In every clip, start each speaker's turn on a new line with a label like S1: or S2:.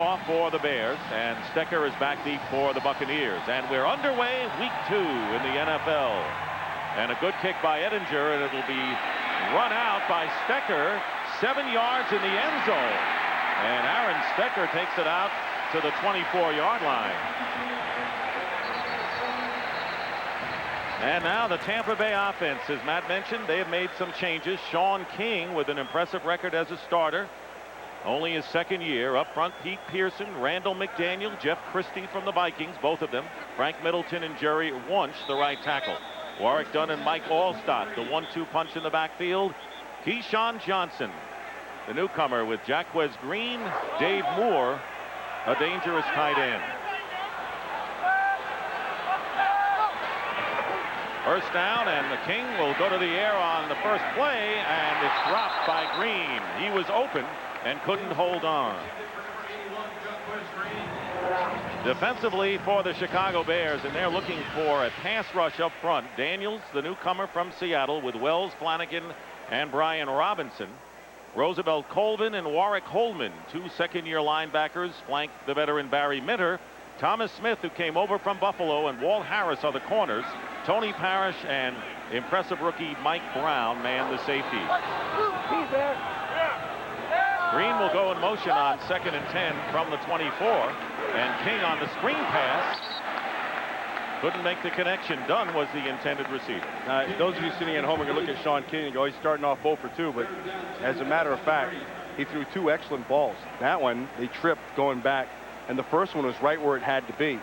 S1: Off for the Bears, and Stecker is back deep for the Buccaneers. And we're underway, week 2 in the NFL. And a good kick by Ettinger, and it'll be run out by Stecker, 7 yards in the end zone. And Aaron Stecker takes it out to the 24-yard line. And now the Tampa Bay offense, as Matt mentioned, they have made some changes. Sean King with an impressive record as a starter. Only his second year. Up front, Pete Pearson, Randall McDaniel, Jeff Christie from the Vikings, both of them. Frank Middleton and Jerry Wunsch, the right tackle. Warwick Dunn and Mike Allstott, the 1-2 punch in the backfield. Keyshawn Johnson, the newcomer, with Jacquez Green, Dave Moore, a dangerous tight end. First down, and the King will go to the air on the first play, and it's dropped by Green. He was open and couldn't hold on. Defensively for the Chicago Bears, and they're looking for a pass rush up front. Daniels, the newcomer from Seattle, with Wells, Flanagan, and Brian Robinson. Roosevelt Colvin and Warwick Holman, 2 second-year linebackers, flank the veteran Barry Minter. Thomas Smith, who came over from Buffalo, and Walt Harris are the corners. Tony Parrish and impressive rookie Mike Brown man the safety. Green will go in motion on 2nd and 10 from the 24, and King on the screen pass couldn't make the connection. Dunn was the intended receiver.
S2: Those of you sitting at home are going to look at Sean King and go, he's starting off 0 for 2, but as a matter of fact, he threw 2 excellent balls. That one, they tripped going back, and the first one was right where it had to be.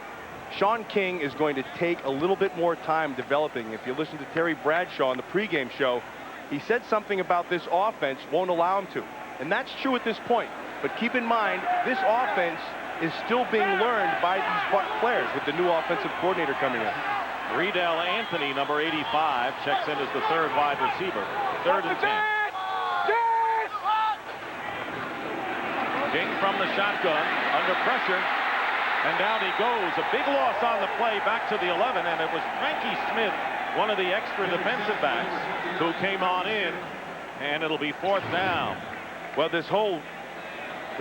S2: Sean King is going to take a little bit more time developing. If you listen to Terry Bradshaw on the pregame show, he said something about this offense won't allow him to. And that's true at this point. But keep in mind, this offense is still being learned by these Bucs players with the new offensive coordinator coming in.
S1: Riedel Anthony, number 85, checks in as the 3rd wide receiver. 3rd and 10. King from the shotgun, under pressure, and down he goes. A big loss on the play, back to the 11, and it was Frankie Smith, one of the extra defensive backs, who came on in, and it'll be 4th down.
S2: Well, the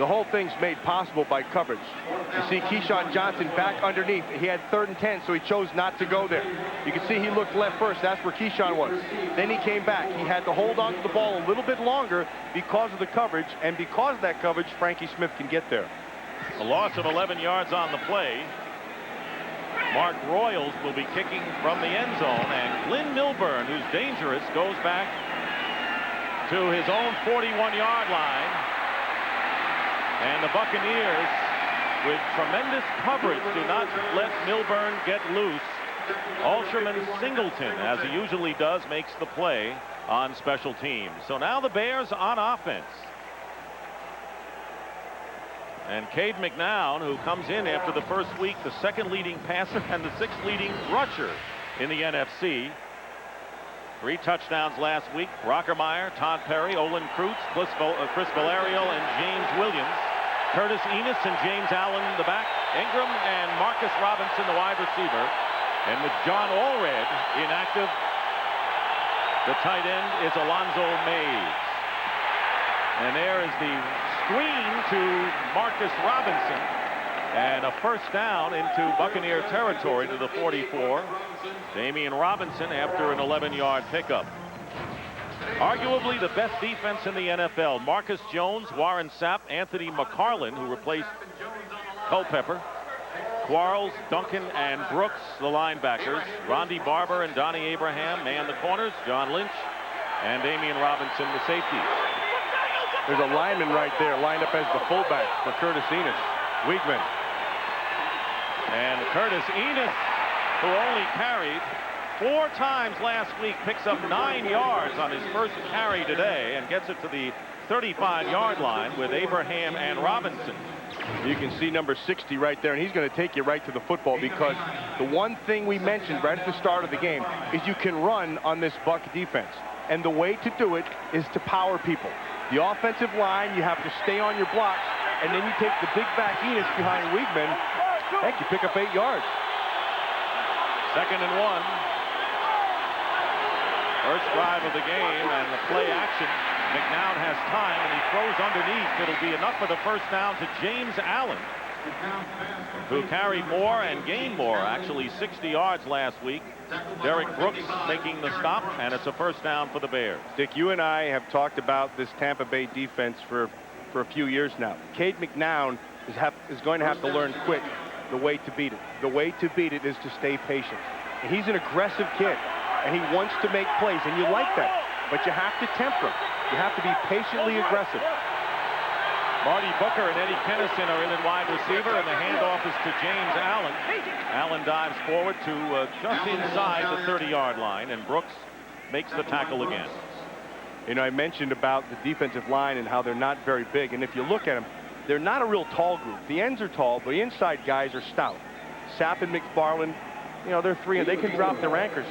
S2: whole thing's made possible by coverage. You see Keyshawn Johnson back underneath. He had 3rd and 10, so he chose not to go there. You can see he looked left first. That's where Keyshawn was. Then he came back. He had to hold on to the ball a little bit longer because of the coverage, and because of that coverage, Frankie Smith can get there.
S1: A loss of 11 yards on the play. Mark Royals will be kicking from the end zone, and Glenn Milburn, who's dangerous, goes back to his own 41-yard line. And the Buccaneers, with tremendous coverage, do not let Milburn get loose. Alsherman Singleton, as he usually does, makes the play on special teams. So now the Bears on offense. And Cade McNown, who comes in after the first week, the 2nd leading passer and the 6th leading rusher in the NFC. 3 touchdowns last week. Rockermeyer, Todd Perry, Olin Kreutz, Chris Valerio, and James Williams. Curtis Enos and James Allen in the back. Ingram and Marcus Robinson, the wide receiver. And with John Allred inactive, the tight end is Alonzo Mays. And there is the screen to Marcus Robinson. And a 1st down into Buccaneer territory to the 44. Damian Robinson after an 11-yard pickup. Arguably the best defense in the NFL. Marcus Jones, Warren Sapp, Anthony McCarlin, who replaced Culpepper. Quarles, Duncan, and Brooks, the linebackers. Rondy Barber and Donnie Abraham man the corners. John Lynch and Damian Robinson, the safety.
S2: There's a lineman right there lined up as the fullback for Curtis Enos. Weigman.
S1: And Curtis Enos, who only carried 4 times last week, picks up 9 yards on his first carry today and gets it to the 35-yard line with Abraham and Robinson.
S2: You can see number 60 right there, and he's going to take you right to the football, because the one thing we mentioned right at the start of the game is you can run on this Buck defense. And the way to do it is to power people. The offensive line, you have to stay on your blocks, and then you take the big back Enos behind Weigman. Heck, you pick up 8 yards.
S1: 2nd and 1. First drive of the game, and the play action McNown has time, and he throws underneath. It'll be enough for the first down to James Allen, who carried more and gained more, actually 60 yards last week. Derek Brooks making the stop, and it's a first down for the Bears.
S2: Dick, you and I have talked about this Tampa Bay defense for a few years now. Cade McNown is going to have to learn quick the way to beat it. The way to beat it is to stay patient. And he's an aggressive kid, and he wants to make plays, and you like that. But you have to temper him. You have to be patiently aggressive.
S1: Marty Booker and Eddie Kennison are in at wide receiver, and the handoff is to James Allen. Allen dives forward to just inside the 30-yard line, and Brooks makes the tackle again.
S2: You know, I mentioned about the defensive line and how they're not very big, and if you look at them, they're not a real tall group. The ends are tall, but the inside guys are stout. Sapp and McFarland, you know, they're three, and they can drop their anchors.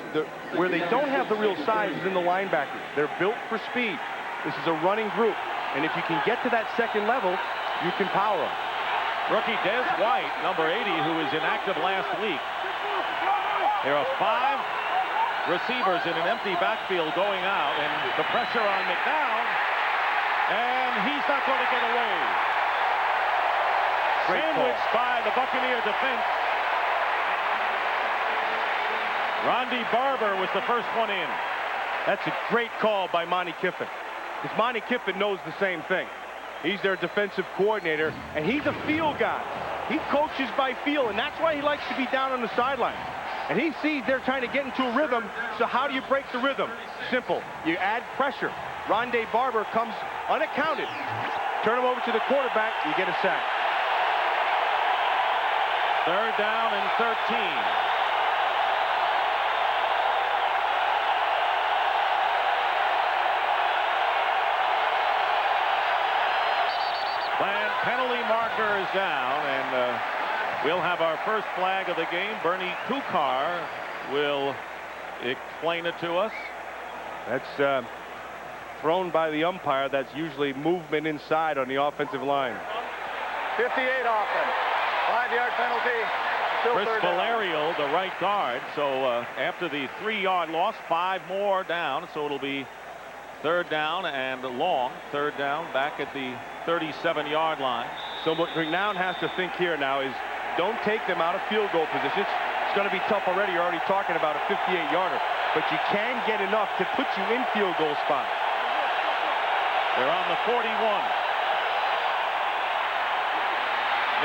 S2: Where they don't have the real size is in the linebackers. They're built for speed. This is a running group, and if you can get to that second level, you can power them.
S1: Rookie Des White, number 80, who was inactive last week. There are 5 receivers in an empty backfield going out, and the pressure on McNown, and he's not going to get away. Sandwiched by the Buccaneer defense. Ronde Barber was the first one in.
S2: That's a great call by Monty Kiffin, because Monty Kiffin knows the same thing. He's their defensive coordinator, and he's a feel guy. He coaches by feel, and that's why he likes to be down on the sideline. And he sees they're trying to get into a rhythm, so how do you break the rhythm? Simple. You add pressure. Ronde Barber comes unaccounted. Turn him over to the quarterback, you get a sack.
S1: Third down and 13. Penalty marker is down, and we'll have our first flag of the game. Bernie Kukar will explain it to us.
S2: That's thrown by the umpire. That's usually movement inside on the offensive line.
S3: 58 offense. 5-yard penalty. Still
S1: Chris
S3: third down.
S1: Valerio, the right guard. So after the 3-yard loss, 5 more down. So it'll be third down and long. Third down back at the 37-yard line.
S2: So what McNown has to think here now is don't take them out of field goal position. It's going to be tough already. You're already talking about a 58-yarder. But you can get enough to put you in field goal spot.
S1: They're on the 41.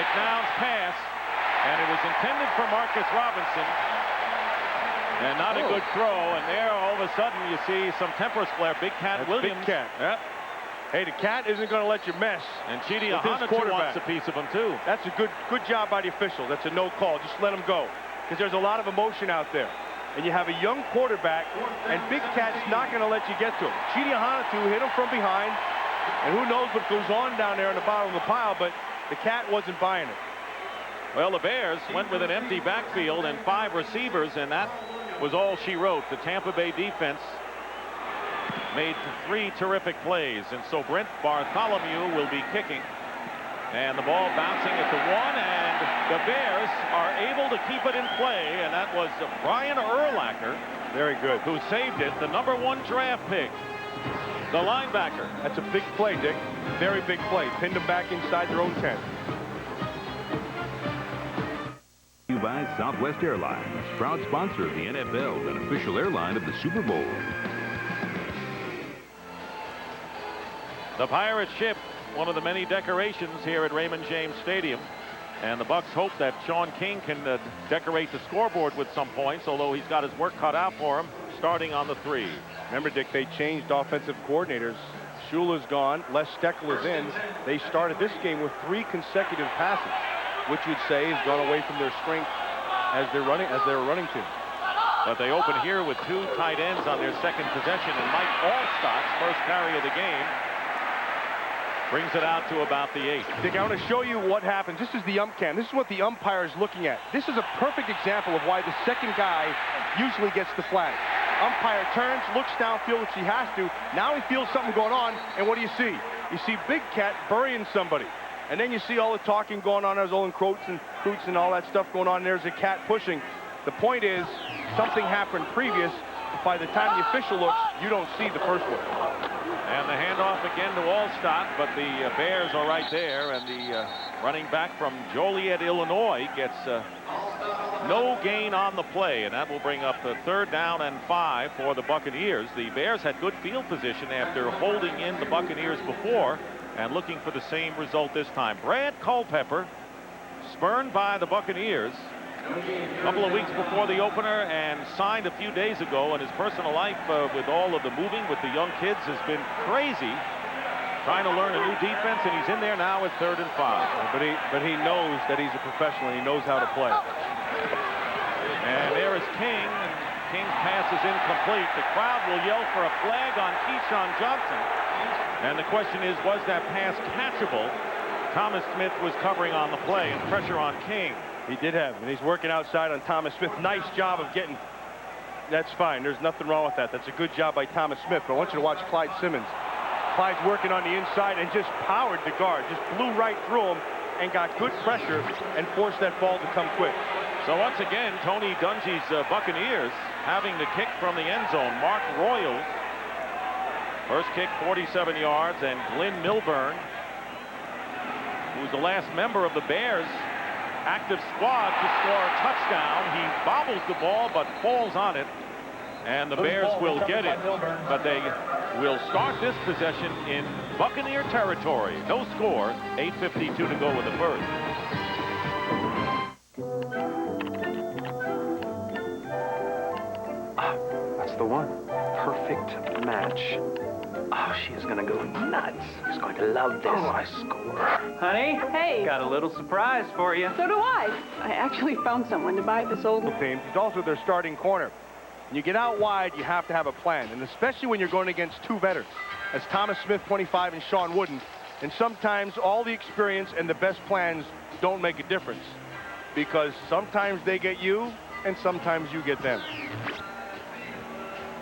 S1: McNown's pass, and it was intended for Marcus Robinson. And not a good throw, and there all of a sudden you see some temper flare. Big Cat Williams.
S2: Big Cat. Yep. Hey, the Cat isn't going to let you mess.
S1: And Chidi Ahanotu wants a piece of him too.
S2: That's a good job by the official. That's a no call. Just let him go, because there's a lot of emotion out there. And you have a young quarterback, and Big Cat's not going to let you get to him. Chidi Ahanotu hit him from behind, and who knows what goes on down there in the bottom of the pile, but the Cat wasn't buying it.
S1: Well, the Bears went with an empty backfield and 5 receivers, and that was all she wrote. The Tampa Bay defense made 3 terrific plays, and so Brent Bartholomew will be kicking, and the ball bouncing at the 1, and the Bears are able to keep it in play, and that was Brian Urlacher,
S2: very good,
S1: who saved it, the number 1 draft pick, the linebacker.
S2: That's a big play, Dick. Very big play. Pinned them back inside their own 10.
S4: By Southwest Airlines, proud sponsor of the NFL and official airline of the Super Bowl.
S1: The Pirate ship, one of the many decorations here at Raymond James Stadium, and the Bucs hope that Sean King can decorate the scoreboard with some points, although he's got his work cut out for him starting on the 3.
S2: Remember, Dick, they changed offensive coordinators. Shula's gone, Les Steckel is in. They started this game with 3 consecutive passes, which you'd say has gone away from their strength as they were running to.
S1: But they open here with 2 tight ends on their second possession, and Mike Allstott's first carry of the game brings it out to about the 8.
S2: Dick, I want to show you what happens. This is the ump cam. This is what the umpire is looking at. This is a perfect example of why the second guy usually gets the flag. Umpire turns, looks downfield, which he has to. Now he feels something going on, and what do you see? You see Big Cat burying somebody. And then you see all the talking going on. There's Olin Kreutz and all that stuff going on. There's a Cat pushing. The point is, something happened previous. By the time the official looks, you don't see the first one.
S1: And the handoff again to Allstott, but the Bears are right there, and the running back from Joliet, Illinois gets no gain on the play, and that will bring up the 3rd down and 5 for the Buccaneers. The Bears had good field position after holding in the Buccaneers before and looking for the same result this time. Brad Culpepper spurned by the Buccaneers a couple of weeks before the opener and signed a few days ago, and his personal life with all of the moving with the young kids has been crazy, trying to learn a new defense, and he's in there now at 3rd and 5.
S2: But he knows that he's a professional and he knows how to play.
S1: And there is King, and King's pass is incomplete. The crowd will yell for a flag on Keyshawn Johnson, and the question is, was that pass catchable? Thomas Smith was covering on the play and pressure on King.
S2: He did have, and he's working outside on Thomas Smith. Nice job of getting. That's fine. There's nothing wrong with that. That's a good job by Thomas Smith. But I want you to watch Clyde Simmons. Clyde's working on the inside and just powered the guard. Just blew right through him and got good pressure and forced that ball to come quick.
S1: So once again, Tony Dungy's Buccaneers having the kick from the end zone. Mark Royals, first kick 47 yards, and Glenn Milburn, who's the last member of the Bears active squad to score a touchdown. He bobbles the ball but falls on it, and the Bears will get it, but they will start this possession in Buccaneer territory. No score, 8:52 to go with the first.
S5: That's the one. Perfect match. Oh, she is going to go nuts. She's going to love this. Oh, I score.
S6: Honey?
S7: Hey.
S6: Got a little surprise for you.
S7: So do I. I actually found someone to buy this old
S2: Team. It's also their starting corner. When you get out wide, you have to have a plan, and especially when you're going against 2 veterans, as Thomas Smith, 25, and Sean Wooden. And sometimes all the experience and the best plans don't make a difference, because sometimes they get you, and sometimes you get them.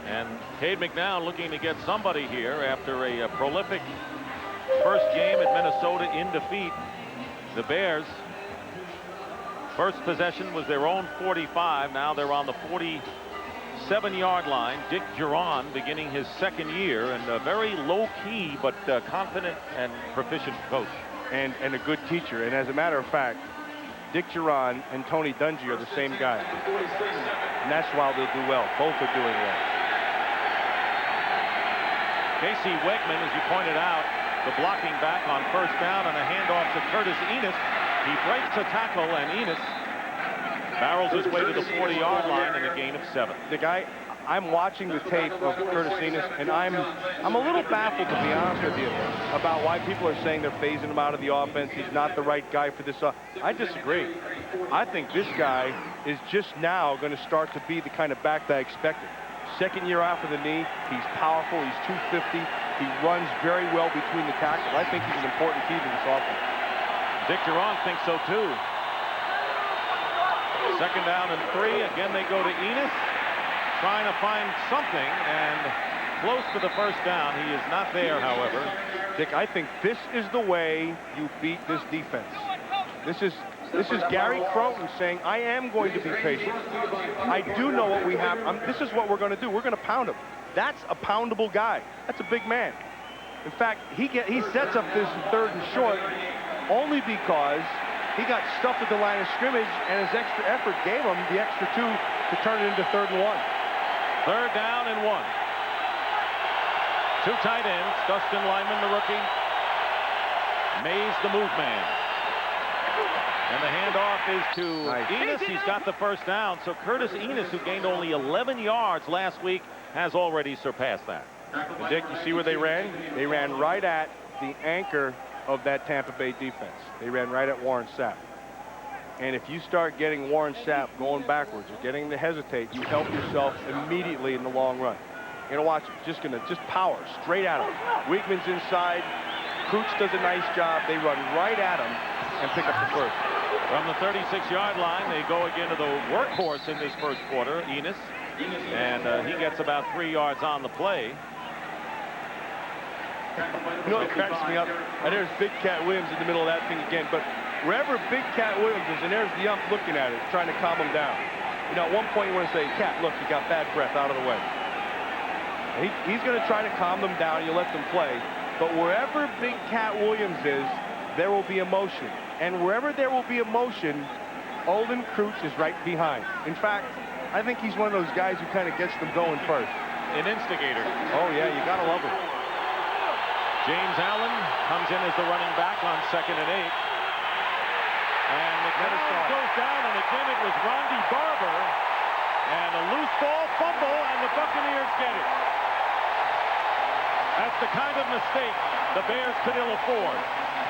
S1: And Cade McNown looking to get somebody here after a prolific first game at Minnesota in defeat. The Bears, first possession was their own 45. Now they're on the 47-yard line. Dick Duran beginning his 2nd year, and a very low-key but confident and proficient coach.
S2: And a good teacher. And as a matter of fact, Dick Duran and Tony Dungy are the same guy. And that's why they'll do well. Both are doing well.
S1: Casey Wegman, as you pointed out, the blocking back on first down, and a handoff to Curtis Enos. He breaks a tackle, and Enos barrels his way to the 40-yard line and a gain of 7.
S2: The guy, I'm watching the tape of Curtis Enos, and I'm a little baffled, to be honest with you, about why people are saying they're phasing him out of the offense. He's not the right guy for this. I disagree. I think this guy is just now going to start to be the kind of back that I expected. 2nd year after the knee, he's powerful, he's 250, he runs very well between the tackles. I think he's an important key to this offense.
S1: Dick Duran thinks so too. 2nd down and 3. Again they go to Enos, trying to find something, and close to the first down. He is not there, however.
S2: Dick, I think this is the way you beat this defense. This is Gary Croton saying, I am going to be patient. I do know what we have. This is what we're going to do. We're going to pound him. That's a poundable guy. That's a big man. In fact, he sets up this 3rd and short only because he got stuffed at the line of scrimmage, and his extra effort gave him the extra 2 to turn it into 3rd and 1.
S1: 3rd down and 1. 2 tight ends. Dustin Lyman, the rookie. Mays, the move man. And the handoff is to Enos. He's got the first down. So Curtis Enos, who gained only 11 yards last week, has already surpassed that.
S2: And Dick, you see where they ran? They ran right at the anchor of that Tampa Bay defense. They ran right at Warren Sapp. And if you start getting Warren Sapp going backwards or getting him to hesitate, you help yourself immediately in the long run. You're going to watch him. Just power straight at him. Weigman's inside. Krutz does a nice job. They run right at him and pick up the first.
S1: From the 36-yard line, they go again to the workhorse in this first quarter, Enos. And he gets about 3 yards on the play.
S2: You know what cracks me up? And there's Big Cat Williams in the middle of that thing again. But wherever Big Cat Williams is, and there's the ump looking at it, trying to calm him down. You know, at one point you want to say, Cat, look, you got bad breath, out of the way. He's going to try to calm them down. You let them play. But wherever Big Cat Williams is, there will be emotion. And wherever there will be emotion, Olin Kreutz is right behind. In fact, I think he's one of those guys who kind of gets them going first.
S1: An instigator.
S2: Oh, yeah, you got to love him.
S1: James Allen comes in as the running back on 2nd and 8. And McNabb goes down, and again it was Ronde Barber. And a loose ball fumble, and the Buccaneers get it. That's the kind of mistake the Bears could ill afford.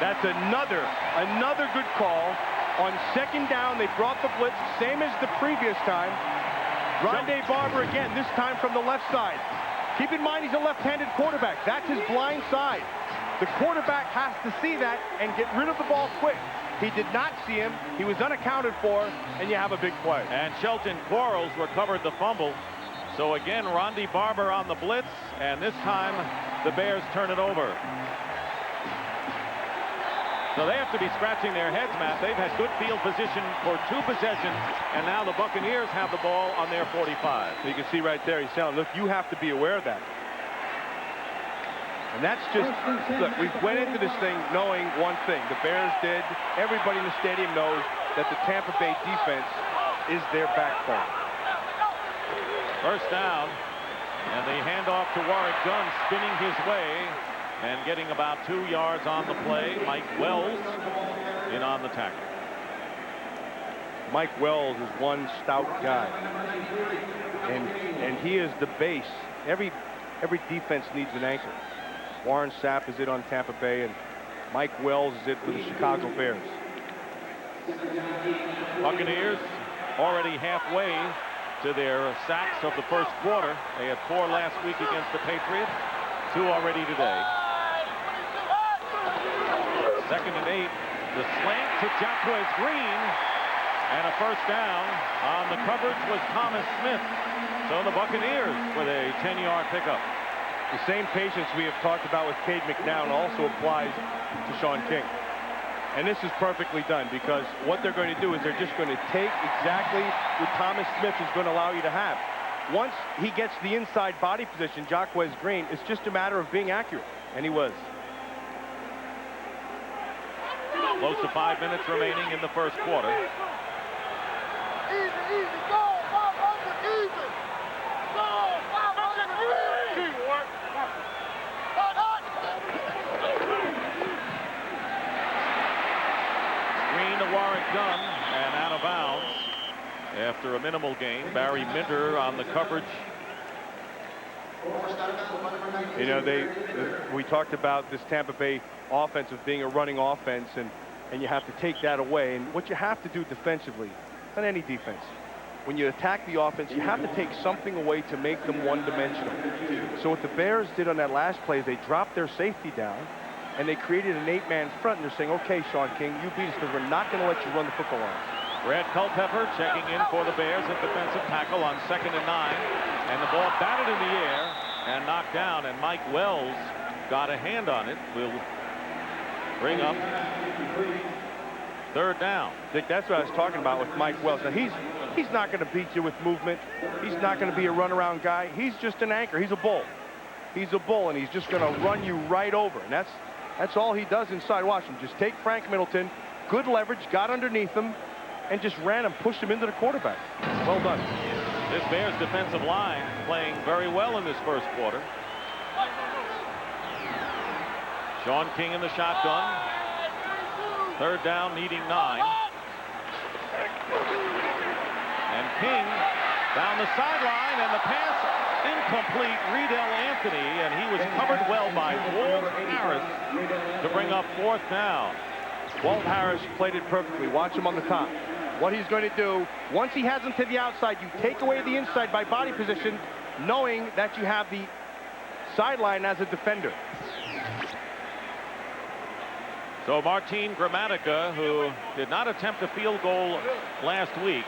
S2: That's another good call. On 2nd down, they brought the blitz, same as the previous time. Ronde Barber again, this time from the left side. Keep in mind he's a left-handed quarterback. That's his blind side. The quarterback has to see that and get rid of the ball quick. He did not see him. He was unaccounted for, and you have a big play.
S1: And Shelton Quarles recovered the fumble. So again, Ronde Barber on the blitz, and this time the Bears turn it over. So they have to be scratching their heads, Matt. They've had good field position for 2 possessions, and now the Buccaneers have the ball on their 45.
S2: You can see right there, he's telling, look, you have to be aware of that. And that's just, look, we went into this thing knowing one thing. The Bears did. Everybody in the stadium knows that the Tampa Bay defense is their backbone.
S1: First down, and the handoff to Warwick Dunn, spinning his way and getting about 2 yards on the play. Mike Wells in on the tackle.
S2: Mike Wells is one stout guy, and he is the base. Every defense needs an anchor. Warren Sapp is it on Tampa Bay, and Mike Wells is it for the Chicago Bears.
S1: Buccaneers already halfway to their sacks of the first quarter. They had 4 last week against the Patriots, 2 already today. 2nd and 8. The slant to Jacquez Green, and a first down. On the coverage was Thomas Smith. So the Buccaneers with a 10-yard pickup.
S2: The same patience we have talked about with Cade McNown also applies to Sean King. And this is perfectly done, because what they're going to do is they're just going to take exactly what Thomas Smith is going to allow you to have. Once he gets the inside body position, Jacquez Green, it's just a matter of being accurate. And he was.
S1: Close to 5 minutes remaining in the first quarter.
S3: Easy, go, easy. Go, teamwork.
S1: Green to Warwick Dunn, and out of bounds after a minimal gain. Barry Minter on the coverage.
S2: You know, we talked about this Tampa Bay offense of being a running offense, and you have to take that away. And what you have to do defensively, on any defense, when you attack the offense, you have to take something away to make them one-dimensional. So what the Bears did on that last play is they dropped their safety down, and they created an 8-man front, and they're saying, okay, Sean King, you beat us because we're not going to let you run the football on us.
S1: Brad Culpepper checking in for the Bears at defensive tackle on 2nd and 9. And the ball batted in the air and knocked down, and Mike Wells got a hand on it. Will bring up 3rd down.
S2: Dick, that's what I was talking about with Mike Wells. Now, he's not going to beat you with movement. He's not going to be a runaround guy. He's just an anchor. He's a bull. He's a bull, and he's just going to run you right over. And that's all he does inside Washington. Just take Frank Middleton, good leverage, got underneath him, and just ran and pushed him into the quarterback. Well done.
S1: This Bears defensive line playing very well in this first quarter. Sean King in the shotgun. 3rd down, needing 9. And King down the sideline, and the pass incomplete. Riedel Anthony, and he was covered well by Walt Harris to bring up 4th down.
S2: Walt Harris played it perfectly. Watch him on the top. What he's going to do, once he has him to the outside, you take away the inside by body position, knowing that you have the sideline as a defender.
S1: So Martin Gramatica, who did not attempt a field goal last week,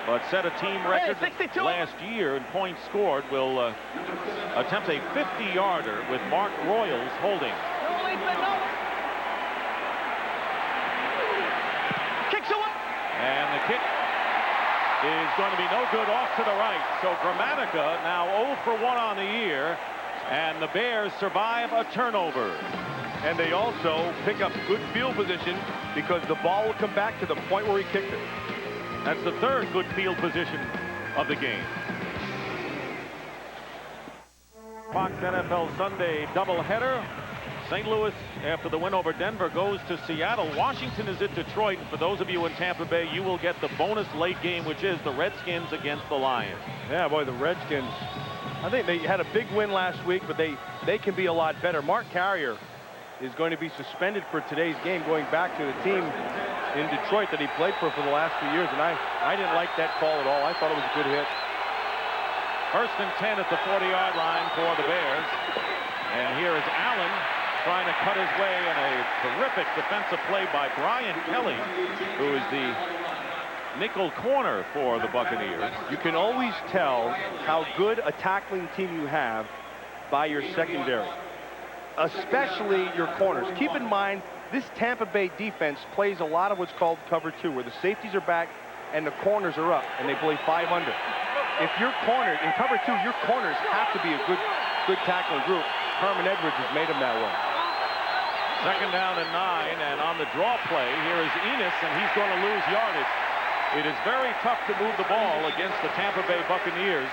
S1: but set a team record last year in points scored, will attempt a 50-yarder with Mark Royals holding. Kicks away. And the kick is going to be no good off to the right. So Gramatica now 0 for 1 on the year, and the Bears survive a turnover.
S2: And they also pick up good field position because the ball will come back to the point where he kicked it.
S1: That's the third good field position of the game. Fox NFL Sunday doubleheader. St. Louis, after the win over Denver, goes to Seattle. Washington is at Detroit. And for those of you in Tampa Bay, you will get the bonus late game, which is the Redskins against the Lions.
S2: Yeah, boy, the Redskins, I think they had a big win last week, but they can be a lot better. Mark Carrier is going to be suspended for today's game, going back to the team in Detroit that he played for the last few years, and I didn't like that call at all. I thought it was a good hit.
S1: 1st and 10 at the 40-yard line for the Bears. And here is Allen trying to cut his way in a terrific defensive play by Brian Kelly, who is the nickel corner for the Buccaneers.
S2: You can always tell how good a tackling team you have by your secondary, especially your corners. Keep in mind, this Tampa Bay defense plays a lot of what's called cover 2, where the safeties are back and the corners are up, and they play 5 under. If you're cornered in cover 2, your corners have to be a good tackling group. Herman Edwards has made them that way.
S1: 2nd down and 9, and on the draw play, here is Enos, and he's going to lose yardage. It is very tough to move the ball against the Tampa Bay Buccaneers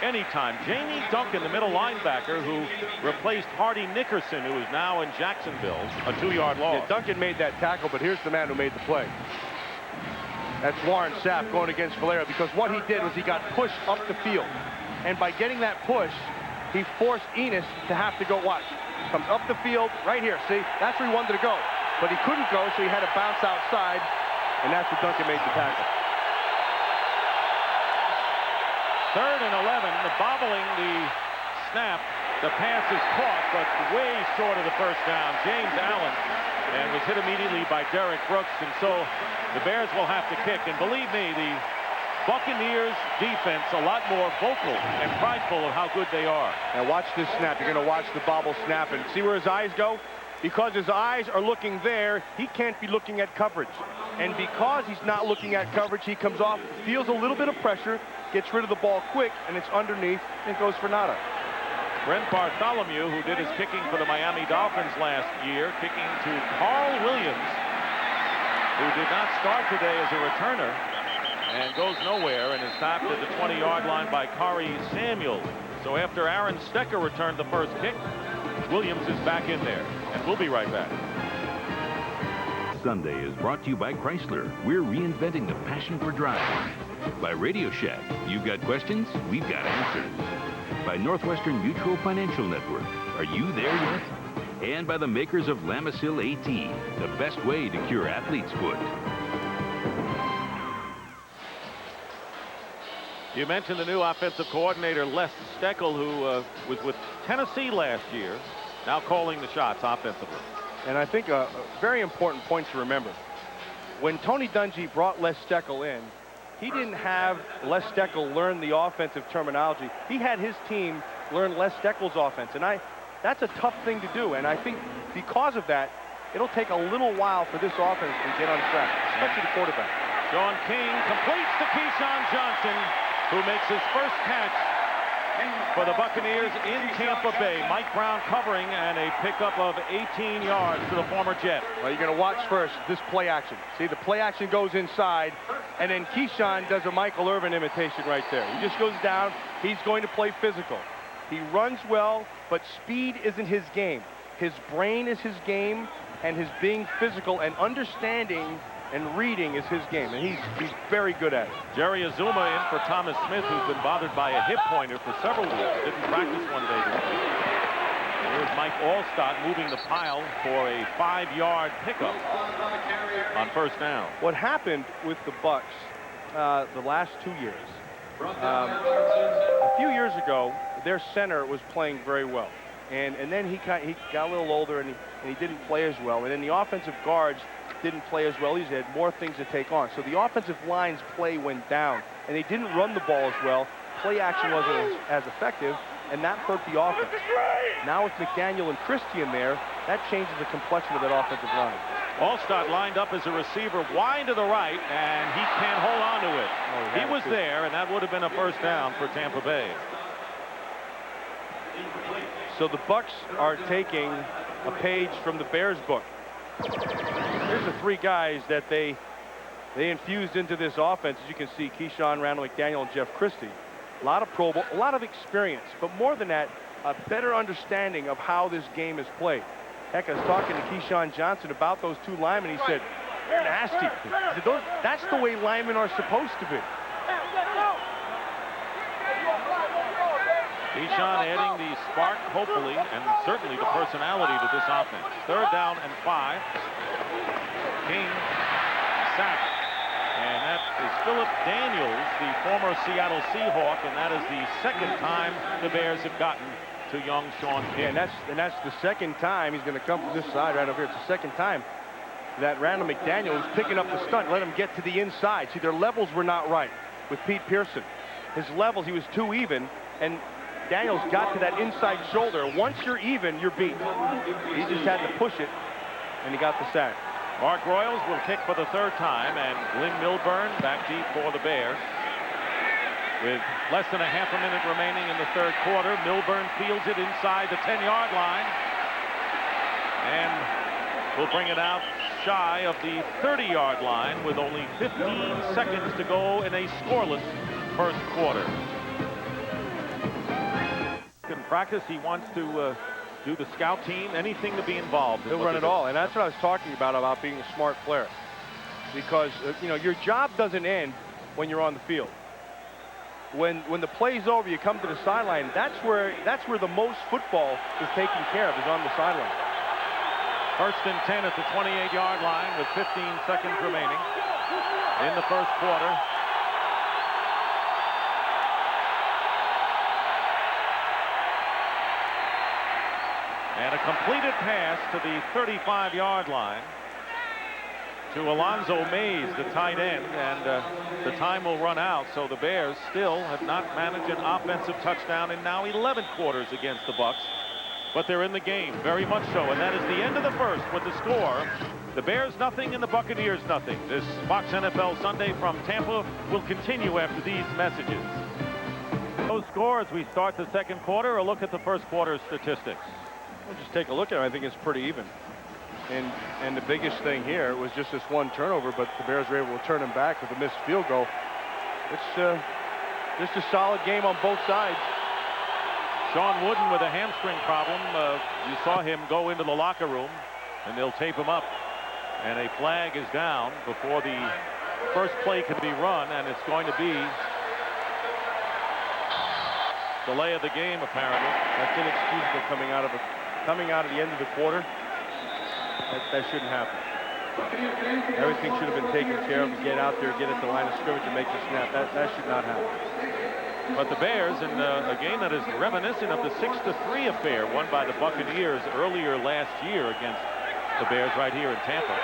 S1: anytime. Jamie Duncan, the middle linebacker, who replaced Hardy Nickerson, who is now in Jacksonville, a 2-yard loss.
S2: Yeah, Duncan made that tackle, but here's the man who made the play. That's Warren Sapp going against Valera, because what he did was he got pushed up the field. And by getting that push, he forced Enos to have to go watch. Comes up the field right here. See, that's where he wanted to go. But he couldn't go, so he had to bounce outside. And that's where Duncan made the tackle.
S1: 3rd and 11, the bobbling the snap. The pass is caught, but way short of the 1st down. James Allen, and was hit immediately by Derek Brooks. And so the Bears will have to kick. And believe me, the Buccaneers defense a lot more vocal and prideful of how good they are.
S2: Now watch this snap. You're going to watch the bobble snap and see where his eyes go. Because his eyes are looking there, he can't be looking at coverage. And because he's not looking at coverage, he comes off, feels a little bit of pressure, gets rid of the ball quick, and it's underneath, and goes for nada.
S1: Brent Bartholomew, who did his kicking for the Miami Dolphins last year, kicking to Carl Williams, who did not start today as a returner, and goes nowhere, and is stopped at the 20-yard line by Kari Samuel. So after Aaron Stecker returned the first kick, Williams is back in there, and we'll be right back.
S4: Sunday is brought to you by Chrysler. We're reinventing the passion for driving. By Radio Shack, you've got questions, we've got answers. By Northwestern Mutual Financial Network, are you there yet? And by the makers of Lamisil AT, the best way to cure athlete's foot.
S1: You mentioned the new offensive coordinator, Les Steckel, who was with Tennessee last year, now calling the shots offensively.
S2: And I think a very important point to remember. When Tony Dungy brought Les Steckel in, he didn't have Les Steckel learn the offensive terminology. He had his team learn Les Steckel's offense. And that's a tough thing to do. And I think because of that, it'll take a little while for this offense to get on track, especially the quarterback.
S1: Sean King completes to Keyshawn Johnson, who makes his first catch for the Buccaneers in Tampa Bay. Mike Brown covering, and a pickup of 18 yards to the former Jet.
S2: Well, you're going to watch first this play action. See, the play action goes inside, and then Keyshawn does a Michael Irvin imitation right there. He just goes down. He's going to play physical. He runs well, but speed isn't his game. His brain is his game, and his being physical and understanding and reading is his game, and he's very good at it.
S1: Jerry Azuma in for Thomas Smith, who's been bothered by a hip pointer for several weeks. Didn't practice one day this week. Here's Mike Allstott moving the pile for a 5-yard pickup on 1st down.
S2: What happened with the Bucs the last 2 years, a few years ago, their center was playing very well. And then he got a little older, and he didn't play as well. And then the offensive guards didn't play as well. He had more things to take on. So the offensive line's play went down, and they didn't run the ball as well. Play action wasn't as effective, and that hurt the offense. Now with McDaniel and Christie in there, that changes the complexion of that offensive line.
S1: Allstott lined up as a receiver wide to the right, and he can't hold on to it. He was there, and that would have been a first down for Tampa Bay.
S2: So the Bucs are taking a page from the Bears book. Here's the three guys that they infused into this offense. As you can see, Keyshawn, Randall McDaniel, and Jeff Christie. A lot of Pro Bowl, a lot of experience, but more than that, a better understanding of how this game is played. Heck, I was talking to Keyshawn Johnson about those two linemen. He said, they're nasty. He said, that's the way linemen are supposed to be.
S1: Keyshawn adding the spark, hopefully, and certainly the personality to this offense. 3rd down and 5. King sacked. And that is Philip Daniels, the former Seattle Seahawk, and that is the 2nd time the Bears have gotten to young Sean King.
S2: Yeah, and that's the 2nd time he's going to come from this side right over here. It's the 2nd time that Randall McDaniel was picking up the stunt, let him get to the inside. See, their levels were not right with Pete Pearson. His levels, he was too even, and Daniels got to that inside shoulder. Once you're even, you're beat. He just had to push it, and he got the sack.
S1: Mark Royals will kick for the 3rd time, and Glenn Milburn back deep for the Bears. With less than a half a minute remaining in the 3rd quarter, Milburn fields it inside the 10-yard line. And will bring it out shy of the 30-yard line with only 15 seconds to go in a scoreless 1st quarter. In practice, he wants to do the scout team, anything to be involved.
S2: He'll run it all, and that's what I was talking about being a smart player. Because, you know, your job doesn't end when you're on the field. When the play's over, you come to the sideline. That's where the most football is taken care of, is on the sideline.
S1: 1st and 10 at the 28-yard line with 15 seconds remaining in the 1st quarter. And a completed pass to the 35-yard line to Alonzo Mays, the tight end, and the time will run out. So the Bears still have not managed an offensive touchdown in now 11 quarters against the Bucs. But they're in the game, very much so. And that is the end of the 1st with the score. The Bears nothing and the Buccaneers nothing. This Fox NFL Sunday from Tampa will continue after these messages. Those scores, we start the 2nd quarter, or look at the 1st quarter statistics.
S2: We'll just take a look at it. I think it's pretty even. And the biggest thing here was just this one turnover, but the Bears were able to turn him back with a missed field goal. It's just a solid game on both sides.
S1: Sean Wooden with a hamstring problem. You saw him go into the locker room, and they'll tape him up. And a flag is down before the first play can be run, and it's going to be delay of the game, apparently.
S2: That's inexcusable coming out of the end of the quarter. That shouldn't happen. Everything should have been taken care of. Get out there, get at the line of scrimmage, and make the snap. That should not happen.
S1: But the Bears, in a game that is reminiscent of the 6-3 affair won by the Buccaneers earlier last year against the Bears right here in Tampa.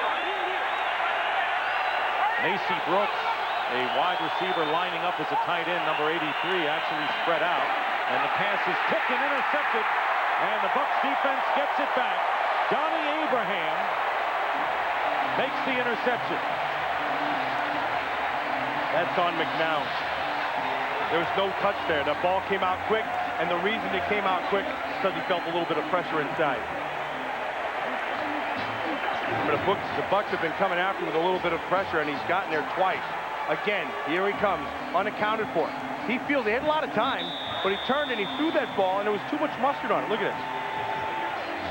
S1: Macy Brooks, a wide receiver lining up as a tight end, number 83, actually spread out. And the pass is tipped and intercepted. And the Bucs defense gets it back. Donnie Abraham makes the interception.
S2: That's on McNown. There was no touch there. The ball came out quick, and the reason it came out quick is because he felt a little bit of pressure inside. But the Bucs have been coming after him with a little bit of pressure, and he's gotten there twice. Again, here he comes, unaccounted for. He feels he had a lot of time, but he turned and he threw that ball, and there was too much mustard on it. Look at this.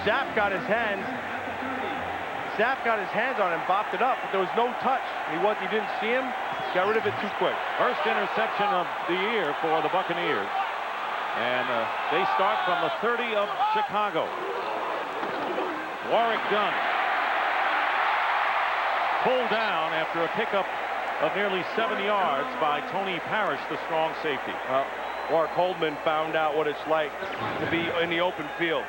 S2: Sapp got his hands on him, bopped it up, but there was no touch. He didn't see him. Got rid of it too quick.
S1: First interception of the year for the Buccaneers. And they start from the 30 of Chicago. Warrick Dunn pulled down after a pickup of nearly 7 yards by Tony Parrish, the strong safety.
S2: Warrick Holdman found out what it's like to be in the open field,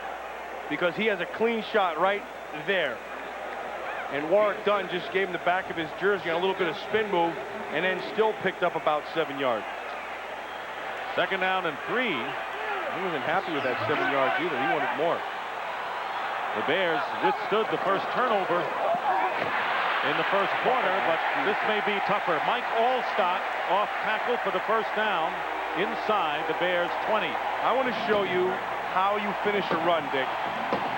S2: because he has a clean shot right there. And Warrick Dunn just gave him the back of his jersey on a little bit of spin move, and then still picked up about 7 yards.
S1: 2nd down and 3.
S2: He wasn't happy with that 7 yards either. He wanted more.
S1: The Bears withstood the first turnover in the first quarter, but this may be tougher. Mike Allstott off tackle for the first down inside the Bears 20.
S2: I want to show you how you finish a run, Dick.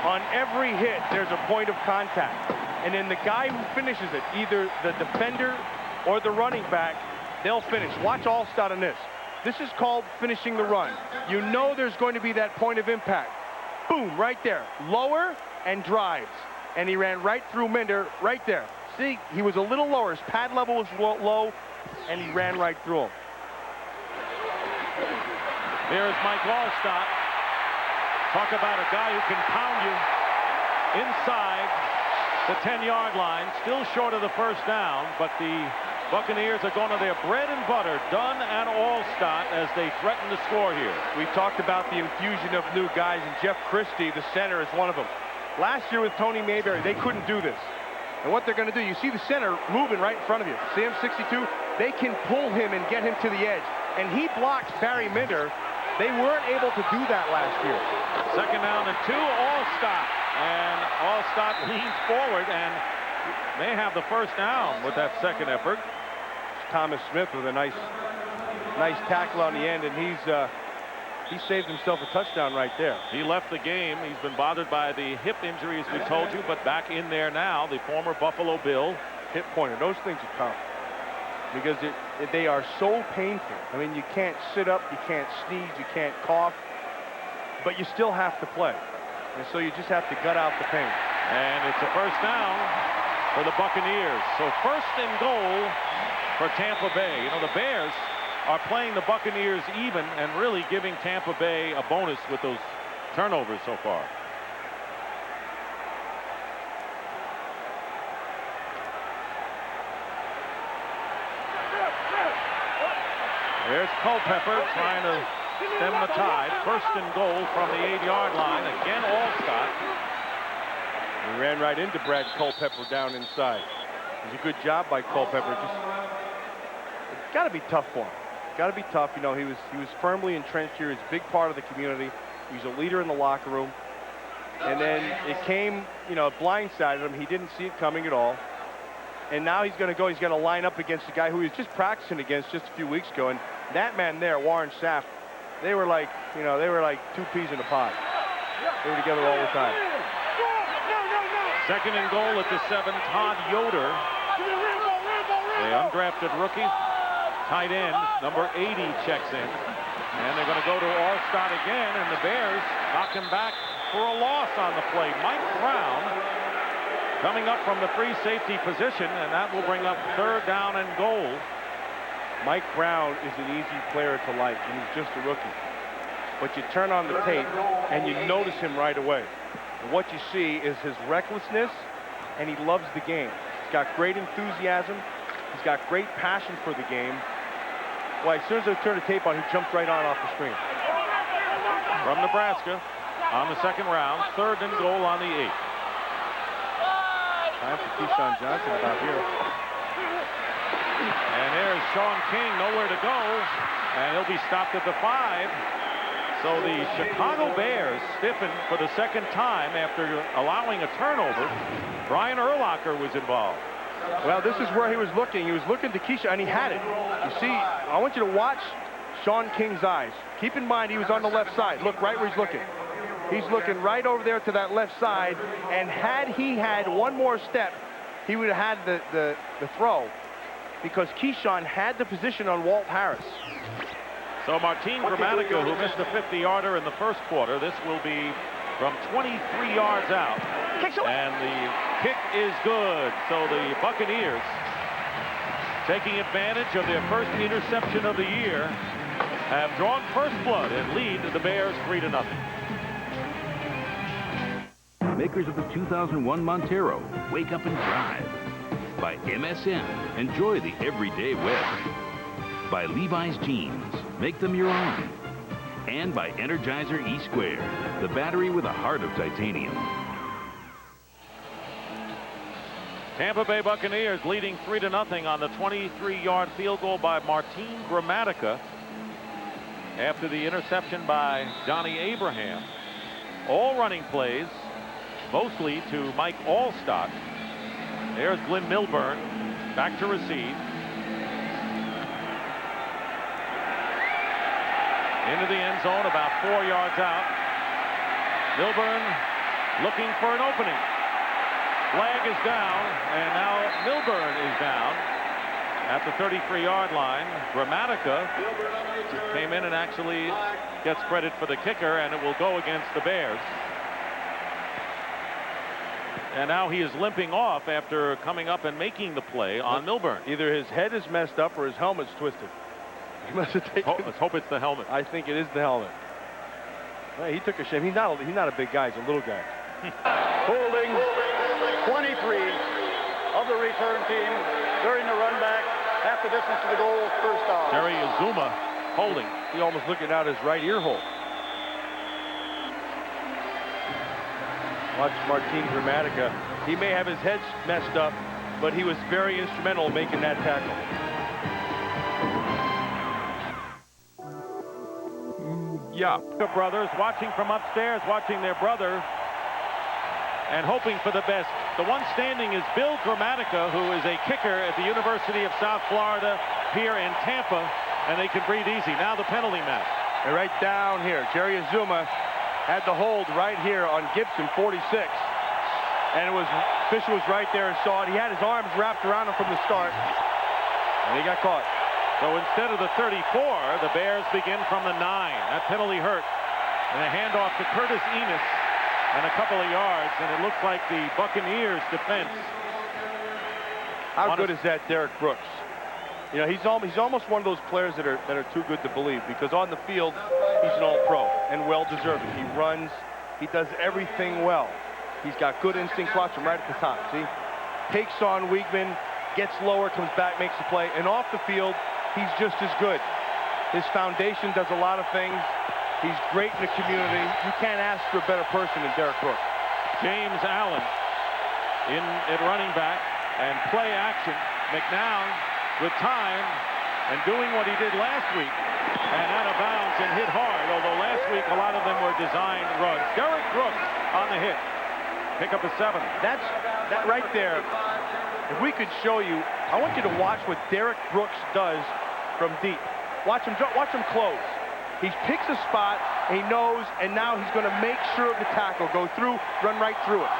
S2: On every hit, there's a point of contact. And then the guy who finishes it, either the defender or the running back, they'll finish. Watch Allstott on this. This is called finishing the run. You know there's going to be that point of impact. Boom, right there. Lower and drives. And he ran right through Minder, right there. See, he was a little lower. His pad level was low, and he ran right through him.
S1: Here's Mike Allstott. Talk about a guy who can pound you inside the 10-yard line. Still short of the first down, but the Buccaneers are going to their bread and butter, Dunn and Allstott, as they threaten to score here.
S2: We talked about the infusion of new guys, and Jeff Christie, the center, is one of them. Last year with Tony Mayberry, they couldn't do this. And what they're going to do, you see the center moving right in front of you. See him, 62? They can pull him and get him to the edge. And he blocks Barry Minder. They weren't able to do that last year.
S1: Second down and 2, Allstott. And Allstott leans forward and may have the first down with that second effort.
S2: Thomas Smith with a nice tackle on the end, and he saved himself a touchdown right there.
S1: He left the game. He's been bothered by the hip injury, as we told you, but back in there now, the former Buffalo Bill.
S2: Hip pointer. Those things are tough because they are so painful. I mean, you can't sit up, you can't sneeze, you can't cough, but you still have to play. And so you just have to gut out the pain.
S1: And it's a first down for the Buccaneers. So first and goal for Tampa Bay. You know, the Bears are playing the Buccaneers even and really giving Tampa Bay a bonus with those turnovers so far. There's Culpepper trying to stem the tide. First and goal from the 8-yard line. Again, Allstott.
S2: He ran right into Brad Culpepper down inside. It was a good job by Culpepper. It's got to be tough for him. Got to be tough. You know, he was firmly entrenched here. He's a big part of the community. He's a leader in the locker room. And then it came, you know, blindsided him. He didn't see it coming at all. And now he's going to go. He's going to line up against the guy who he was just practicing against just a few weeks ago. And that man there, Warren Sapp, they were like, you know, they were like two peas in a pod. They were together all the time.
S1: Second and goal at the 7. Todd Yoder, the undrafted rookie, tight end, number 80, checks in. And they're going to go to Allstott again, and the Bears knock him back for a loss on the play. Mike Brown coming up from the free safety position, and that will bring up third down and goal.
S2: Mike Brown is an easy player to like, and he's just a rookie. But you turn on the tape, and you notice him right away. And what you see is his recklessness, and he loves the game. He's got great enthusiasm. He's got great passion for the game. Well, as soon as I turn the tape on, he jumps right on off the screen.
S1: From Nebraska on the second round, third and goal on the 8.
S2: Time for Keyshawn Johnson about here.
S1: And there's Sean King, nowhere to go, and he'll be stopped at the 5. So the Chicago Bears stiffen for the second time after allowing a turnover. Brian Urlacher was involved.
S2: Well, this is where he was looking. He was looking to Keyshawn, and he had it. You see, I want you to watch Sean King's eyes. Keep in mind, he was on the left side. Look right where he's looking. He's looking right over there to that left side, and had he had one more step, he would have had the throw, because Keyshawn had the position on Walt Harris.
S1: So Martin Gramatica, who missed a 50-yarder in the first quarter, this will be from 23 yards out. And the kick is good. So the Buccaneers, taking advantage of their first interception of the year, have drawn first blood and lead the Bears 3-0.
S4: Makers of the 2001 Montero, wake up and drive. By MSN, enjoy the everyday weather. By Levi's Jeans, make them your own. And by Energizer E-Square, the battery with a heart of titanium.
S1: Tampa Bay Buccaneers leading 3-0 on the 23-yard field goal by Martin Gramatica after the interception by Johnny Abraham. All running plays, mostly to Mike Allstott. There's Glenn Milburn back to receive. Into the end zone, about 4 yards out. Milburn looking for an opening. Flag is down, and now Milburn is down at the 33-yard line. Gramatica came in and actually gets credit for the kicker, and it will go against the Bears. And now he is limping off after coming up and making the play on Milburn.
S2: Either his head is messed up or his helmet's twisted. He must have taken.
S1: Let's hope it's the helmet.
S2: I think it is the helmet. Well, he took a shame. He's not a big guy. He's a little guy.
S3: Holding 23 of the return team during the run back. Half the distance to the goal, first down.
S1: Jerry Azuma holding.
S2: He almost looking out his right ear hole. Watch Martin Gramatica. He may have his head messed up, but he was very instrumental in making that tackle.
S4: Yeah.
S1: The brothers watching from upstairs, watching their brother and hoping for the best. The one standing is Bill Gramatica, who is a kicker at the University of South Florida here in Tampa, and they can breathe easy. Now the penalty match.
S2: And right down here, Jerry Azuma had the hold right here on Gibson, 46. And it was, Fisher was right there and saw it. He had his arms wrapped around him from the start, and he got caught.
S1: So instead of the 34, the Bears begin from the 9. That penalty hurt. And a handoff to Curtis Enos and a couple of yards, and it looks like the Buccaneers defense.
S2: How good is that, Derek Brooks? You know, he's almost one of those players that are too good to believe, because on the field he's an all-pro and well-deserved. He runs, he does everything well. He's got good instinct. Watch him right at the top. See, takes on Weigman, gets lower, comes back, makes the play, and off the field he's just as good. His foundation does a lot of things. He's great in the community. You can't ask for a better person than Derek Brooks.
S1: James Allen in at running back, and play action. McNown with time and doing what he did last week, and out of bounds and hit hard, although last week a lot of them were designed runs. Derek Brooks on the hit. Pick up a 7.
S2: That right there, if we could show you, I want you to watch what Derek Brooks does from deep. Watch him close. He picks a spot, and he knows, and now he's going to make sure of the tackle. Go through, run right through it.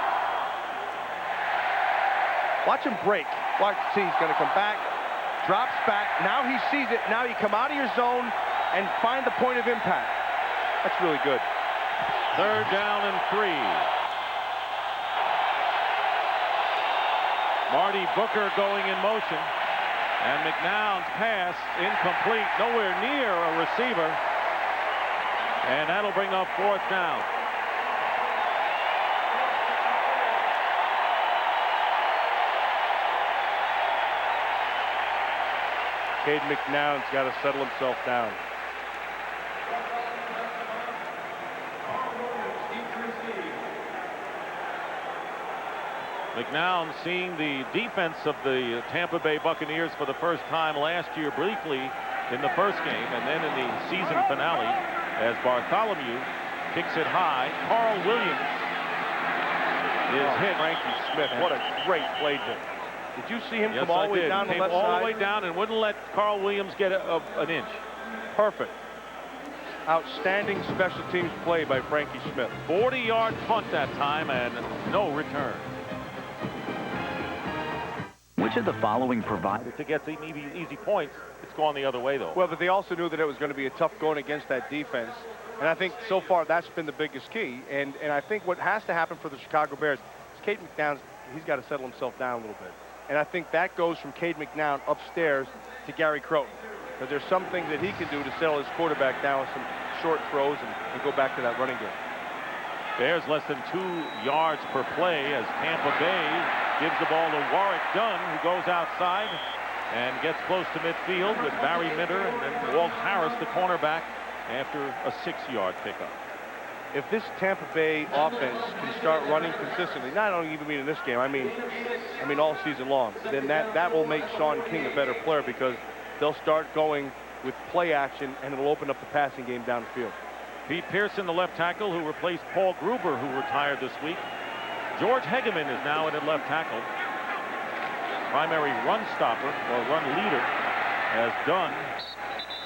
S2: Watch him break. Watch, see, he's going to come back, drops back. Now he sees it. Now you come out of your zone and find the point of impact. That's really good.
S1: 3rd down and 3. Marty Booker going in motion, and McNown's pass incomplete, nowhere near a receiver, and that'll bring up 4th down.
S2: Cade McNown's got to settle himself down.
S1: McNown seeing the defense of the Tampa Bay Buccaneers for the first time last year briefly in the first game, and then in the season finale as Bartholomew kicks it high. Carl Williams is hit.
S2: Frankie Smith, what a great play. Did you see him
S1: Yes,
S2: come all
S1: I
S2: the way
S1: did.
S2: down the
S1: Came
S2: left
S1: all
S2: side?
S1: the way down and wouldn't let Carl Williams get an inch.
S2: Perfect. Outstanding special teams play by Frankie Smith.
S1: 40-yard punt that time and no return.
S8: Which of the following provide?
S1: To get the easy points, it's gone the other way, though.
S2: Well, but they also knew that it was going to be a tough going against that defense. And I think so far that's been the biggest key. And I think what has to happen for the Chicago Bears is Cade McNown, he's got to settle himself down a little bit. And I think that goes from Cade McNown upstairs to Gary Croton. Because there's some things that he can do to settle his quarterback down with some short throws and go back to that running game.
S1: Bears less than 2 yards per play as Tampa Bay gives the ball to Warwick Dunn, who goes outside and gets close to midfield with Barry Minter and then Walt Harris, the cornerback, after a 6-yard pickup.
S2: If this Tampa Bay offense can start running consistently, not only even mean in this game, I mean all season long, then that will make Sean King a better player, because they'll start going with play action and it'll open up the passing game downfield.
S1: Pete Pearson, the left tackle, who replaced Paul Gruber, who retired this week. George Hegeman is now in at left tackle. primary run stopper or run leader, as Dunn,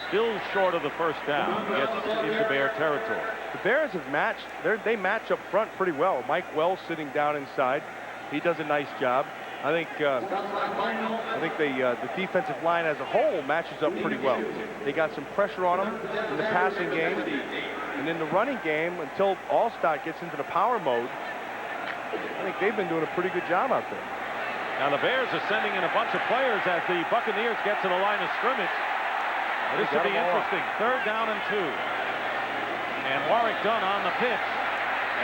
S1: still short of the first down, gets into Bear territory.
S2: The Bears have matched. They match up front pretty well. Mike Wells sitting down inside. He does a nice job. I think the defensive line as a whole matches up pretty well. They got some pressure on them in the passing game, and in the running game until Allstott gets into the power mode. I think they've been doing a pretty good job out there.
S1: Now the Bears are sending in a bunch of players as the Buccaneers get to the line of scrimmage. This should be interesting. 3rd down and 2. And Warwick Dunn on the pitch.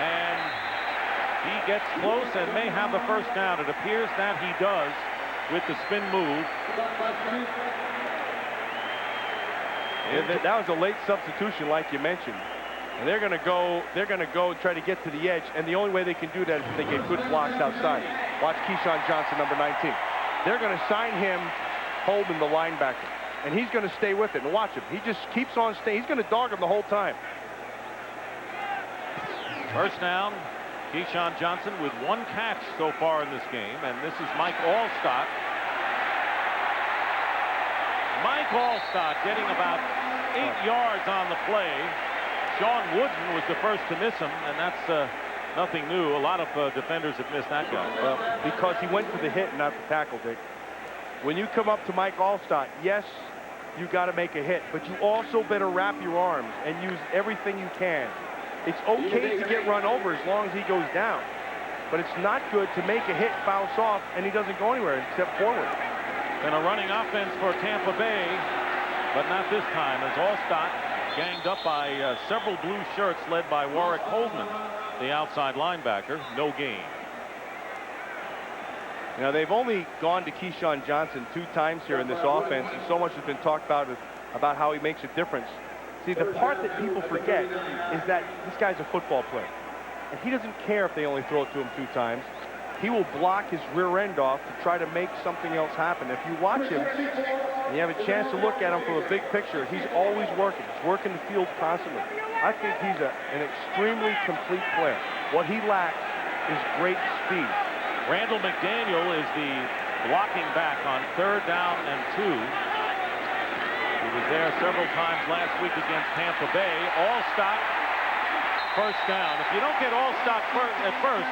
S1: And he gets close and may have the first down. It appears that he does with the spin move.
S2: That was a late substitution, like you mentioned. And they're going to go and try to get to the edge. And the only way they can do that is if they get good blocks outside. Watch Keyshawn Johnson, number 19. They're going to sign him Holden, the linebacker. And he's going to stay with it. And watch him. He just keeps on staying. He's going to dog him the whole time.
S1: First down, Keyshawn Johnson with 1 catch so far in this game. And this is Mike Allstott. Mike Allstott getting about 8 yards on the play. Sean Wooden was the first to miss him, and that's nothing new. A lot of defenders have missed that guy.
S2: Well, because he went for the hit and not the tackle, Dick. When you come up to Mike Allstott, yes, you got to make a hit, but you also better wrap your arms and use everything you can. It's okay to get run over as long as he goes down, but it's not good to make a hit, bounce off, and he doesn't go anywhere except forward.
S1: And a running offense for Tampa Bay, but not this time, as Allstott ganged up by several blue shirts led by Warwick Holdman, the outside linebacker. No gain.
S2: Now, they've only gone to Keyshawn Johnson 2 times here in this offense, and so much has been talked about how he makes a difference. See, the part that people forget is that this guy's a football player, and he doesn't care if they only throw it to him 2 times. He will block his rear end off to try to make something else happen. If you watch him and you have a chance to look at him from a big picture, he's always working. He's working the field constantly. I think he's an extremely complete player. What he lacks is great speed.
S1: Randall McDaniel is the blocking back on 3rd down and 2. He was there several times last week against Tampa Bay. Allstott, first down. If you don't get Allstott at first,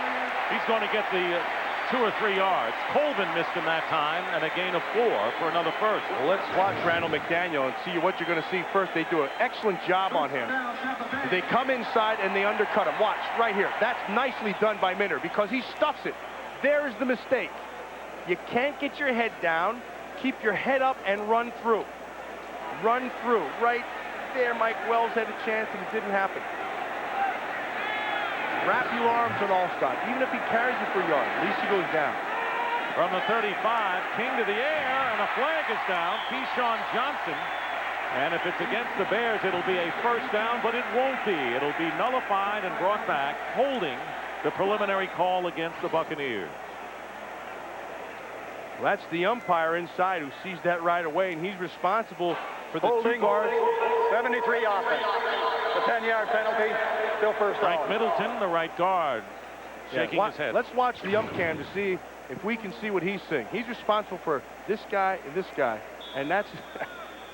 S1: he's going to get the 2 or 3 yards. Colvin missed him that time, and a gain of 4 for another first.
S2: Well, let's watch Randall McDaniel and see what you're going to see first. They do an excellent job on him. They come inside and they undercut him. Watch, right here. That's nicely done by Minter because he stuffs it. There is the mistake. You can't get your head down. Keep your head up and run through. Run through. Right there, Mike Wells had a chance and it didn't happen. Wrap your arms on Allstott. Even if he carries you for a yard, at least he goes down.
S1: From the 35, King to the air, and a flag is down. Keyshawn Johnson. And if it's against the Bears, it'll be a first down, but it won't be. It'll be nullified and brought back, holding the preliminary call against the Buccaneers.
S2: Well, that's the umpire inside who sees that right away, and he's responsible for the
S3: holding
S2: 2 guards.
S3: 73 offense. The 10-yard penalty. Still first down.
S1: Frank Middleton, the right guard, shaking his head.
S2: Let's watch the cam to see if we can see what he's seeing. He's responsible for this guy and this guy, and that's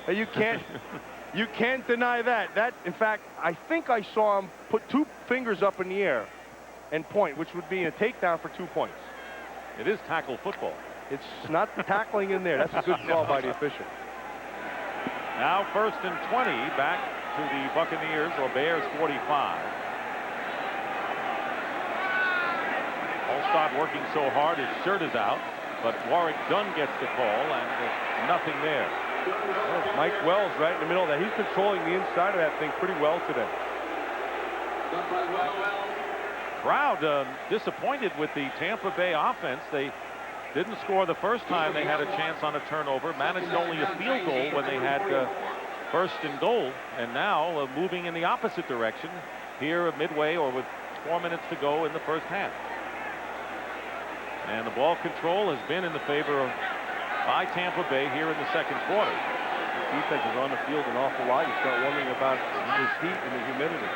S2: you can't deny that. That, in fact, I think I saw him put 2 fingers up in the air and point, which would be a takedown for 2 points.
S1: It is tackle football.
S2: It's not tackling in there. That's a good call by the official.
S1: Now 1st and 20, back to the Buccaneers, or Bears 45. Allstott working so hard, his shirt is out, but Warwick Dunn gets the call, and nothing there.
S2: Well, Mike Wells right in the middle of that. He's controlling the inside of that thing pretty well today.
S1: Crowd disappointed with the Tampa Bay offense. They didn't score the first time they had a chance on a turnover, managed only a field goal when they had 1st and goal, and now moving in the opposite direction here midway, or with 4 minutes to go in the first half. And the ball control has been in the favor of by Tampa Bay here in the 2nd quarter.
S2: The defense is on the field an awful lot. You start wondering about this heat and the humidity.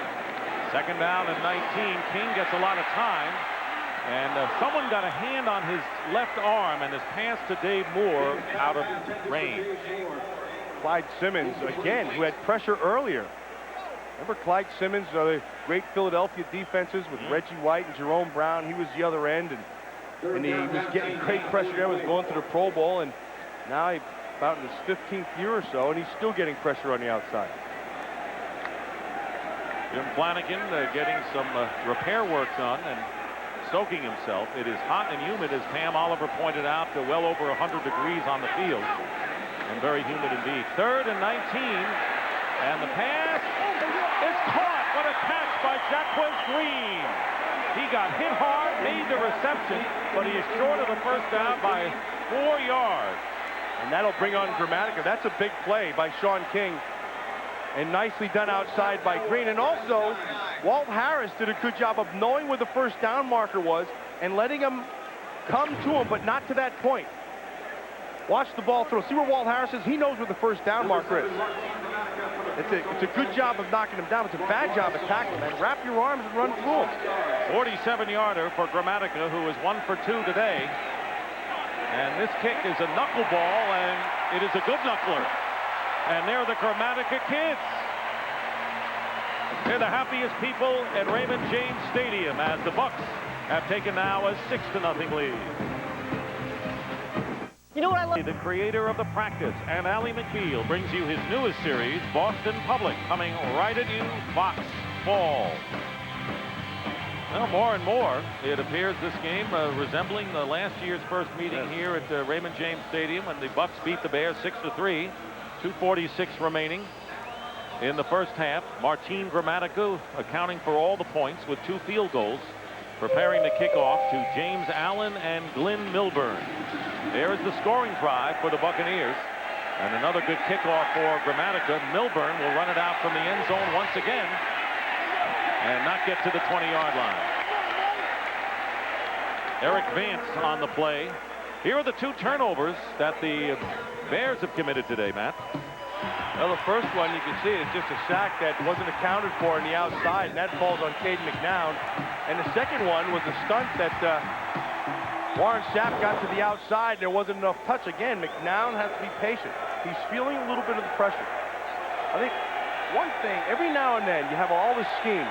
S1: 2nd down and 19. King gets a lot of time. And someone got a hand on his left arm and has passed to Dave Moore out of range.
S2: Clyde Simmons, again, who had pressure earlier. Remember Clyde Simmons, the great Philadelphia defenses with Reggie White and Jerome Brown. He was the other end, and he was getting great pressure there, was going to the Pro Bowl, and now he's about in his 15th year or so, and he's still getting pressure on the outside.
S1: Jim Flanagan getting some repair work done and soaking himself. It is hot and humid, as Pam Oliver pointed out, to well over 100 degrees on the field, and very humid indeed. 3rd and 19, and the pass is caught. What a catch by Jaquez Green. He got hit hard, made the reception, but he is short of the first down by 4 yards.
S2: And that'll bring on Gramatica. That's a big play by Sean King. And nicely done outside by Green. And also, Walt Harris did a good job of knowing where the first down marker was and letting him come to him, but not to that point. Watch the ball throw. See where Walt Harris is? He knows where the first down marker is. It's a good job of knocking him down. It's a bad job of tackling, man. Wrap your arms and run through him.
S1: 47-yarder for Gramatica, who is 1 for 2 today. And this kick is a knuckleball, and it is a good knuckler. And they're the Gramatica kids. They're the happiest people at Raymond James Stadium as the Bucs have taken now a 6-0 lead.
S9: You know what I love?
S1: The creator of the practice, and Ally McBeal, brings you his newest series, Boston Public, coming right at you, Fox Fall. Well, more and more, it appears this game resembling the last year's first meeting here at Raymond James Stadium when the Bucs beat the Bears 6-3, 2:46 remaining in the first half. Martin Gramatica accounting for all the points with 2 field goals, preparing the kickoff to James Allen and Glenn Milburn. There is the scoring drive for the Buccaneers, and another good kickoff for Gramatica. Milburn will run it out from the end zone once again and not get to the 20-yard line. Eric Vance on the play. Here are the 2 turnovers that the Bears have committed today, Matt.
S2: Well, the first one, you can see, is just a sack that wasn't accounted for on the outside, and that falls on Caden McNown. And the second one was a stunt that Warren Sapp got to the outside. There wasn't enough touch. Again, McNown has to be patient. He's feeling a little bit of the pressure. I think one thing, every now and then, you have all this scheme.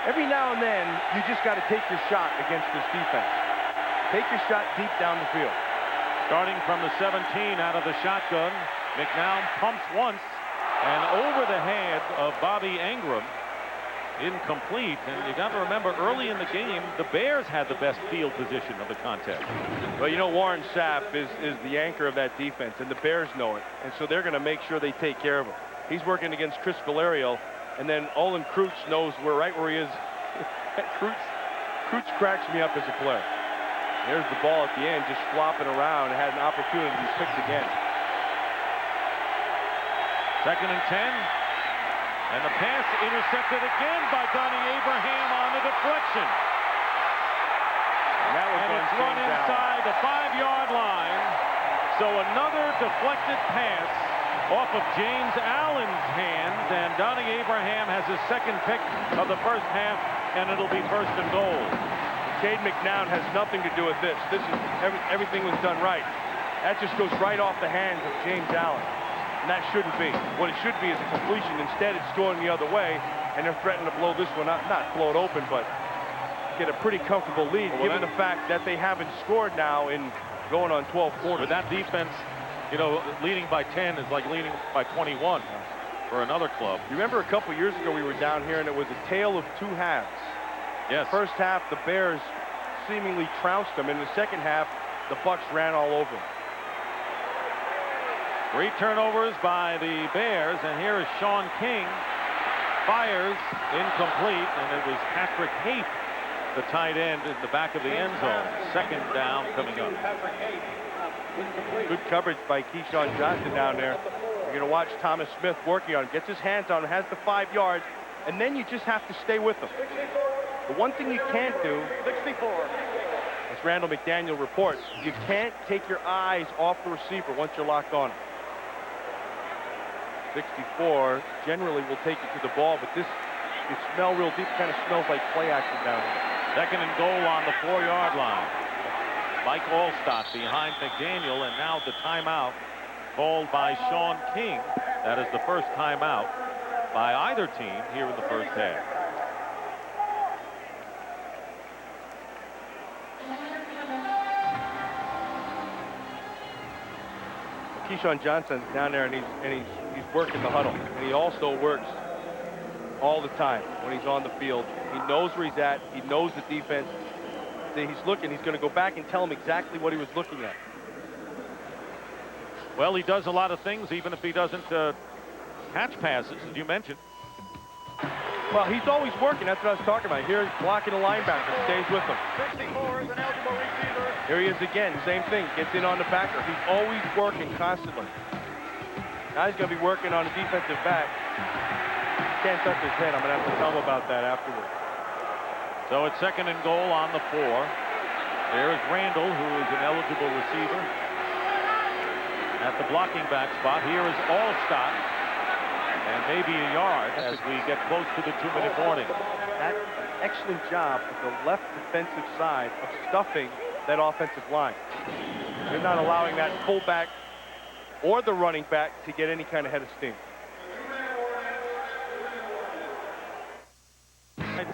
S2: Every now and then, you just got to take your shot against this defense. Take your shot deep down the field.
S1: Starting from the 17 out of the shotgun, McNown pumps once and over the head of Bobby Ingram. Incomplete. And you got to remember, early in the game, the Bears had the best field position of the contest.
S2: Well, you know, Warren Sapp is the anchor of that defense, and the Bears know it. And so they're going to make sure they take care of him. He's working against Chris Valerio, and then Olin Kreutz knows right where he is. Kreutz cracks me up as a player. There's the ball at the end, just flopping around. Had an opportunity to be picked again.
S1: 2nd and 10. And the pass intercepted again by Donnie Abraham on the deflection. And it's run inside the 5-yard line. So another deflected pass off of James Allen's hands, and Donnie Abraham has his 2nd pick of the first half, and it'll be 1st and goal.
S2: Cade McNown has nothing to do with this. Everything was done right. That just goes right off the hands of James Allen. And that shouldn't be. What it should be is a completion. Instead, it's going the other way, and they're threatening to blow this one up. Not blow it open, but get a pretty comfortable lead, given the fact that they haven't scored now in going on 12 quarters.
S1: But that defense, you know, leading by 10 is like leading by 21 for another club.
S2: You remember a couple years ago we were down here, and it was a tale of 2 halves.
S1: Yes.
S2: First half, the Bears seemingly trounced them. In the second half, the Bucs ran all over them.
S1: 3 turnovers by the Bears, and here is Sean King. Fires, incomplete, and it was Patrick Hape, the tight end, in the back of the end zone. 2nd down coming up.
S2: Good coverage by Keyshawn Johnson down there. You're going to watch Thomas Smith working on it. Gets his hands on it, has the 5 yards, and then you just have to stay with him. The one thing you can't do,
S3: 64.
S2: as Randall McDaniel reports, you can't take your eyes off the receiver once you're locked on him. 64 generally will take you to the ball, but this, you smell real deep, kind of smells like play action down here.
S1: Second and goal on the 4-yard line. Mike Allstott behind McDaniel, and now the timeout called by Sean King. That is the first timeout by either team here in the first half.
S2: Keyshawn Johnson's down there, and he's working the huddle, and he also works all the time when he's on the field. He knows where he's at. He knows the defense. He's looking. He's going to go back and tell him exactly what he was looking at.
S1: Well, he does a lot of things, even if he doesn't catch passes, as you mentioned.
S2: Well, he's always working. That's what I was talking about. Here he's blocking the linebacker. Stays with him.
S3: 64 is an eligible receiver.
S2: Here he is again. Same thing. Gets in on the backer. He's always working constantly. Now he's going to be working on the defensive back. Can't touch his head. I'm going to have to tell him about that afterwards.
S1: So it's second and goal on the 4. There is Randall, who is an eligible receiver at the blocking back spot. Here is Allstott, and maybe a yard as we get close to the 2-minute warning.
S2: That's an excellent job with the left defensive side of stuffing that offensive line. You're not allowing that fullback or the running back to get any kind of head of steam.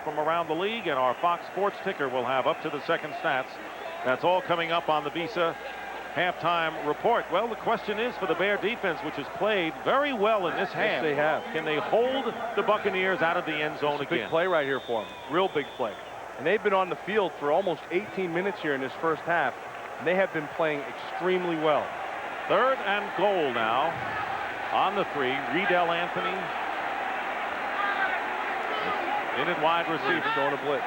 S1: From around the league, and our Fox Sports ticker will have up to the second stats. That's all coming up on the Visa halftime report. Well, the question is for the Bear defense, which has played very well in this half.
S2: Yes, they have.
S1: Can they hold the Buccaneers out of the end zone again?
S2: Big play right here for them. Real big play. And they've been on the field for almost 18 minutes here in this first half. And they have been playing extremely well.
S1: Third and goal now on the 3. Riedel Anthony in at wide receiver.
S2: Showing a blitz.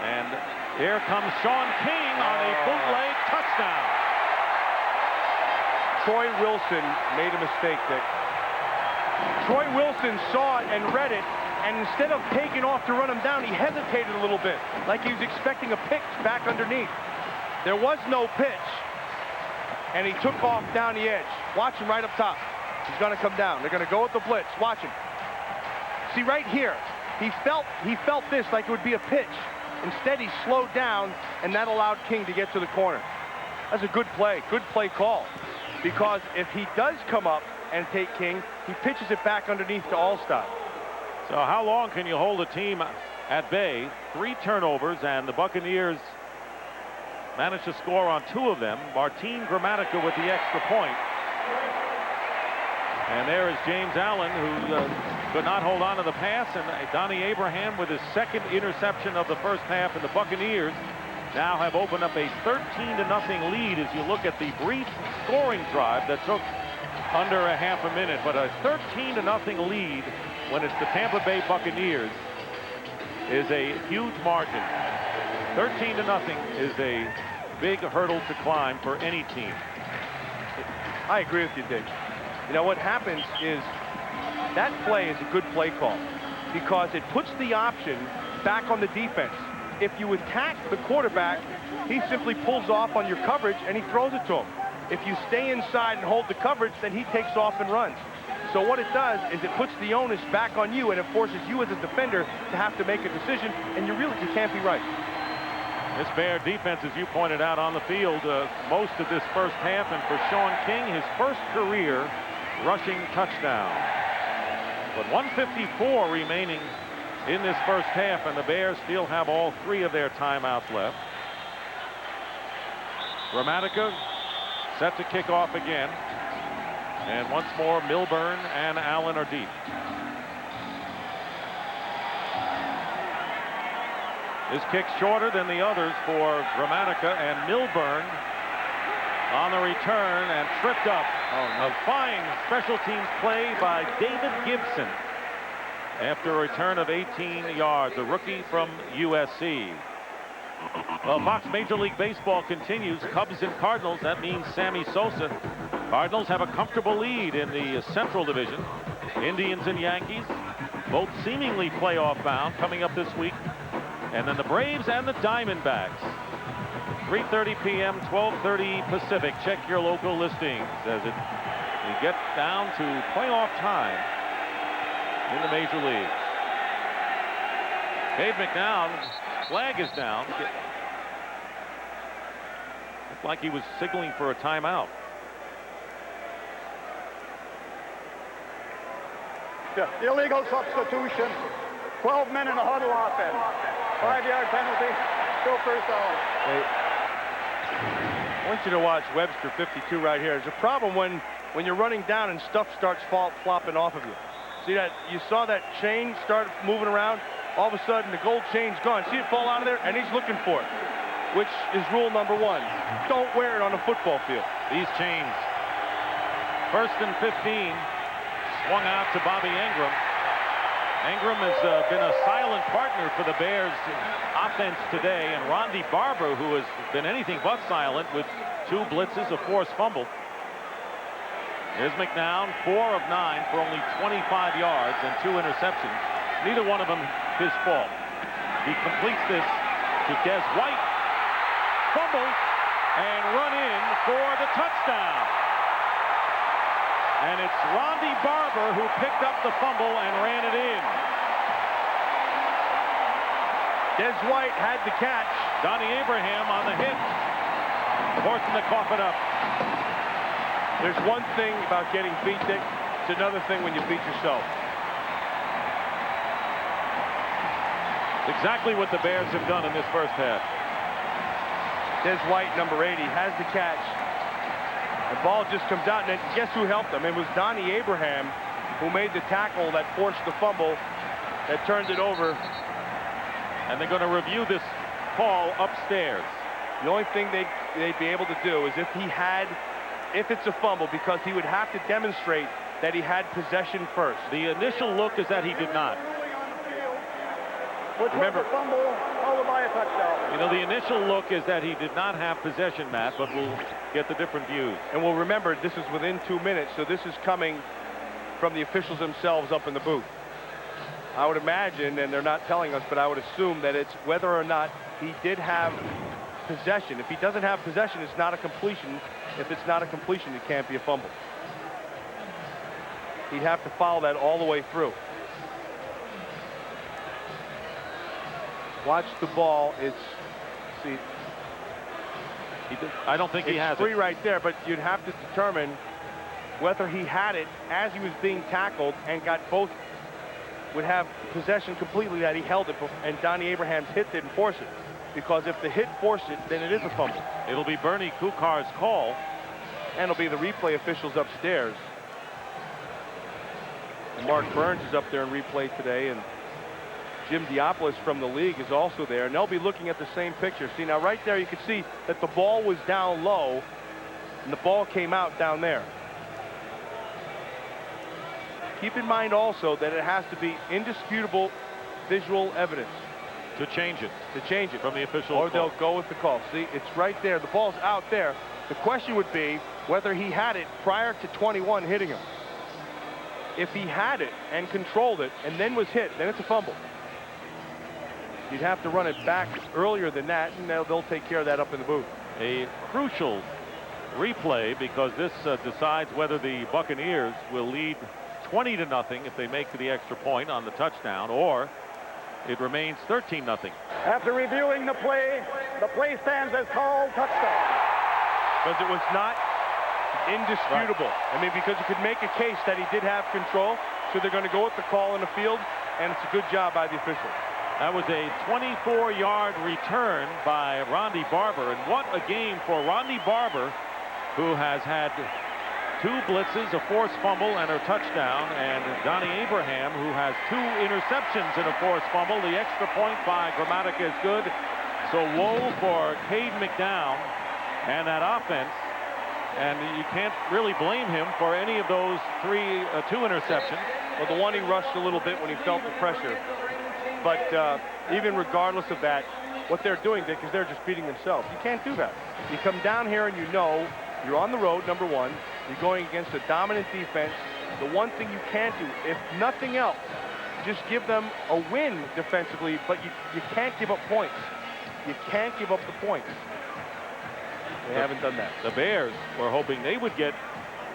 S1: And here comes Sean King on a bootleg touchdown.
S2: Troy Wilson made a mistake there. Troy Wilson saw it and read it, and instead of taking off to run him down, he hesitated a little bit, like he was expecting a pitch back underneath. There was no pitch, and he took off down the edge. Watch him right up top. He's going to come down. They're going to go with the blitz. Watch him. See right here. He felt this like it would be a pitch. Instead, he slowed down, and that allowed King to get to the corner. That's a good play call. Because if he does come up and take King, he pitches it back underneath to Allstott.
S1: So how long can you hold a team at bay? 3 turnovers, and the Buccaneers managed to score on 2 of them. Martin Gramatica with the extra point. And there is James Allen, who could not hold on to the pass, and Donnie Abraham with his second interception of the first half, and the Buccaneers now have opened up a 13-0 lead as you look at the brief scoring drive that took under a half a minute. But a 13-0 lead when it's the Tampa Bay Buccaneers is a huge margin. 13-0 is a big hurdle to climb for any team.
S2: I agree with you, Dick. You know, what happens is that play is a good play call because it puts the option back on the defense. If you attack the quarterback, he simply pulls off on your coverage and he throws it to him. If you stay inside and hold the coverage, then he takes off and runs. So what it does is it puts the onus back on you, and it forces you as a defender to have to make a decision, and you can't be right.
S1: This Bear defense, as you pointed out on the field, most of this first half, and for Sean King, his first career rushing touchdown. But 1:54 remaining in this first half, and the Bears still have all 3 of their timeouts left. Gramatica set to kick off again. And once more, Milburn and Allen are deep. His kick shorter than the others for Gramatica, and Milburn on the return and tripped up. A fine special teams play by David Gibson after a return of 18 yards, a rookie from USC. Well, Fox Major League Baseball continues. Cubs and Cardinals. That means Sammy Sosa. Cardinals have a comfortable lead in the Central Division. Indians and Yankees, both seemingly playoff bound, coming up this week. And then the Braves and the Diamondbacks. 3:30 p.m., 12:30 Pacific. Check your local listings as we get down to playoff time in the Major Leagues. Dave McNown Flag is down. Looked like he was signaling for a timeout.
S3: Illegal substitution. 12 men in a huddle offense. 5-yard penalty. Still first down.
S2: Hey, I want you to watch Webster 52 right here. There's a problem when you're running down and stuff starts flopping off of you. See that? You saw that chain start moving around. All of a sudden, the gold chain's gone. See it fall out of there? And he's looking for it, which is rule number 1. Don't wear it on a football field.
S1: These chains. 1st and 15. Swung out to Bobby Ingram. Ingram has been a silent partner for the Bears offense today, and Rondy Barber, who has been anything but silent with 2 blitzes, a forced fumble. Here's McNown, 4 of 9 for only 25 yards and 2 interceptions. Neither one of them his fault. He completes this to Des White. Fumble and run in for the touchdown. And it's Rondy Barber who picked up the fumble and ran it in.
S2: Des White had the catch.
S1: Donnie Abraham on the hit. Forcing to cough it up.
S2: There's one thing about getting beat, Dick. It's another thing when you beat yourself.
S1: Exactly what the Bears have done in this first half.
S2: Des White, number 80, has the catch. The ball just comes out, and then guess who helped him? It was Donnie Abraham who made the tackle that forced the fumble that turned it over.
S1: And they're going to review this call upstairs.
S2: The only thing they'd be able to do is if it's a fumble, because he would have to demonstrate that he had possession first.
S1: The initial look is that he did not.
S3: Which was a fumble followed by a touchdown.
S1: You know, the initial look is that he did not have possession, Matt, but we'll get the different views.
S2: And we'll remember, this is within 2 minutes, so this is coming from the officials themselves up in the booth. I would imagine, and they're not telling us, but I would assume that it's whether or not he did have possession. If he doesn't have possession, it's not a completion. If it's not a completion, it can't be a fumble. He'd have to follow that all the way through. Watch the ball. It's, see,
S1: I don't think he has it.
S2: It's free right there, but you'd have to determine whether he had it as he was being tackled and got both, would have possession completely, that he held it, and Donnie Abraham's hit didn't force it. Because if the hit forced it, then it is a fumble.
S1: It'll be Bernie Kukar's call.
S2: And it'll be the replay officials upstairs. And Mark Burns is up there in replay today, and Jim Diopoulos from the league is also there, and they'll be looking at the same picture. See, now right there you can see that the ball was down low, and the ball came out down there. Keep in mind also that it has to be indisputable visual evidence.
S1: To change it.
S2: To change it.
S1: From the official
S2: Or
S1: call.
S2: they'll go with the call. See, it's right there. The ball's out there. The question would be whether he had it prior to 21 hitting him. If he had it and controlled it and then was hit, then it's a fumble. You'd have to run it back earlier than that, and they'll take care of that up in the booth.
S1: A crucial replay, because this decides whether the Buccaneers will lead 20-0 if they make the extra point on the touchdown, or it remains 13-0.
S3: After reviewing the play stands as called touchdown.
S2: Because it was not indisputable. Right. I mean, because you could make a case that he did have control, so they're going to go with the call in the field, and it's a good job by the official.
S1: That was a 24-yard return by Rondy Barber, and what a game for Rondy Barber, who has had 2 blitzes, a forced fumble, and a touchdown, and Donnie Abraham, who has 2 interceptions and a forced fumble. The extra point by Gramatica is good. So woe for Cade McNown and that offense, and you can't really blame him for any of those 2 interceptions.
S2: Well, the one he rushed a little bit when he felt the pressure, but even regardless of that, what they're doing, Dick, is they're just beating themselves. You can't do that. You come down here and you know you're on the road, number one. You're going against a dominant defense. The one thing you can't do, if nothing else, just give them a win defensively, but you can't give up points. You can't give up the points. They haven't done that.
S1: The Bears were hoping they would get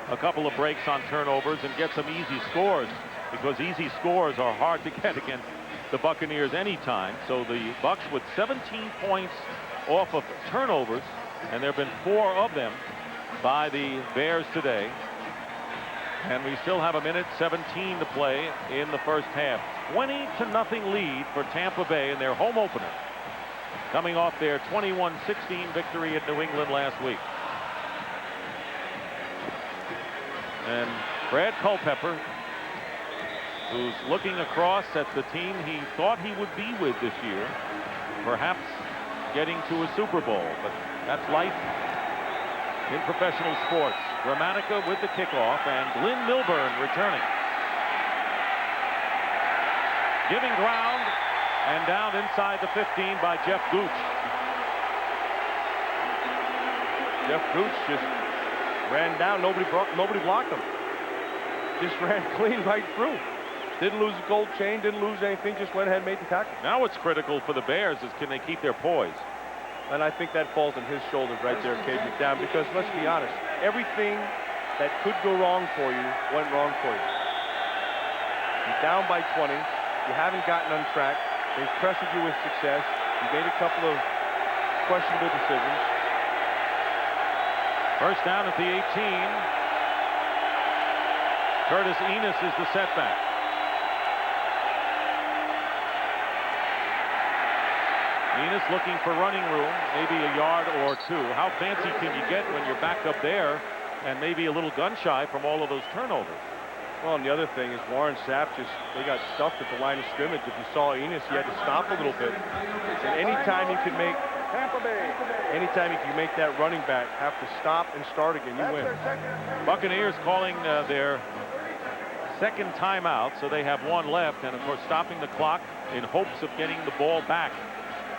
S1: a couple of breaks on turnovers and get some easy scores, because easy scores are hard to get against the Buccaneers anytime. So the Bucs with 17 points off of turnovers, and there have been 4 of them by the Bears today. And we still have 1:17 to play in the first half. 20-0 lead for Tampa Bay in their home opener, coming off their 21-16 victory at New England last week. And Brad Culpepper, who's looking across at the team he thought he would be with this year, perhaps getting to a Super Bowl, but that's life in professional sports. Gramatica with the kickoff, and Glenn Milburn returning. Giving ground, and down inside the 15 by Jeff Gooch.
S2: Jeff Gooch just ran down. Nobody blocked him. Just ran clean right through. Didn't lose a gold chain, didn't lose anything, just went ahead and made the tackle.
S1: Now what's critical for the Bears is can they keep their poise?
S2: And I think that falls on his shoulders right there, Cade McNown, because let's be honest, everything that could go wrong for you went wrong for you. You're down by 20. You haven't gotten on track. They've pressured you with success. You made a couple of questionable decisions.
S1: First down at the 18. Curtis Enos is the setback. Enos looking for running room, maybe a yard or 2. How fancy can you get when you're back up there and maybe a little gun shy from all of those turnovers?
S2: Well, and the other thing is Warren Sapp they got stuffed at the line of scrimmage. If you saw Enos, he had to stop a little bit. And anytime you can make that running back have to stop and start again, you win.
S1: Buccaneers calling their second timeout, so they have 1 left, and of course stopping the clock in hopes of getting the ball back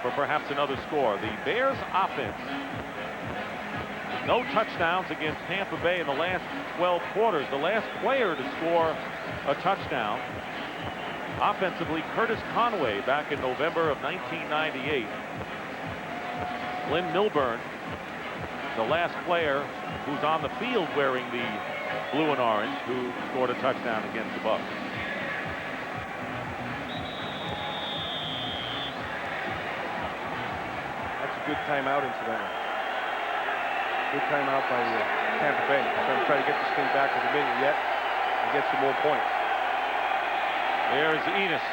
S1: for perhaps another score. The Bears offense, no touchdowns against Tampa Bay in the last 12 quarters. The last player to score a touchdown offensively, Curtis Conway, back in November of 1998. Glenn Milburn, the last player who's on the field wearing the blue and orange, who scored a touchdown against the Bucs.
S2: Good timeout, incidentally. Good timeout by Tampa Bay. They're trying to get this thing back with a minute yet and get some more points.
S1: There's Enos.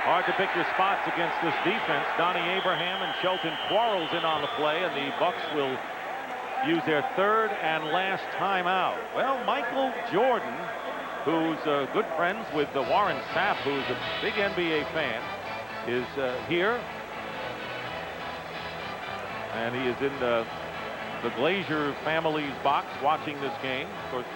S1: Hard to pick your spots against this defense. Donnie Abraham and Shelton Quarles in on the play, and the Bucs will use their third and last timeout. Well, Michael Jordan, who's good friends with Warren Sapp, who's a big NBA fan, is here. And he is in the Glazier family's box watching this game. Of course,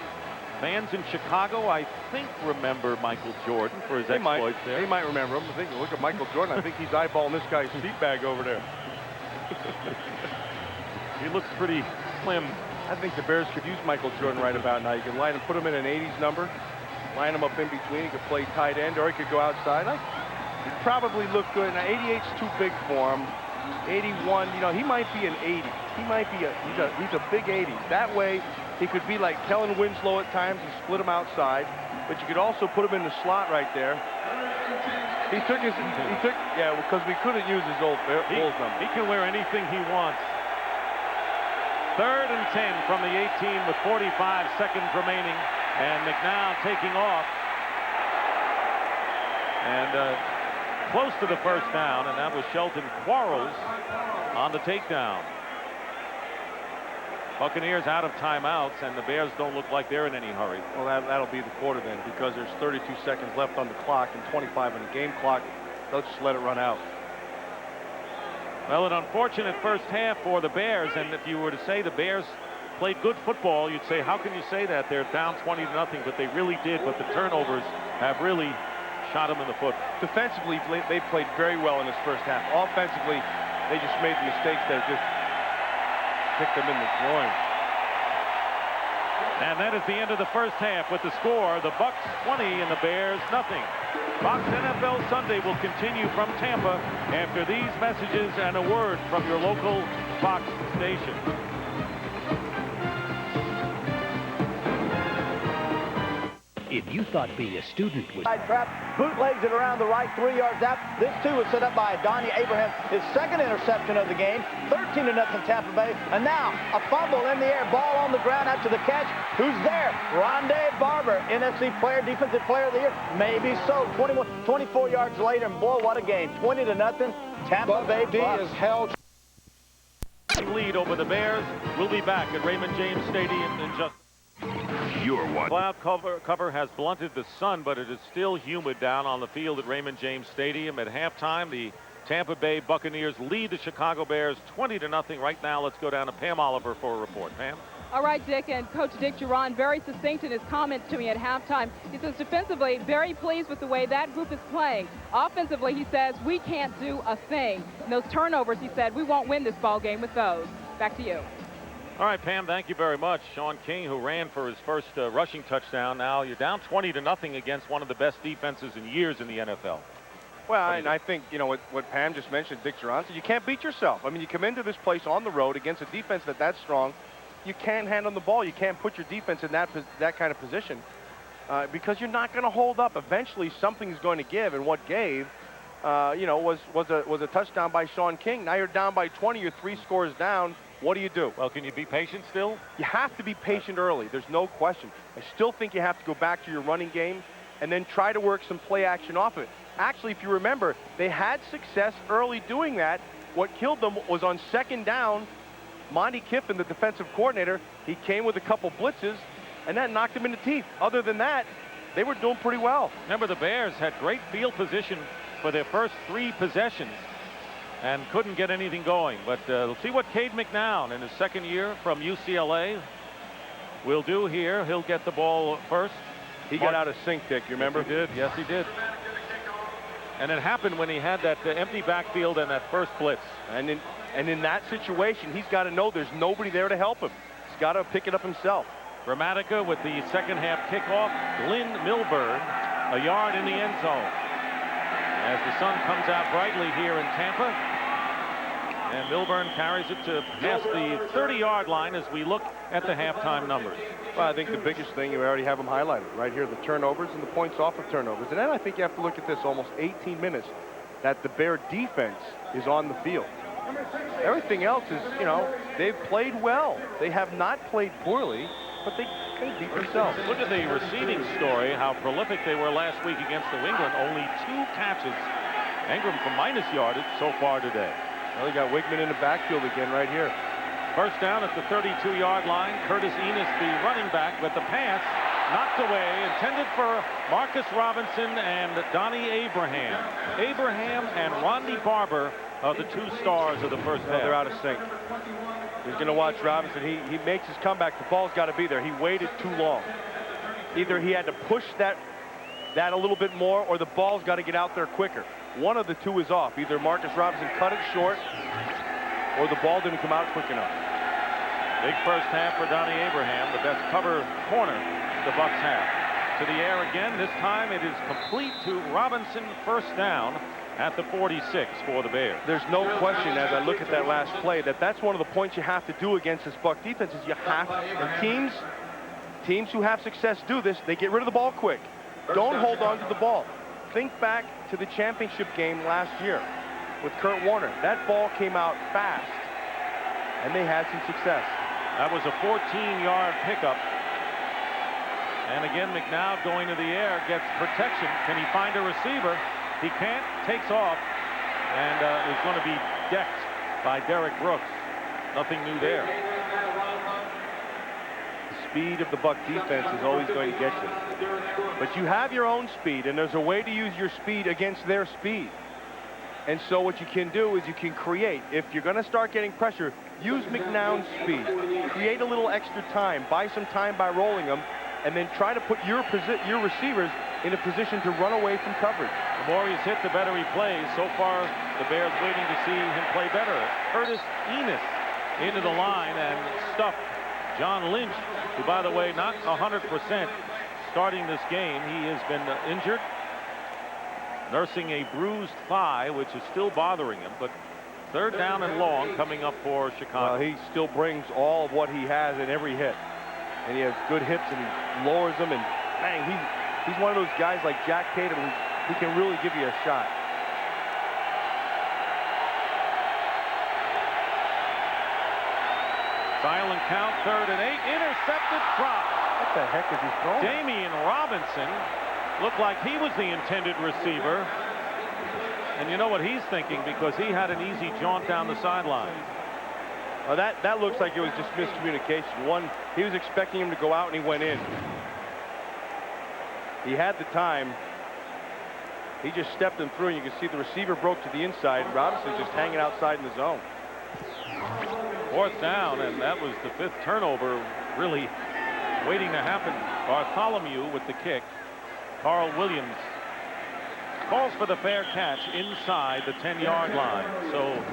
S1: fans in Chicago, I think, remember Michael Jordan for his exploits there.
S2: They might remember him. I think, look at Michael Jordan. I think he's eyeballing this guy's seat bag over there.
S1: He looks pretty slim.
S2: I think the Bears could use Michael Jordan right about now. You can line him, put him in an 80s number, line him up in between. He could play tight end, or he could go outside. He'd probably look good. Now, 88's too big for him. 81, he might be an 80. He might be he's a big 80. That way, he could be like Kellen Winslow at times and split him outside. But you could also put him in the slot right there. Yeah, because we couldn't use his old Bulls number.
S1: He can wear anything he wants. 3rd and 10 from the 18 with 45 seconds remaining, and McNown taking off. And close to the first down, and that was Shelton Quarles on the takedown. Buccaneers out of timeouts, and the Bears don't look like they're in any hurry.
S2: Well, that'll be the quarter then, because there's 32 seconds left on the clock and 25 on the game clock. They'll just let it run out.
S1: Well, an unfortunate first half for the Bears, and if you were to say the Bears played good football, you'd say, how can you say that? They're down 20-0, but they really did, but the turnovers have really shot them in the foot.
S2: Defensively, they played very well in this first half. Offensively, they just made the mistakes that just kicked them in the groin.
S1: And that is the end of the first half with the score, the Bucs 20 and the Bears nothing. Fox NFL Sunday will continue from Tampa after these messages and a word from your local Fox station.
S9: If you thought being a student was...
S3: Side trap, bootlegs it around the right 3 yards out. This too was set up by Donnie Abraham, his second interception of the game. 13-0 Tampa Bay. And now a fumble in the air, ball on the ground after the catch. Who's there? Rondé Barber, NFC player, defensive player of the year. Maybe so. 24 yards later, and boy, what a game. 20-0. Tampa Bay Bucs
S2: is held.
S1: Lead over the Bears. We'll be back at Raymond James Stadium in just...
S4: You're watching.
S1: Cloud cover has blunted the sun, but it is still humid down on the field at Raymond James Stadium. At halftime, the Tampa Bay Buccaneers lead the Chicago Bears 20-0. Right now, let's go down to Pam Oliver for a report. Pam?
S10: All right, Dick, and Coach Dick Duran very succinct in his comments to me at halftime. He says defensively, very pleased with the way that group is playing. Offensively, he says, we can't do a thing. And those turnovers, he said, we won't win this ball game with those. Back to you.
S1: All right, Pam, thank you very much. Sean King, who ran for his first rushing touchdown. Now you're down 20-0 against one of the best defenses in years in the NFL.
S2: Well, and I think, you know, what Pam just mentioned, Dick Duran said, you can't beat yourself. I mean, you come into this place on the road against a defense that's strong. You can't hand on the ball. You can't put your defense in that kind of position because you're not going to hold up. Eventually, something's going to give, and what gave, you know, was a touchdown by Sean King. Now you're down by 20. You're 3 scores down. What do you do?
S1: Well, can you be patient still?
S2: You have to be patient early. There's no question. I still think you have to go back to your running game and then try to work some play action off of it. Actually, if you remember, they had success early doing that. What killed them was on second down. Monty Kiffin, the defensive coordinator, he came with a couple blitzes, and that knocked him in the teeth. Other than that, they were doing pretty well.
S1: Remember, the Bears had great field position for their first 3 possessions and couldn't get anything going. But let's see what Cade McNown in his second year from UCLA will do here. He'll get the ball first.
S2: He got out of sync, Dick, you remember?
S1: Yes, he did. Yes, he did. And it happened when he had that empty backfield and that first blitz.
S2: And in that situation, he's got to know there's nobody there to help him. He's got to pick it up himself.
S1: Gramatica with the second half kickoff. Glenn Milburn, a yard in the end zone. As the sun comes out brightly here in Tampa. And Milburn carries it to past the 30-yard line as we look at the halftime numbers.
S2: Well, I think the biggest thing, you already have them highlighted right here, the turnovers and the points off of turnovers. And then I think you have to look at this almost 18 minutes that the Bear defense is on the field. Everything else is, you know, they've played well. They have not played poorly, but they beat themselves.
S1: Look at the receiving story, how prolific they were last week against New England. Only 2 catches. Ingram from minus yardage so far today.
S2: Well, they got Wigman in the backfield again right here.
S1: First down at the 32-yard line. Curtis Enis, the running back, but the pass knocked away, intended for Marcus Robinson and Donnie Abraham. Abraham and Rondé Barber are the 2 stars of the first half.
S2: They're out of sync. He's going to watch Robinson. He makes his comeback. The ball's got to be there. He waited too long. Either he had to push that a little bit more, or the ball's got to get out there quicker. One of the 2 is off. Either Marcus Robinson cut it short, or the ball didn't come out quick enough.
S1: Big first half for Donnie Abraham, the best cover corner the Bucs have. To the air again. This time it is complete to Robinson. First down at the 46 for the Bears.
S2: There's no question, as I look at that last play, that's one of the points you have to do against this Buc defense. Is you have, and teams who have success do this. They get rid of the ball quick. Don't hold on to the ball. Think back to the championship game last year with Kurt Warner. That ball came out fast, and they had some success.
S1: That was a 14-yard pickup. And again, McNown going to the air, gets protection. Can he find a receiver? He can't, takes off, and is going to be decked by Derek Brooks. Nothing new there.
S2: The speed of the Buc defense is always going to get you. But you have your own speed, and there's a way to use your speed against their speed. And so what you can do is you can create. If you're going to start getting pressure, use McNown's speed. Create a little extra time. Buy some time by rolling them, and then try to put your receivers in a position to run away from coverage.
S1: The more he's hit, the better he plays. So far, the Bears waiting to see him play better. Curtis Enis into the line and stuffed John Lynch, who, by the way, not 100% starting this game. He has been injured, nursing a bruised thigh, which is still bothering him. But third down and long coming up for Chicago.
S2: He still brings all of what he has in every hit. And he has good hits, and he lowers them, and bang, He's one of those guys like Jack Tatum who can really give you a shot.
S1: Silent count, 3rd and 8, intercepted, drop.
S2: What the heck is he throwing?
S1: Damian Robinson looked like he was the intended receiver. And you know what he's thinking, because he had an easy jaunt down the sideline.
S2: Well, that looks like it was just miscommunication. One, he was expecting him to go out and he went in. He had the time. He just stepped him through, and you can see the receiver broke to the inside. Robinson just hanging outside in the zone.
S1: 4th down, and that was the 5th turnover really waiting to happen. Bartholomew with the kick. Carl Williams calls for the fair catch inside the 10-yard line. So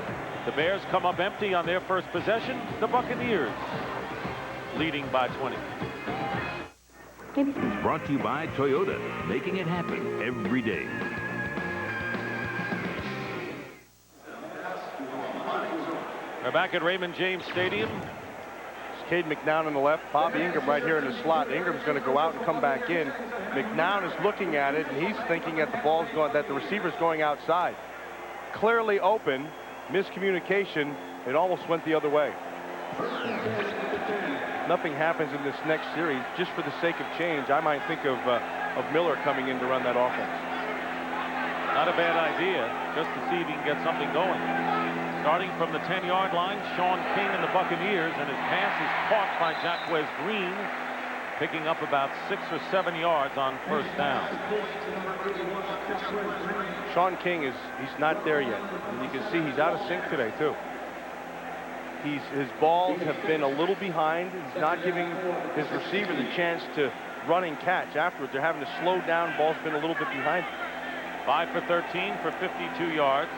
S1: the Bears come up empty on their first possession. The Buccaneers leading by 20.
S4: It's brought to you by Toyota, making it happen every day.
S1: We're back at Raymond James Stadium.
S2: It's Cade McNown on the left, Bobby Ingram right here in the slot. Ingram's going to go out and come back in. McNown is looking at it, and he's thinking that the receiver's going outside. Clearly open, miscommunication. It almost went the other way. Nothing happens in this next series. Just for the sake of change, I might think of Miller coming in to run that offense.
S1: Not a bad idea, just to see if he can get something going. Starting from the 10-yard line, Sean King and the Buccaneers, and his pass is caught by Jaquez Green, picking up about 6 or 7 yards on 1st down.
S2: Sean King he's not there yet, and you can see he's out of sync today too. His balls have been a little behind. He's not giving his receiver the chance to run and catch afterwards. They're having to slow down. Ball's been a little bit behind.
S1: 5 for 13 for 52 yards.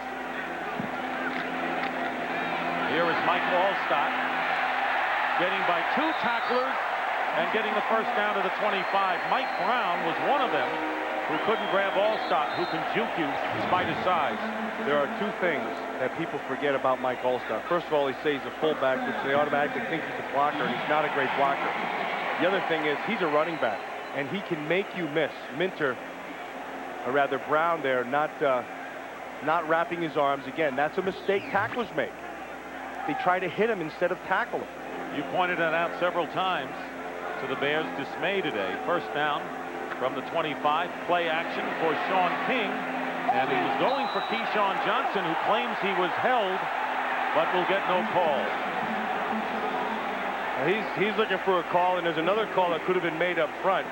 S1: Here is Mike Allstott getting by 2 tacklers and getting the first down to the 25. Mike Brown was one of them who couldn't grab Allstott, who can juke you despite his size.
S2: There are 2 things that people forget about Mike Allstott. First of all, he says he's a fullback, which they automatically think he's a blocker, and he's not a great blocker. The other thing is he's a running back, and he can make you miss. Minter, or rather Brown there, not wrapping his arms. Again, that's a mistake tacklers make. They try to hit him instead of tackle him.
S1: You pointed that out several times to the Bears' dismay today. First down from the 25, play action for Sean King, and he was going for Keyshawn Johnson, who claims he was held, but will get no call.
S2: He's looking for a call, and there's another call that could have been made up front.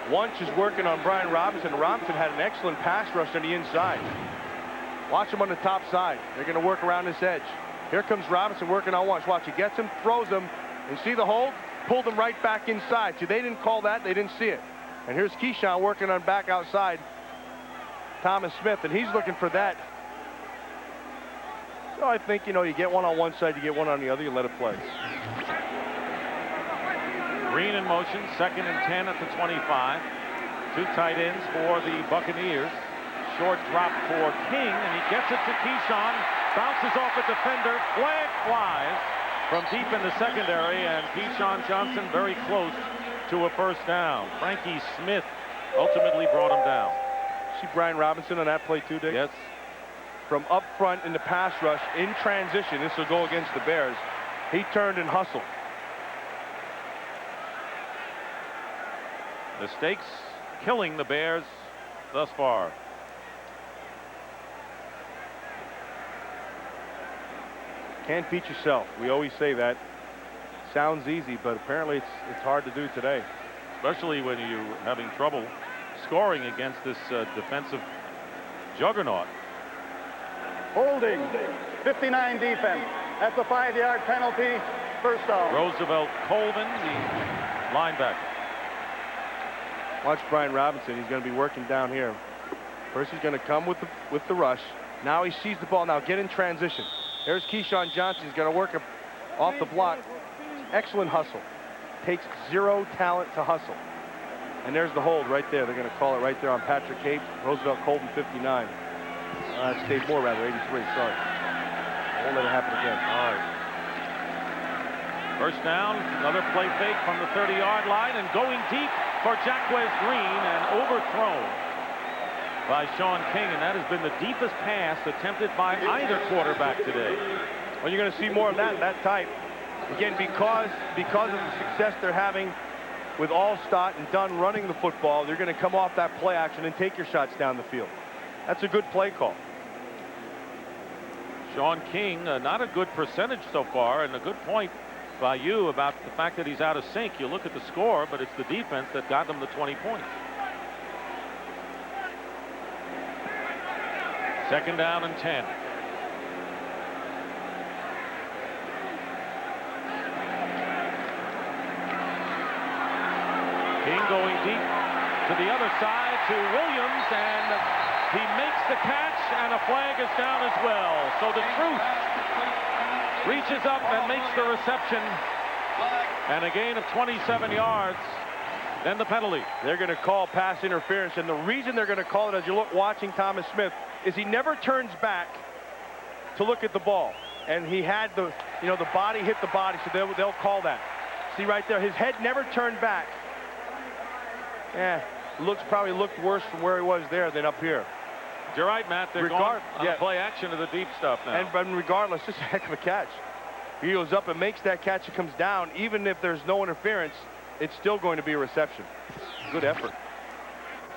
S2: Wunsch is working on Brian Robinson. Robinson had an excellent pass rush on the inside. Watch him on the top side. They're going to work around this edge. Here comes Robinson working on Wunsch. Watch, he gets him, throws him, and see the hold? Pulled him right back inside. See, they didn't call that. They didn't see it. And here's Keyshawn working on back outside Thomas Smith, and he's looking for that. So I think, you get one on one side, you get one on the other, you let it play.
S1: Green in motion, 2nd and 10 at the 25. 2 tight ends for the Buccaneers. Short drop for King, and he gets it to Keyshawn. Bounces off a defender. Flag flies from deep in the secondary, and Keyshawn Johnson very close to a first down. Frankie Smith ultimately brought him down.
S2: See Brian Robinson on that play too, Dick?
S1: Yes.
S2: From up front in the pass rush, in transition, this will go against the Bears. He turned and hustled.
S1: Mistakes killing the Bears thus far.
S2: Can't beat yourself. We always say that. Sounds easy, but apparently it's hard to do today.
S1: Especially when you're having trouble scoring against this defensive juggernaut.
S3: Holding, 59 defense. That's a 5-yard penalty. First down.
S1: Roosevelt Colvin, the linebacker.
S2: Watch Brian Robinson. He's going to be working down here. First he's going to come with the rush. Now he sees the ball. Now get in transition. There's Keyshawn Johnson. He's going to work off the block. Excellent hustle. Takes 0 talent to hustle. And there's the hold right there. They're going to call it right there on Patrick Cape. Roosevelt Colvin, 59. It's Dave Moore, rather, 83. Sorry. Won't let it happen again. All right.
S1: First down, another play fake from the 30-yard line, and going deep for Jacquez Green and overthrown by Sean King, and that has been the deepest pass attempted by either quarterback today.
S2: Well, you're going to see more of that type. Again, because of the success they're having with Allstott and Dunn running the football, they're going to come off that play action and take your shots down the field. That's a good play call.
S1: Sean King, not a good percentage so far, and a good point by you about the fact that he's out of sync. You look at the score, but it's the defense that got them the 20 points. Second down and 10. King going deep to the other side to Williams, and he makes the catch, and a flag is down as well. So the Truth reaches up and makes the reception, and a gain of 27 yards. Then the penalty.
S2: They're going to call pass interference, and the reason they're going to call it, as you look watching Thomas Smith, is he never turns back to look at the ball, and he had the body hit the body, so they'll call that. See right there, his head never turned back. Yeah, probably looked worse from where he was there than up here.
S1: You're right, Matt. They're going on play action to the deep stuff now.
S2: But regardless, just a heck of a catch. He goes up and makes that catch. It comes down. Even if there's no interference, it's still going to be a reception. Good effort.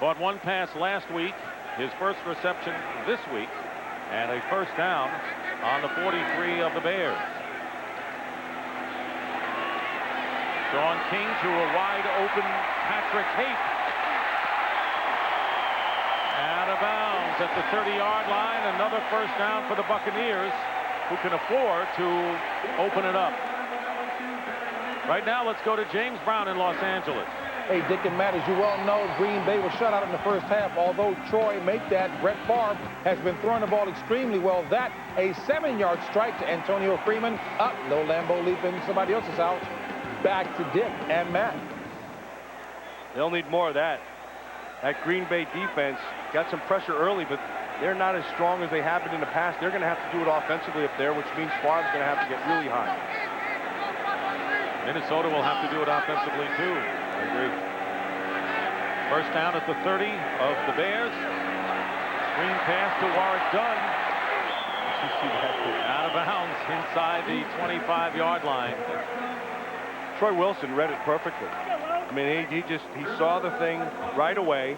S1: Caught one pass last week, his first reception this week, and a first down on the 43 of the Bears. Sean King to a wide open Patrick Hape. Out of bounds at the 30-yard line. Another first down for the Buccaneers, who can afford to open it up. Right now, let's go to James Brown in Los Angeles.
S11: Hey, Dick and Matt, as you well know, Green Bay was shut out in the first half. Although Troy made that, Brett Favre has been throwing the ball extremely well. That, a 7-yard strike to Antonio Freeman. Up, no Lambeau leaping, somebody else is out. Back to Dick and Matt.
S2: They'll need more of that. That Green Bay defense got some pressure early, but they're not as strong as they have been in the past. They're going to have to do it offensively up there, which means Favre's going to have to get really high.
S1: Minnesota will have to do it offensively, too. I agree. First down at the 30 of the Bears. Screen pass to Warwick Dunn. Out of bounds inside the 25-yard line.
S2: Troy Wilson read it perfectly. I mean, he saw the thing right away.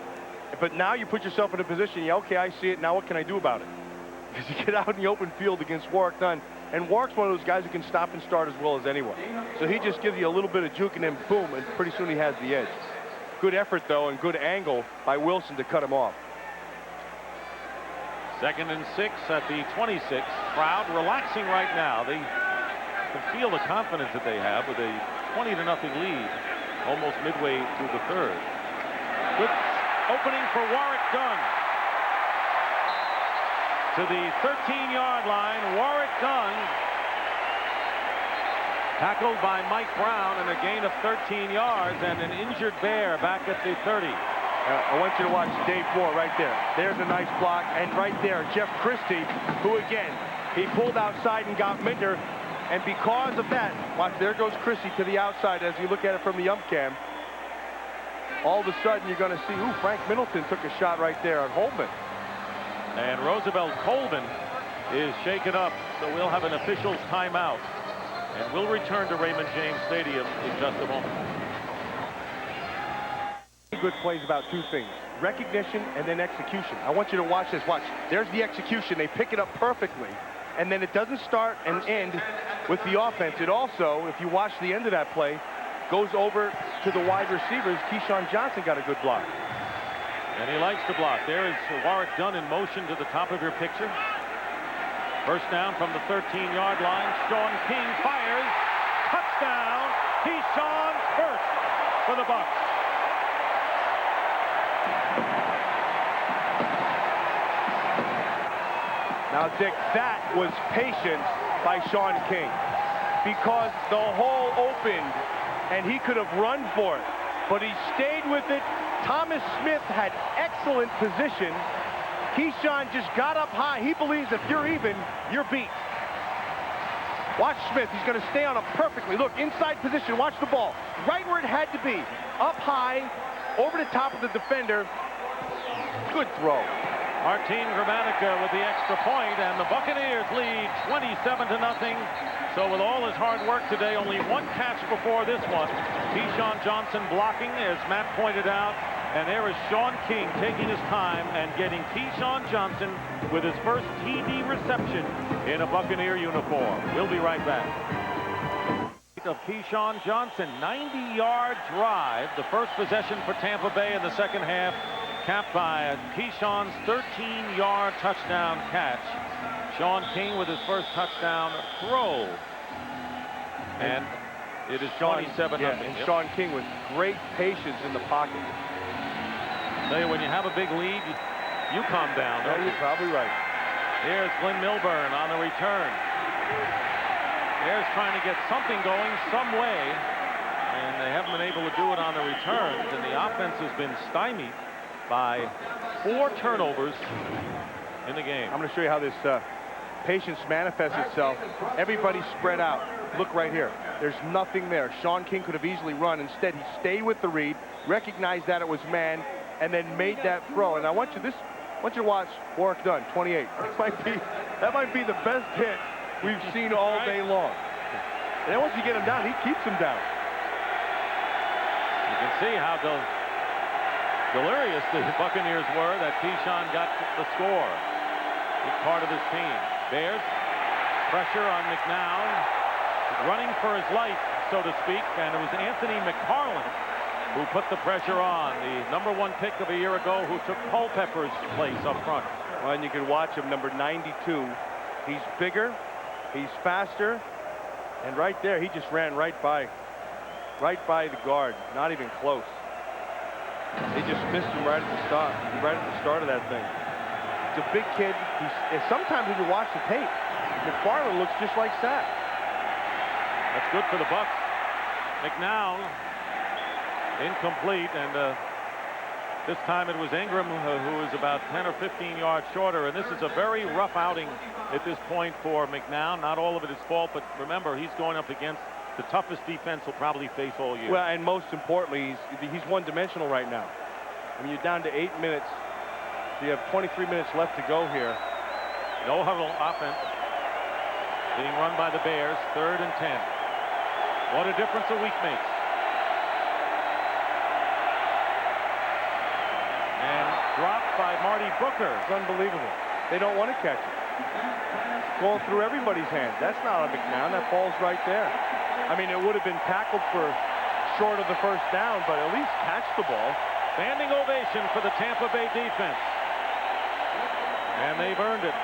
S2: But now you put yourself in a position, yeah, okay, I see it. Now what can I do about it? Because you get out in the open field against Warwick Dunn. And Warwick's one of those guys who can stop and start as well as anyone. So he just gives you a little bit of juke and then boom, and pretty soon he has the edge. Good effort, though, and good angle by Wilson to cut him off.
S1: 2nd and 6 at the 26. Crowd relaxing right now. They can feel the confidence that they have with a 20-0 lead almost midway through the third. Good opening for Warwick Dunn. To the 13-yard line, Warwick Dunn tackled by Mike Brown, and a gain of 13 yards, and an injured Bear back at the 30.
S2: I want you to watch Dave Moore right there. There's a nice block, and right there, Jeff Christie, who again, he pulled outside and got Minder, and because of that, watch, there goes Christie to the outside as you look at it from the ump cam. All of a sudden, you're going to see, ooh, Frank Middleton took a shot right there on Holman.
S1: And Roosevelt Colvin is shaken up, so we'll have an official's timeout. And we'll return to Raymond James Stadium in just a moment.
S2: Good plays about two things, recognition and then execution. I want you to watch this. Watch. There's the execution. They pick it up perfectly. And then it doesn't start and end with the offense. It also, if you watch the end of that play, goes over to the wide receivers. Keyshawn Johnson got a good block.
S1: And he likes to block. There is Warwick Dunn in motion to the top of your picture. First down from the 13-yard line. Sean King fires. Touchdown. Keyshawn first for the Bucs.
S2: Now, Dick, that was patience by Sean King, because the hole opened and he could have run for it, but he stayed with it. Thomas Smith had excellent position. Keyshawn just got up high. He believes if you're even, you're beat. Watch Smith. He's going to stay on him perfectly. Look, inside position. Watch the ball. Right where it had to be. Up high, over the top of the defender. Good throw.
S1: Martin Gramatica with the extra point, and the Buccaneers lead 27-0. So with all his hard work today, only one catch before this one. Keyshawn Johnson blocking, as Matt pointed out. And there is Sean King taking his time and getting Keyshawn Johnson with his first TD reception in a Buccaneer uniform. We'll be right back. Of Keyshawn Johnson, 90-yard drive, the first possession for Tampa Bay in the second half, capped by Keyshawn's 13-yard touchdown catch. Sean King with his first touchdown throw. And it is 27-0.
S2: Yeah, and Sean King with great patience in the pocket.
S1: Tell you, when you have a big lead, you calm down.
S2: Yeah, you're probably right.
S1: Here's Glenn Milburn on the return. Bears trying to get something going some way, and they haven't been able to do it on the returns, and the offense has been stymied by 4 turnovers in the game.
S2: I'm going to show you how this patience manifests itself. Everybody spread out. Look right here. There's nothing there. Sean King could have easily run. Instead, he stayed with the read, recognized that it was man, and then made that throw. And I want you to watch Warrick Dunn, 28. That might be the best hit we've seen all day long. And then once you get him down, he keeps him down.
S1: You can see how delirious the Buccaneers were that Keyshawn got the score. He's part of this team. Bears pressure on McNown, running for his life, so to speak, and it was Anthony McFarland who put the pressure on, the #1 pick of a year ago, who took Culpepper's place up front.
S2: Well, and you can watch him, number 92. He's bigger, he's faster, and right there, he just ran right by the guard, not even close. They just missed him right at the start of that thing. He's a big kid. Sometimes when you watch the tape, McFarland looks just like Sapp.
S1: That's good for the Bucs. McNown incomplete, and this time it was Ingram who was about 10 or 15 yards shorter, and this is a very rough outing at this point for McNown. Not all of it is fault, but remember, he's going up against the toughest defense he'll probably face all year.
S2: Well, and most importantly, he's one-dimensional right now. I mean, you're down to 8 minutes. You have 23 minutes left to go here.
S1: No huddle offense being run by the Bears, 3rd and 10. What a difference a week makes. Dropped by Marty Booker.
S2: It's unbelievable. They don't want to catch it. Going through everybody's hands. That's not on McNown. That ball's right there. I mean, it would have been tackled for short of the first down, but at least catch the ball.
S1: Standing ovation for the Tampa Bay defense. And they've earned it.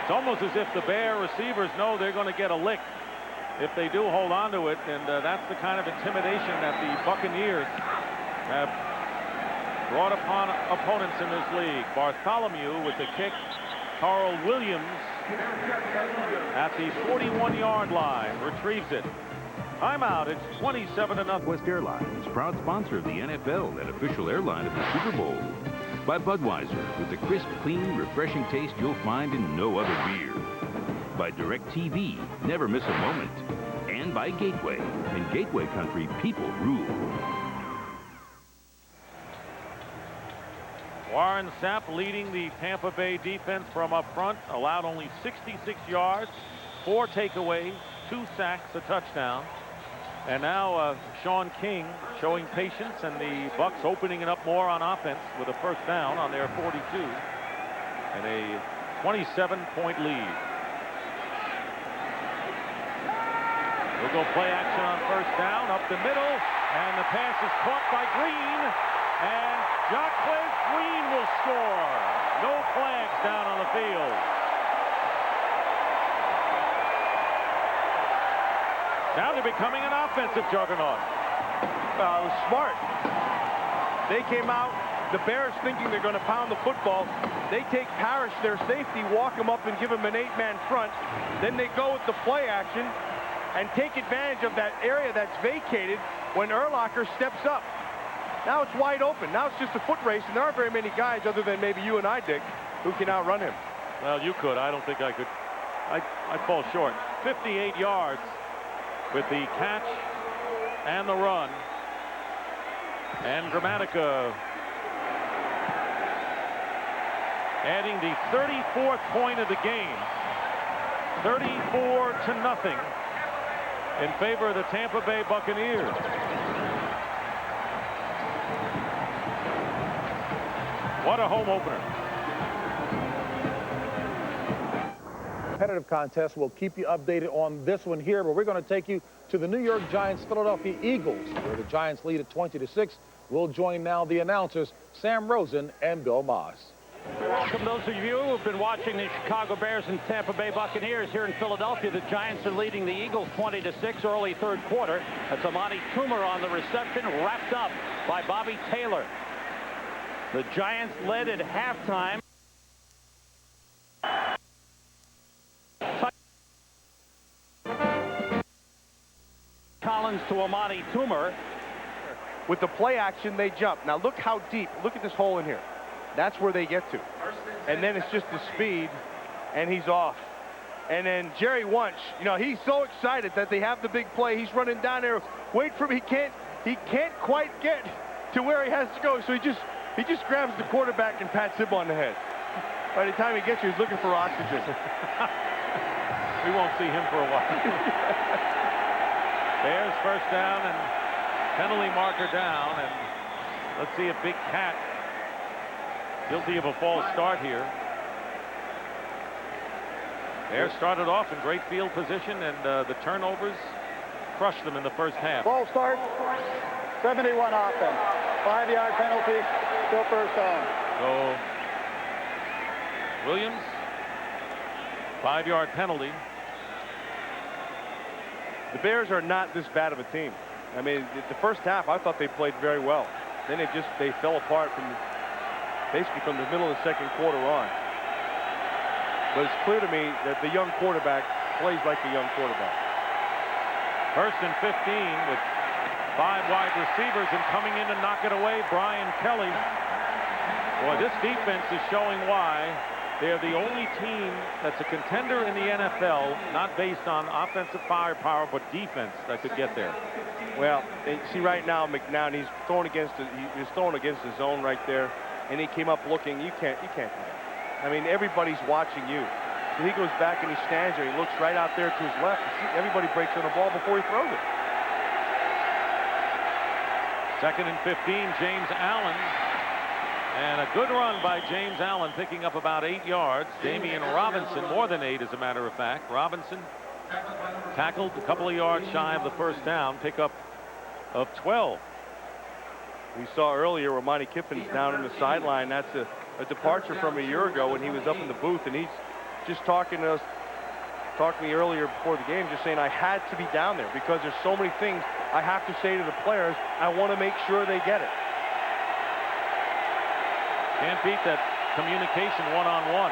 S1: It's almost as if the Bear receivers know they're going to get a lick if they do hold on to it, and that's the kind of intimidation that the Buccaneers have brought upon opponents in this league. Bartholomew with the kick. Carl Williams at the 41-yard line retrieves it. Timeout. It's 27-0.
S4: West Airlines, proud sponsor of the NFL and official airline of the Super Bowl. By Budweiser, with the crisp, clean, refreshing taste you'll find in no other beer. By DirecTV, never miss a moment. And by Gateway. In Gateway country, people rule.
S1: Warren Sapp leading the Tampa Bay defense from up front, allowed only 66 yards, 4 takeaways, 2 sacks, a touchdown. And now Sean King showing patience, and the Bucs opening it up more on offense with a first down on their 42 and a 27-point lead. We'll go play action on first down, up the middle, and the pass is caught by Green, and Jacquez Green will score. No flags down on the field. Now they're becoming an offensive juggernaut.
S2: It was smart. They came out, the Bears thinking they're going to pound the football. They take Parrish, their safety, walk him up and give him an 8-man front. Then they go with the play action and take advantage of that area that's vacated when Urlacher steps up. Now it's wide open. Now it's just a foot race, and there aren't very many guys other than maybe you and I, Dick, who can outrun him.
S1: Well, you could. I don't think I could. I'd fall short. 58 yards with the catch and the run. And Gramatica adding the 34th point of the game. 34-0 in favor of the Tampa Bay Buccaneers. What a home opener.
S11: Competitive contest. We'll keep you updated on this one here, but we're going to take you to the New York Giants Philadelphia Eagles, where the Giants lead at 20-6. We'll join now the announcers, Sam Rosen and Bill Moss.
S9: Welcome those of you who have been watching the Chicago Bears and Tampa Bay Buccaneers here in Philadelphia. The Giants are leading the Eagles 20-6 early third quarter. That's Amani Toomer on the reception, wrapped up by Bobby Taylor. The Giants led at halftime. Collins to Amani Toomer.
S2: With the play action, they jump. Now look how deep. Look at this hole in here. That's where they get to. And then it's just the speed, and he's off. And then Jerry Wunsch, you know, he's so excited that they have the big play. He's running down there. Wait for him. He can't quite get to where he has to go. So he just grabs the quarterback and pats him on the head. By the time he gets here, he's looking for oxygen.
S1: We won't see him for a while. Bears first down and penalty marker down, and let's see if Big Cat guilty of a false start here. Bears started off in great field position, and the turnovers crushed them in the first half.
S3: False start, 71 offense, 5-yard penalty, still first down.
S1: So Williams, 5-yard penalty.
S2: The Bears are not this bad of a team. I mean, the first half, I thought they played very well. Then they fell apart basically from the middle of the second quarter on. But it's clear to me that the young quarterback plays like a young quarterback.
S1: First and 15 with 5 wide receivers, and coming in to knock it away, Brian Kelly. Boy, this defense is showing why they're the only team that's a contender in the NFL, not based on offensive firepower, but defense that could get there.
S2: Well, see right now, McNown, he's throwing against the zone right there, and he came up looking. You can't do that. I mean, everybody's watching you. So he goes back and he stands there. He looks right out there to his left. Everybody breaks on the ball before he throws it.
S1: Second and 15, James Allen. And a good run by James Allen, picking up about 8 yards. Damian Robinson, more than 8 as a matter of fact. Robinson tackled a couple of yards shy of the first down, pickup of 12.
S2: We saw earlier where Monty Kiffin's down on the sideline. That's a departure from a year ago when he was up in the booth, and he's just talking to me earlier before the game, just saying I had to be down there because there's so many things I have to say to the players. I want to make sure they get it.
S1: Can't beat that communication one-on-one.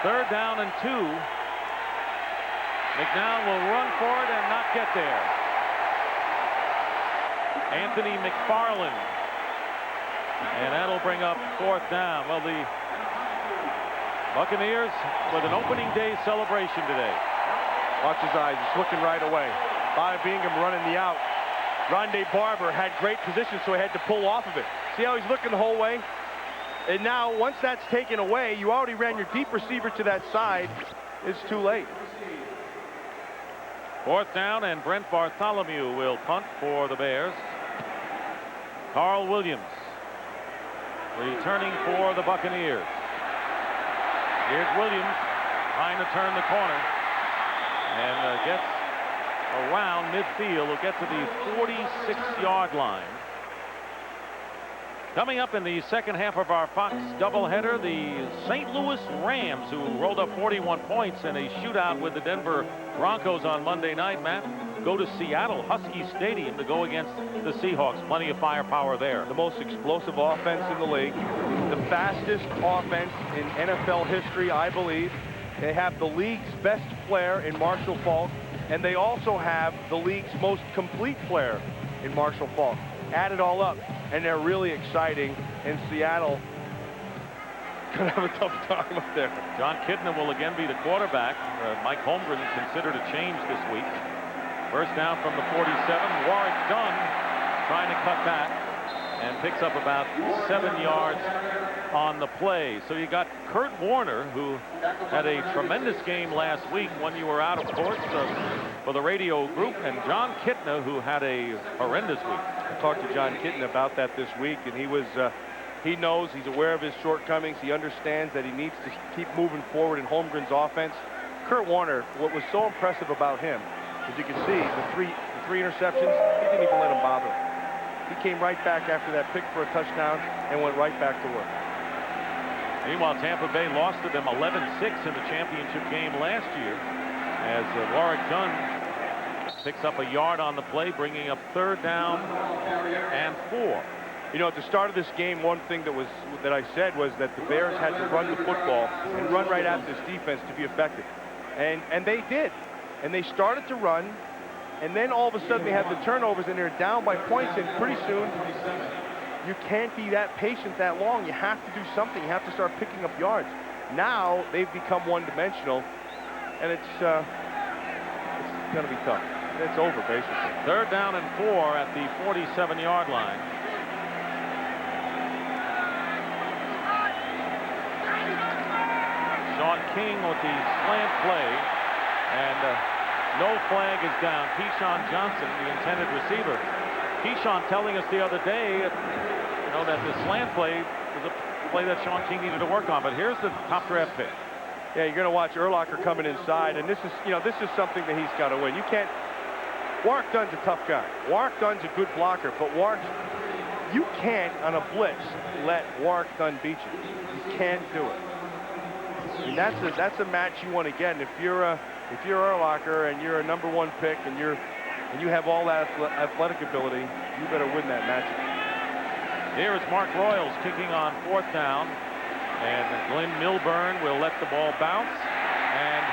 S1: Third down and 2. McNown will run for it and not get there. Anthony McFarland. And that'll bring up fourth down. Well, the Buccaneers with an opening day celebration today.
S2: Watch his eyes. He's looking right away. Bobby Bingham running the out. Rondé Barber had great position, so he had to pull off of it. See how he's looking the whole way? And now, once that's taken away, you already ran your deep receiver to that side. It's too late.
S1: Fourth down, and Brent Bartholomew will punt for the Bears. Carl Williams returning for the Buccaneers. Here's Williams trying to turn the corner and gets around midfield. Will get to the 46-yard line. Coming up in the second half of our Fox doubleheader, the St. Louis Rams, who rolled up 41 points in a shootout with the Denver Broncos on Monday night, Matt, go to Seattle Husky Stadium to go against the Seahawks. Plenty of firepower there.
S2: The most explosive offense in the league. The fastest offense in NFL history, I believe. They have the league's best player in Marshall Faulk, and they also have the league's most complete player in Marshall Faulk. Add it all up, and they're really exciting. In Seattle going to have a tough time up there.
S1: John Kidna will again be the quarterback. Mike Holmgren considered a change this week. First down from the 47. Warwick Dunn trying to cut back and picks up about 7 yards on the play. So you got Kurt Warner, who had a tremendous game last week when you were out, of course, for the radio group, and John Kidna, who had a horrendous week.
S2: I talked to John Kidna about that this week, and he was he knows, he's aware of his shortcomings. He understands that he needs to keep moving forward in Holmgren's offense. Kurt Warner, what was so impressive about him, as you can see, the three interceptions, he didn't even let him bother him. He came right back after that pick for a touchdown and went right back to work.
S1: Meanwhile, Tampa Bay lost to them 11-6 in the championship game last year as Warwick Dunn picks up a yard on the play, bringing up 3rd down and 4.
S2: You know, at the start of this game, one thing that I said was that the Bears had to run the football and run right at this defense to be effective. And they did. And they started to run, and then all of a sudden they had the turnovers and they're down by points, and pretty soon you can't be that patient that long. You have to do something. You have to start picking up yards. Now they've become one-dimensional, and it's going to be tough. It's over, basically.
S1: 3rd down and 4 at the 47-yard line. Sean King with the slant play, and no flag is down. Keyshawn Johnson, the intended receiver. Keyshawn telling us the other day, that the slant play was a play that Sean King needed to work on. But here's the top draft pick.
S2: Yeah, you're going to watch Urlacher coming inside, and this is something that he's got to win. You can't. Warwick Dunn's a tough guy. Warwick Dunn's a good blocker, but you can't on a blitz let Warwick Dunn beat you. You can't do it. And that's a match you want to get. And if you're Urlacher and you're a #1 pick and you have all that athletic ability, you better win that matchup.
S1: Here is Mark Royals kicking on 4th down, and Glenn Milburn will let the ball bounce, and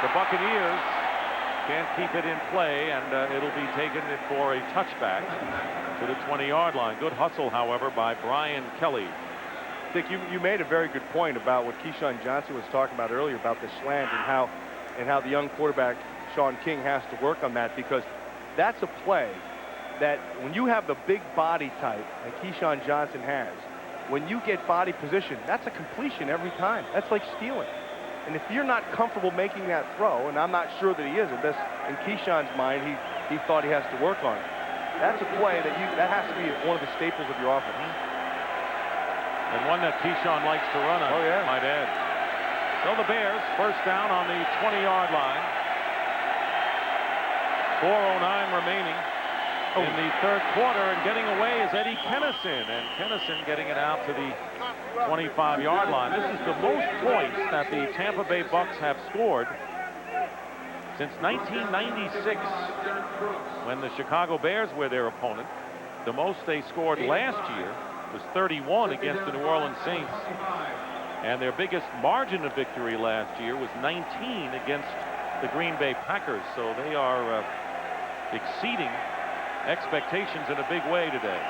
S1: the Buccaneers can't keep it in play, and it'll be taken for a touchback to the 20-yard line. Good hustle, however, by Brian Kelly.
S2: Dick, you made a very good point about what Keyshawn Johnson was talking about earlier about the slant and how the young quarterback Sean King has to work on that, because that's a play that when you have the big body type that Keyshawn Johnson has, when you get body position, that's a completion every time. That's like stealing. And if you're not comfortable making that throw, and I'm not sure that he is, in Keyshawn's mind, he thought he has to work on it. That's a play that has to be one of the staples of your offense.
S1: And one that Keyshawn likes to run on, might add. So the Bears, 1st down on the 20-yard line. 4:09 remaining in the 3rd quarter, and getting away is Eddie Kennison, and Kennison getting it out to the 25-yard line. This is the most points that the Tampa Bay Bucs have scored since 1996, when the Chicago Bears were their opponent. The most they scored last year was 31 against the New Orleans Saints, and their biggest margin of victory last year was 19 against the Green Bay Packers. So they are exceeding expectations in a big way today.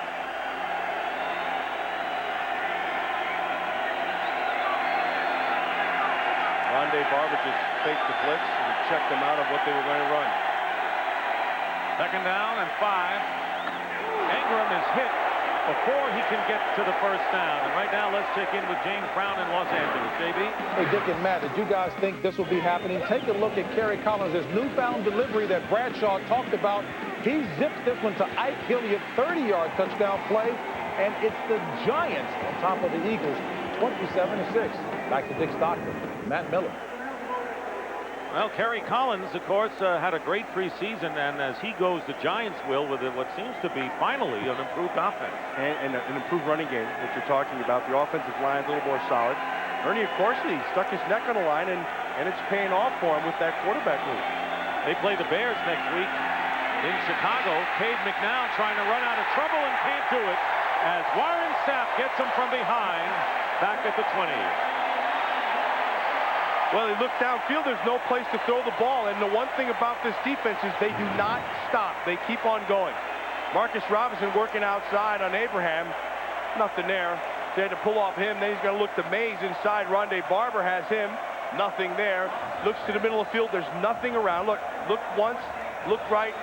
S2: Rondé Barber just faked the blitz and checked them out of what they were going to run.
S1: 2nd down and 5. Ingram is hit before he can get to the 1st down. And right now, let's check in with James Brown in Los Angeles. JB?
S11: Hey, Dick and Matt, did you guys think this will be happening? Take a look at Kerry Collins' newfound delivery that Bradshaw talked about. He zips this one to Ike Hilliard, 30-yard touchdown play, and it's the Giants on top of the Eagles, 27-6. Back to Dick Stockton, Matt Miller.
S1: Well, Kerry Collins, of course, had a great preseason, and as he goes, the Giants will, with what seems to be finally an improved offense.
S2: And an improved running game, which you're talking about. The offensive line's a little more solid. Ernie, of course, he stuck his neck on the line, and it's paying off for him with that quarterback move.
S1: They play the Bears next week in Chicago. Cade McNown trying to run out of trouble and can't do it, as Warren Sapp gets him from behind back at the 20.
S2: Well, he looked downfield. There's no place to throw the ball. And the one thing about this defense is they do not stop. They keep on going. Marcus Robinson working outside on Abraham. Nothing there. They had to pull off him. Then he's going to look to Mays inside. Rondé Barber has him. Nothing there. Looks to the middle of the field. There's nothing around. Look once, look right,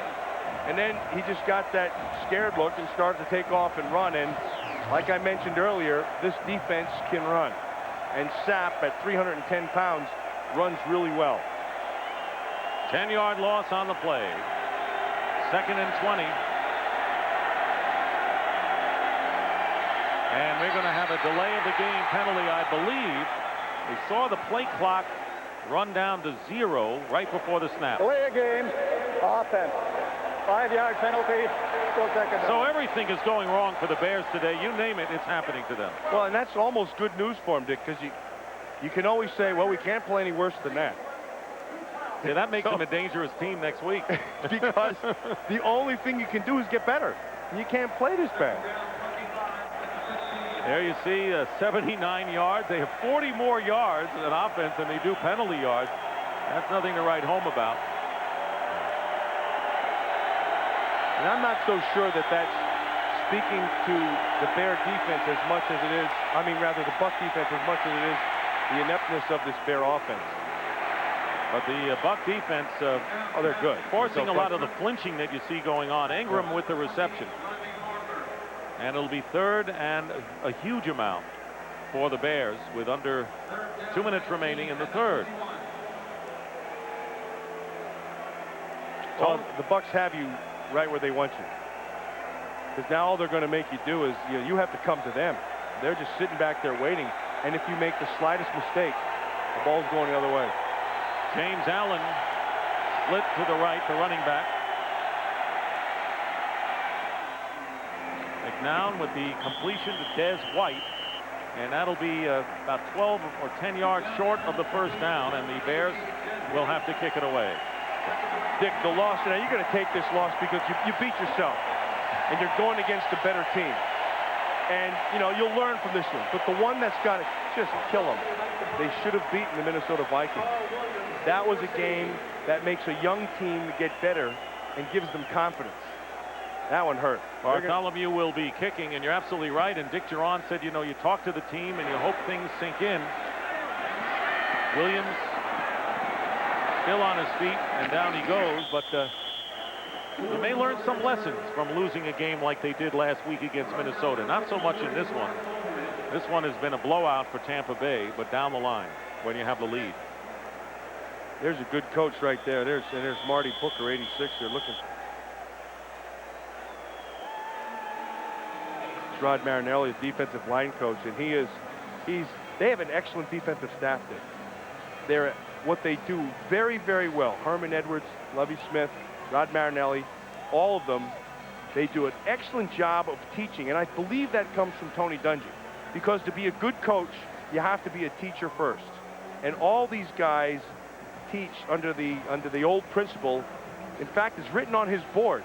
S2: and then he just got that scared look and started to take off and run. And like I mentioned earlier, this defense can run. And Sapp, at 310 pounds, runs really well.
S1: 10-yard loss on the play. 2nd and 20. And we're going to have a delay of the game penalty, I believe. We saw the play clock run down to 0 right before the snap.
S3: Delay of game, offense. 5-yard penalty.
S1: So everything is going wrong for the Bears today. You name it, it's happening to them.
S2: Well, and that's almost good news for them, Dick, because you can always say, well, we can't play any worse than that.
S1: Yeah, that makes them a dangerous team next week.
S2: Because the only thing you can do is get better. You can't play this bad.
S1: There you see 79 yards. They have 40 more yards in offense than they do penalty yards. That's nothing to write home about.
S2: And I'm not so sure that that's speaking to the Bear defense as much as it is, rather the Buck defense as much as it is the ineptness of this Bear offense.
S1: But the Buck defense,
S2: they're good.
S1: Forcing a lot of the flinching that you see going on. Ingram with the reception. And it'll be 3rd and a huge amount for the Bears with under 2 minutes remaining in the 3rd.
S2: Well, the Bucs have you right where they want you. Because now all they're going to make you do is you have to come to them. They're just sitting back there waiting. And if you make the slightest mistake, the ball's going the other way.
S1: James Allen split to the right, the running back. McNown with the completion to Des White. And that'll be about 12 or 10 yards short of the first down. And the Bears will have to kick it away.
S2: Dick, the loss, now you're going to take this loss because you beat yourself. And you're going against a better team. And, you'll learn from this one. But the one that's got to just kill them, they should have beaten the Minnesota Vikings. That was a game that makes a young team get better and gives them confidence. That one hurt.
S1: Bartholomew will be kicking, and you're absolutely right. And Dick Duran said, you talk to the team and you hope things sink in. Williams still on his feet, and down he goes. But they may learn some lessons from losing a game like they did last week against Minnesota. Not so much in this one. This one has been a blowout for Tampa Bay, but down the line when you have the lead.
S2: There's a good coach right there. There's Marty Booker, 86. They're looking. It's Rod Marinelli, the defensive line coach, and they have an excellent defensive staff there. They're what they do very, very well. Herman Edwards, Lovie Smith, Rod Marinelli, all of them, they do an excellent job of teaching, and I believe that comes from Tony Dungy, because to be a good coach, you have to be a teacher first. And all these guys teach under the old principle. In fact, it's written on his board.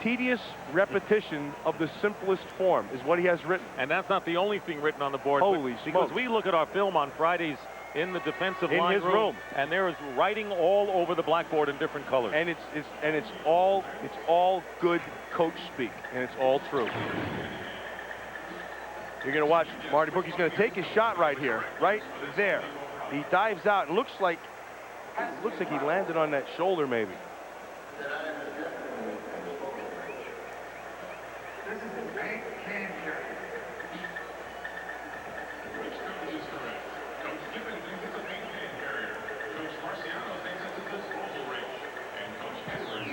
S2: Tedious repetition of the simplest form is what he has written.
S1: And that's not the only thing written on the board.
S2: Holy smokes.
S1: Because we look at our film on Fridays in the defensive line room, and there is writing all over the blackboard in different colors.
S2: And it's all good coach speak, and it's all true. You're going to watch Marty Booker. He's going to take his shot right here, right there. He dives out and looks like he landed on that shoulder maybe.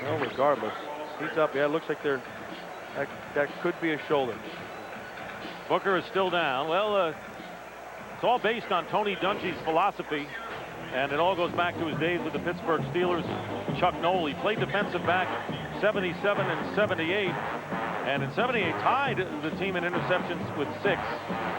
S2: Well, regardless, he's up. Yeah, it looks like that could be a shoulder.
S1: Booker is still down. Well, it's all based on Tony Dungy's philosophy, and it all goes back to his days with the Pittsburgh Steelers. Chuck Noll, he played defensive back 77 and 78, and in 78 tied the team in interceptions with 6.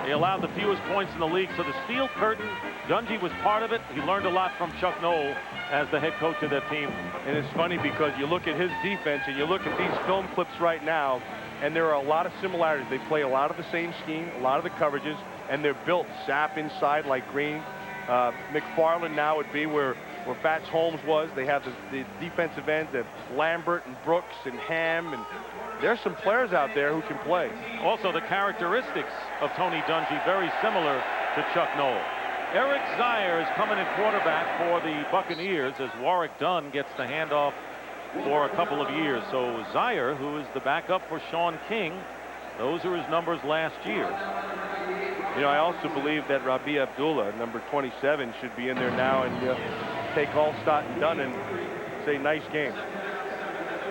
S1: They allowed the fewest points in the league. So the steel curtain, Dungy was part of it. He learned a lot from Chuck Noll as the head coach of that team.
S2: And it's funny because you look at his defense and you look at these film clips right now, and there are a lot of similarities. They play a lot of the same scheme, a lot of the coverages, and they're built. Sapp inside like Green. McFarland now would be where Fats Holmes was. They have the defensive ends of Lambert and Brooks and Ham and there's some players out there who can play.
S1: Also, the characteristics of Tony Dungy very similar to Chuck Noll. Eric Zier is coming in quarterback for the Buccaneers as Warwick Dunn gets the handoff for a couple of years. So Zier, who is the backup for Sean King, those are his numbers last year.
S2: You know, I also believe that Rabi Abdullah, number 27, should be in there now and take Allstott and Dunn and say nice game.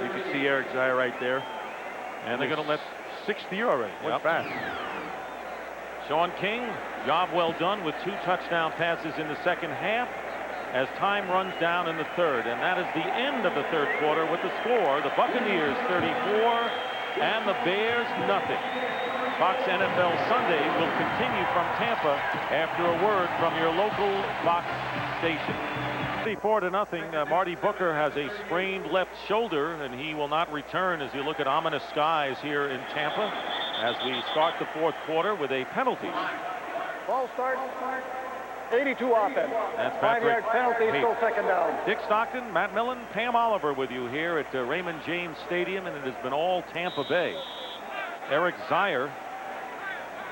S2: You can see Eric Zier right there.
S1: And they're going to let
S2: 6th year already. Went fast.
S1: Sean King, job well done with 2 touchdown passes in the second half as time runs down in the third. And that is the end of the third quarter with the score. The Buccaneers 34 and the Bears nothing. Fox NFL Sunday will continue from Tampa after a word from your local Fox station. 34-0. Marty Booker has a sprained left shoulder, and he will not return as you look at ominous skies here in Tampa as we start the fourth quarter with a penalty.
S3: Ball start. 82 offense.
S1: That's
S3: 5-yard penalty, still second down.
S1: Dick Stockton, Matt Millen, Pam Oliver with you here at Raymond James Stadium, and it has been all Tampa Bay. Eric Zier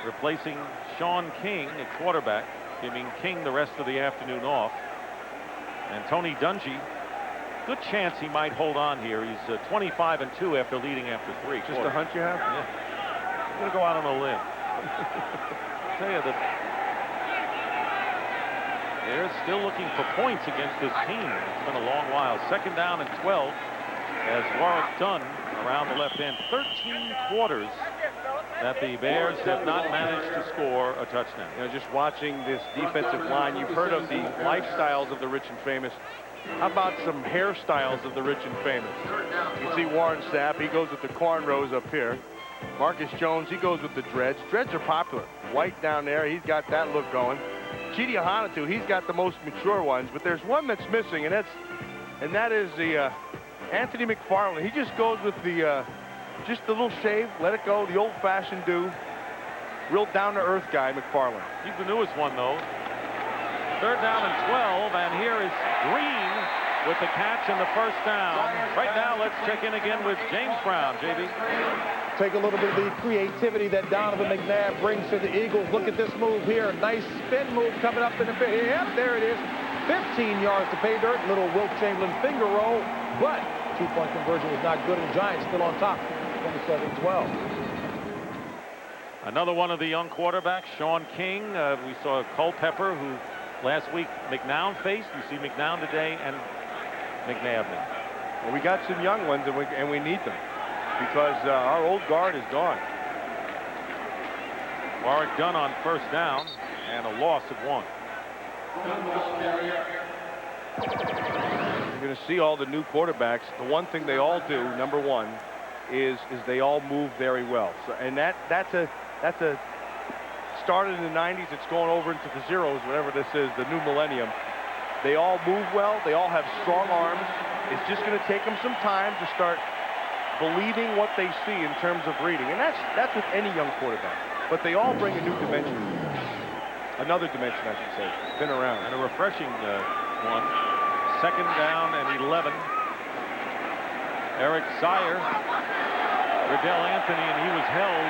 S1: replacing Sean King at quarterback, giving King the rest of the afternoon off. And Tony Dungy, good chance he might hold on here. He's 25-2 after leading after 3.
S2: Just a hunch you have?
S1: Yeah. I'm going to go out on a limb. I'll tell you that they're still looking for points against this team. It's been a long while. Second down and 12 as Warwick Dunn around the left end. 13 quarters that the Bears have not managed to score a touchdown.
S2: You know, just watching this defensive line, you've heard of the lifestyles of the rich and famous. How about some hairstyles of the rich and famous? You see Warren Sapp, he goes with the cornrows up here. Marcus Jones, he goes with the dreads. Dreads are popular. White down there, he's got that look going. Chidi Hanatu, he's got the most mature ones, but there's one that's missing, and that is the Anthony McFarland. He just goes with the just the little shave, let it go, the old-fashioned do. Real down-to-earth guy, McFarland.
S1: He's the newest one, though. Third down and 12, and here is Green with the catch and the first down. Right now, let's check in again with James Brown. JB.
S11: Take a little bit of the creativity that Donovan McNabb brings to the Eagles. Look at this move here. Nice spin move coming up in the pit. Yep, there it is. 15 yards to pay dirt. Little Wilt Chamberlain finger roll, but two-point conversion was not good, and Giants still on top, 27-12.
S1: Another one of the young quarterbacks, Sean King. We saw Culpepper, who last week McNown faced. You see McNown today and McNabb now.
S2: Well, we got some young ones, and we need them because our old guard is gone.
S1: Warwick Dunn on first down and a loss of 1.
S2: You're going to see all the new quarterbacks. The one thing they all do, number one, is they all move very well. So, and that's a started in the 90s. It's going over into the zeros, whatever this is, the new millennium. They all move well. They all have strong arms. It's just going to take them some time to start believing what they see in terms of reading. And that's with any young quarterback. But they all bring a new dimension. Another dimension, I should say. Been around.
S1: And a refreshing one. Second down and 11. Eric Zier, Riddell Anthony, and he was held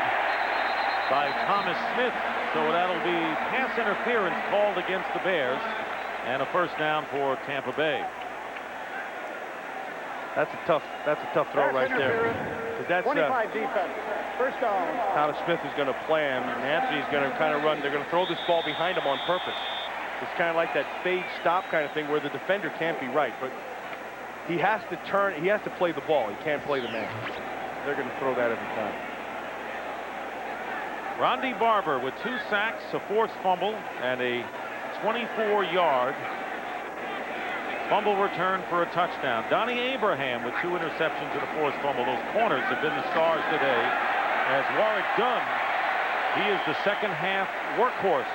S1: by Thomas Smith. So that'll be pass interference called against the Bears. And a first down for Tampa Bay.
S2: That's a tough throw right there. That's
S3: 25 defense. First down.
S2: Thomas Smith is going to play him, and Anthony's going to kind of run. They're going to throw this ball behind him on purpose. It's kind of like that fade stop kind of thing where the defender can't be right, but he has to turn. He has to play the ball. He can't play the man. They're going to throw that every time.
S1: Ronde Barber with 2 sacks, a forced fumble, and a 24-yard fumble return for a touchdown. Donnie Abraham with 2 interceptions and a forced fumble. Those corners have been the stars today. As Warwick Dunn, he is the second half workhorse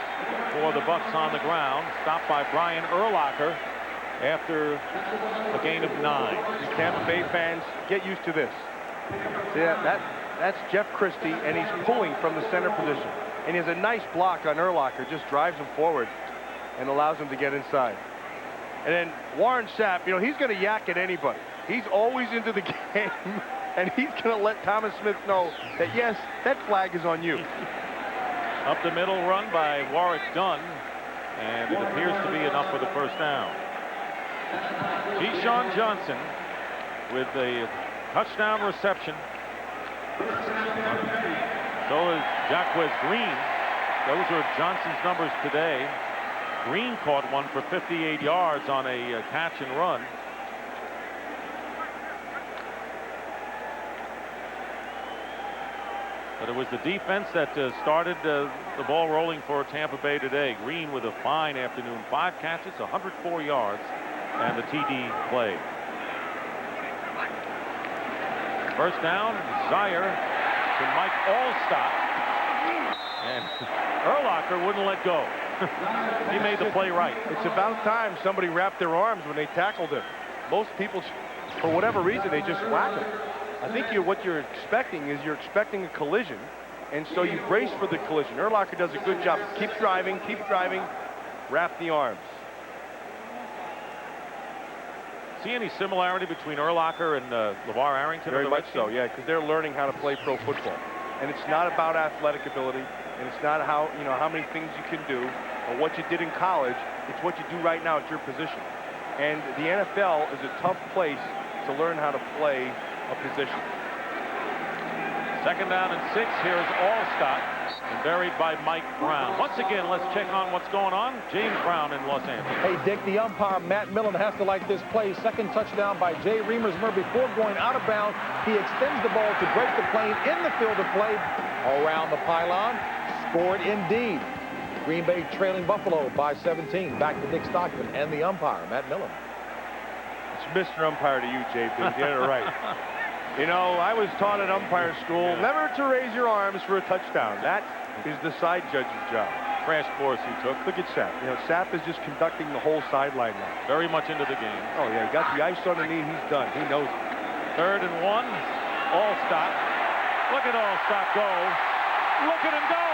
S1: for the Bucs on the ground. Stopped by Brian Urlacher after a gain of 9.
S2: You Tampa Bay fans, get used to this. See that's Jeff Christie, and he's pulling from the center position. And he has a nice block on Urlacher, just drives him forward and allows him to get inside. And then Warren Sapp, you know, he's going to yak at anybody. He's always into the game. and he's going to let Thomas Smith know that, yes, that flag is on you.
S1: Up the middle run by Warwick Dunn, and it appears to be enough for the first down. Keyshawn Johnson with a touchdown reception. So is Jacquez Green. Those are Johnson's numbers today. Green caught one for 58 yards on a catch and run. But it was the defense that started the ball rolling for Tampa Bay today. Green with a fine afternoon. 5 catches, 104 yards, and the TD play. First down, Zaire to Mike Allstott. And Urlacher wouldn't let go. He made the play right.
S2: It's about time somebody wrapped their arms when they tackled him. Most people, for whatever reason, they just whack him. I think what you're expecting is you're expecting a collision, and so you brace for the collision. Urlacher does a good job. Keep driving, wrap the arms.
S1: See any similarity between Urlacher and LeVar Arrington?
S2: Very much so, yeah, because they're learning how to play pro football. And it's not about athletic ability, and it's not how many things you can do or what you did in college. It's what you do right now at your position. And the NFL is a tough place to learn how to play a position.
S1: Second down and 6. Here's Allstott, and buried by Mike Brown. Once again, let's check on what's going on. James Brown in Los Angeles.
S11: Hey, Dick, the umpire, Matt Millen, has to like this play. Second touchdown by Jay Remersmer. Before going out of bounds, he extends the ball to break the plane in the field of play. Around the pylon. Scored indeed. Green Bay trailing Buffalo by 17. Back to Dick Stockman and the umpire, Matt Millen.
S2: It's Mr. Umpire to you, JB. Get it right. You know, I was taught at umpire school never to raise your arms for a touchdown. That is the side judge's job.
S1: Crash course he took.
S2: Look at Sapp. You know, Sapp is just conducting the whole sideline now.
S1: Very much into the game.
S2: Oh, yeah, he got the ice on the knee. He's done. He knows it.
S1: 3rd and 1. Allstott. Look at Allstott go. Look at him go.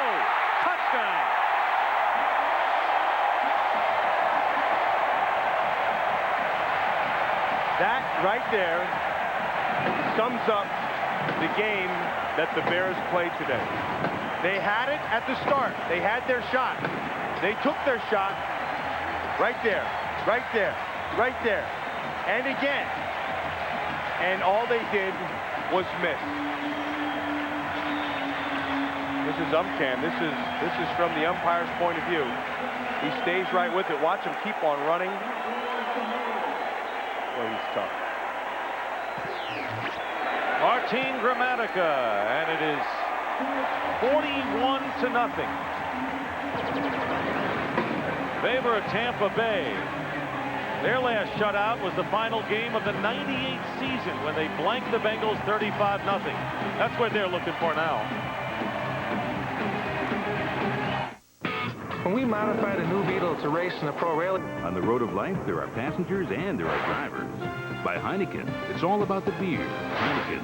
S1: Touchdown.
S2: That right there sums up the game that the Bears played today. They had it at the start. They had their shot. They took their shot right there, right there, right there, and again. And all they did was miss. This is UmpCam. This is from the umpire's point of view. He stays right with it. Watch him keep on running. Well, he's tough.
S1: Martin Gramatica, and it is 41-0. Favor of Tampa Bay. Their last shutout was the final game of the '98 season when they blanked the Bengals 35-0. That's what they're looking for now.
S6: When we modified a new Beetle to race in the pro rally.
S4: On the road of life, there are passengers and there are drivers. By Heineken, it's all about the beer. Heineken.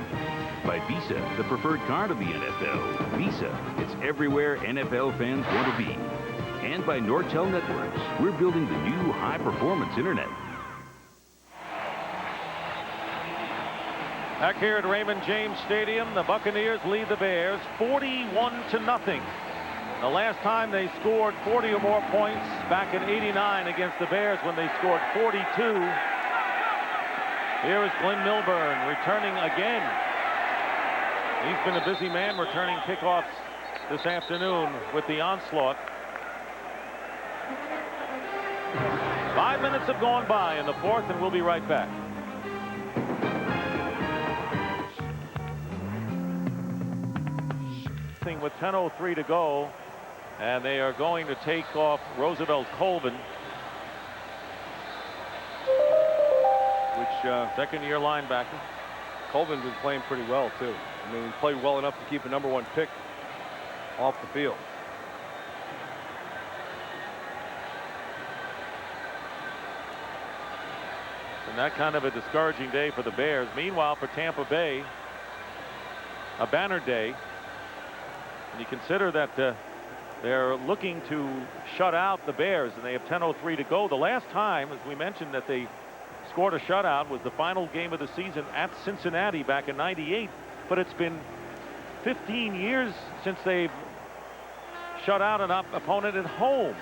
S4: By Visa, the preferred card of the NFL. Visa, it's everywhere NFL fans want to be. And by Nortel Networks, we're building the new high-performance internet.
S1: Back here at Raymond James Stadium, the Buccaneers lead the Bears 41-0. The last time they scored 40 or more points back in '89 against the Bears when they scored 42. Here is Glenn Milburn returning again. He's been a busy man returning kickoffs this afternoon with the onslaught. 5 minutes have gone by in the 4th, and we'll be right back. With 10:03 to go, and they are going to take off Roosevelt Colvin, which second-year linebacker.
S2: Colvin's been playing pretty well too. I mean, he played well enough to keep a #1 pick off the field.
S1: And that kind of a discouraging day for the Bears. Meanwhile, for Tampa Bay, a banner day. And you consider that they're looking to shut out the Bears, and they have 10:03 to go. The last time, as we mentioned, that they scored a shutout was the final game of the season at Cincinnati back in '98, but it's been 15 years since they've shut out an opponent at home.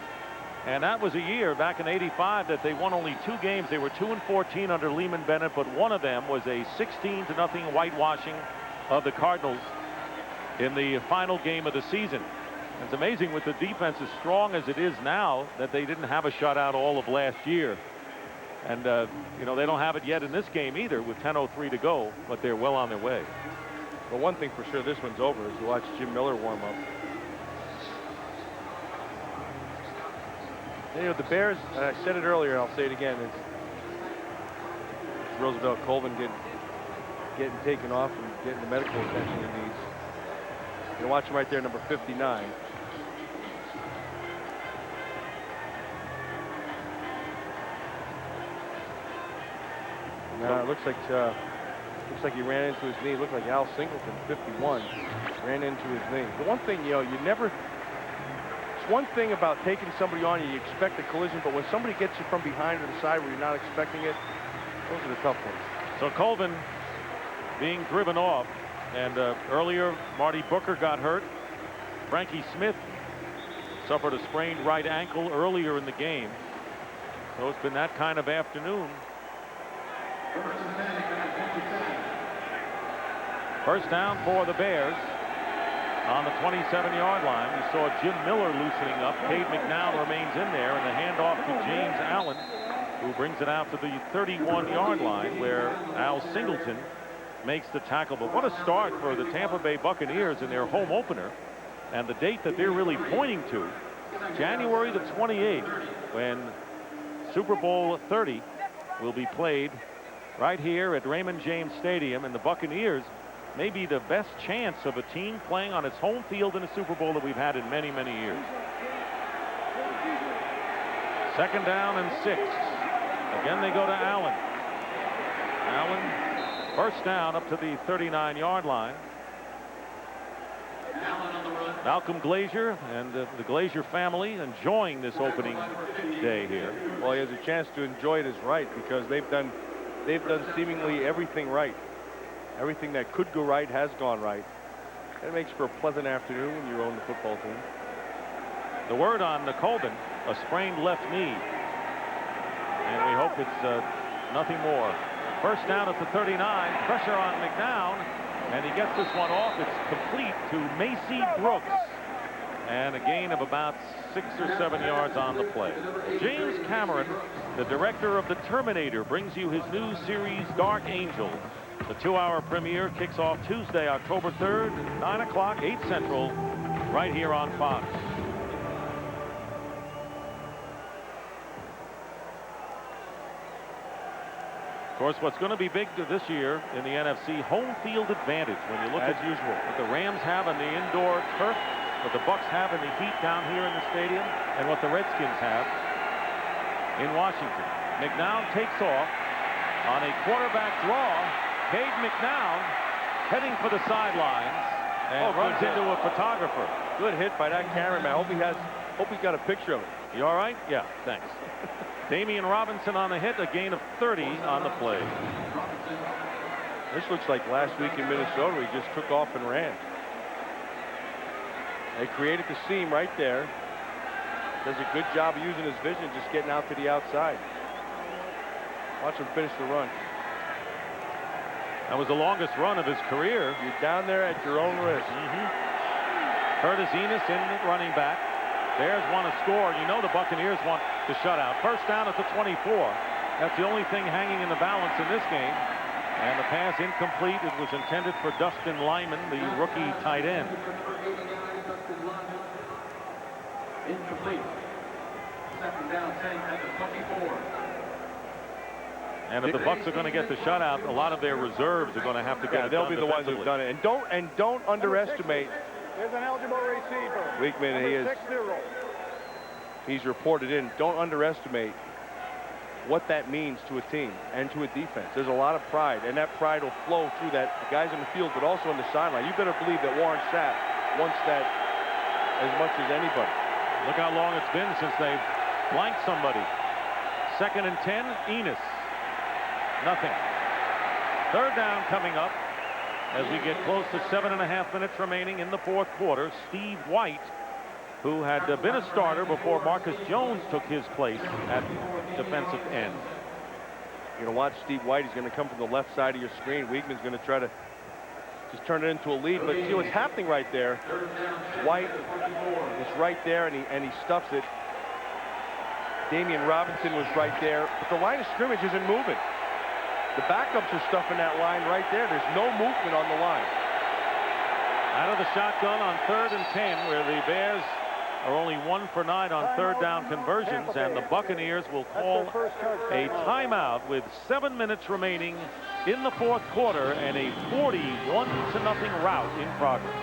S1: And that was a year back in '85 that they won only 2 games. They were 2-14 under Lehman Bennett, but one of them was a 16-0 whitewashing of the Cardinals in the final game of the season. It's amazing with the defense as strong as it is now that they didn't have a shutout all of last year. And, you know, they don't have it yet in this game either with 10:03 to go, but they're well on their way.
S2: Well, one thing for sure this one's over is to watch Jim Miller warm up. You know, the Bears, I said it earlier, and I'll say it again, it's Roosevelt Colvin getting taken off and getting the medical attention he needs. You watch him right there, number 59. Now it looks like he ran into his knee. It looked like Al Singleton, 51, ran into his knee. The one thing, you know, it's one thing about taking somebody on you expect a collision, but when somebody gets you from behind or the side where you're not expecting it, those are the tough ones.
S1: So Colvin being driven off, and earlier Marty Booker got hurt. Frankie Smith suffered a sprained right ankle earlier in the game. So it's been that kind of afternoon. First down for the Bears on the 27-yard line. We saw Jim Miller loosening up. Cade McNown remains in there, and the handoff to James Allen, who brings it out to the 31-yard line where Al Singleton makes the tackle. But what a start for the Tampa Bay Buccaneers in their home opener. And the date that they're really pointing to, January the 28th, when Super Bowl 30 will be played right here at Raymond James Stadium, and the Buccaneers may be the best chance of a team playing on its home field in a Super Bowl that we've had in many, many years. Second down and 6. Again, they go to Allen. Allen, first down up to the 39-yard line. Malcolm Glazier and the Glazier family enjoying this opening day here.
S2: Well, he has a chance to enjoy it as right, because they've done seemingly everything right. Everything that could go right has gone right. It makes for a pleasant afternoon when you own the football team.
S1: The word on Colvin, a sprained left knee. And we hope it's nothing more. First down at the 39. Pressure on McNown. And he gets this one off. It's complete to Macy Brooks. And a gain of about 6 or 7 yards on the play. James Cameron, the director of The Terminator, brings you his new series, Dark Angel. The 2-hour premiere kicks off Tuesday, October 3rd, 9 o'clock, 8 Central, right here on Fox. Of course, what's going to be big this year in the NFC, home field advantage. When you look
S2: as
S1: at
S2: usual
S1: what the Rams have on the indoor turf, what the Bucs have in the heat down here in the stadium, and what the Redskins have in Washington. McNown takes off on a quarterback draw. Cade McNown heading for the sidelines and runs into a photographer.
S2: Good hit by that cameraman. Hope he's got a picture of it.
S1: You all right? Yeah, thanks. Damian Robinson on the hit, a gain of 30 on the play.
S2: This looks like last week in Minnesota. He just took off and ran. They created the seam right there. Does a good job of using his vision, just getting out to the outside. Watch him finish the run.
S1: That was the longest run of his career.
S2: You're down there at your own risk.
S1: Curtis Enos in running back. Bears want to score. You know the Buccaneers want the shutout. First down at the 24. That's the only thing hanging in the balance in this game. And the pass incomplete. It was intended for Dustin Lyman, the rookie tight end.
S12: Incomplete. Second down, 10 at the 24.
S1: And if the Bucs are going to get the shutout, a lot of their reserves are going to have to get it
S2: they'll
S1: done
S2: be the ones who've done it. And don't underestimate.
S3: There's an eligible receiver.
S2: Weekman, he's reported in. Don't underestimate what that means to a team and to a defense. There's a lot of pride, and that pride will flow through the guys on the field, but also on the sideline. You better believe that Warren Sapp wants that as much as anybody.
S1: Look how long it's been since they've blanked somebody. Second and 10, Enos. nothing. Third down coming up as we get close to 7.5 minutes remaining in the fourth quarter. Steve White, who had been a starter before Marcus Jones took his place at defensive end.
S2: You're going to watch Steve White. He's going to come from the left side of your screen. Weigman's going to try to just turn it into a lead. But see what's happening right there. White is right there, and he stuffs it. Damian Robinson was right there. But the line of scrimmage isn't moving. The backups are stuffing that line right there. There's no movement on the line.
S1: Out of the shotgun on 3rd and 10, where the Bears are only 1 for 9 on third down conversions, and the Buccaneers will call a timeout with 7 minutes remaining in the fourth quarter and a 41-0 rout in progress.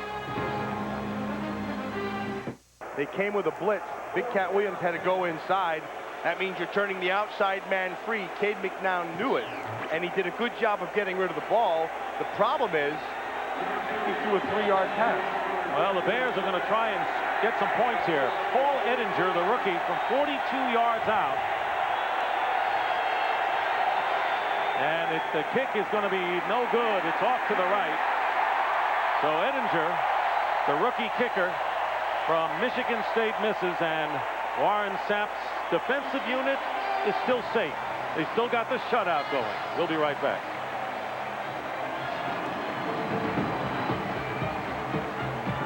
S2: They came with a blitz. Big Cat Williams had to go inside. That means you're turning the outside man free. Cade McNown knew it, and he did a good job of getting rid of the ball. The problem is he threw a 3-yard pass.
S1: Well, the Bears are going to try and get some points here. Paul Edinger, the rookie, from 42 yards out. And the kick is going to be no good. It's off to the right. So Edinger, the rookie kicker from Michigan State, misses, and Warren Sapp's defensive unit is still safe. They still got the shutout going. We'll be right back.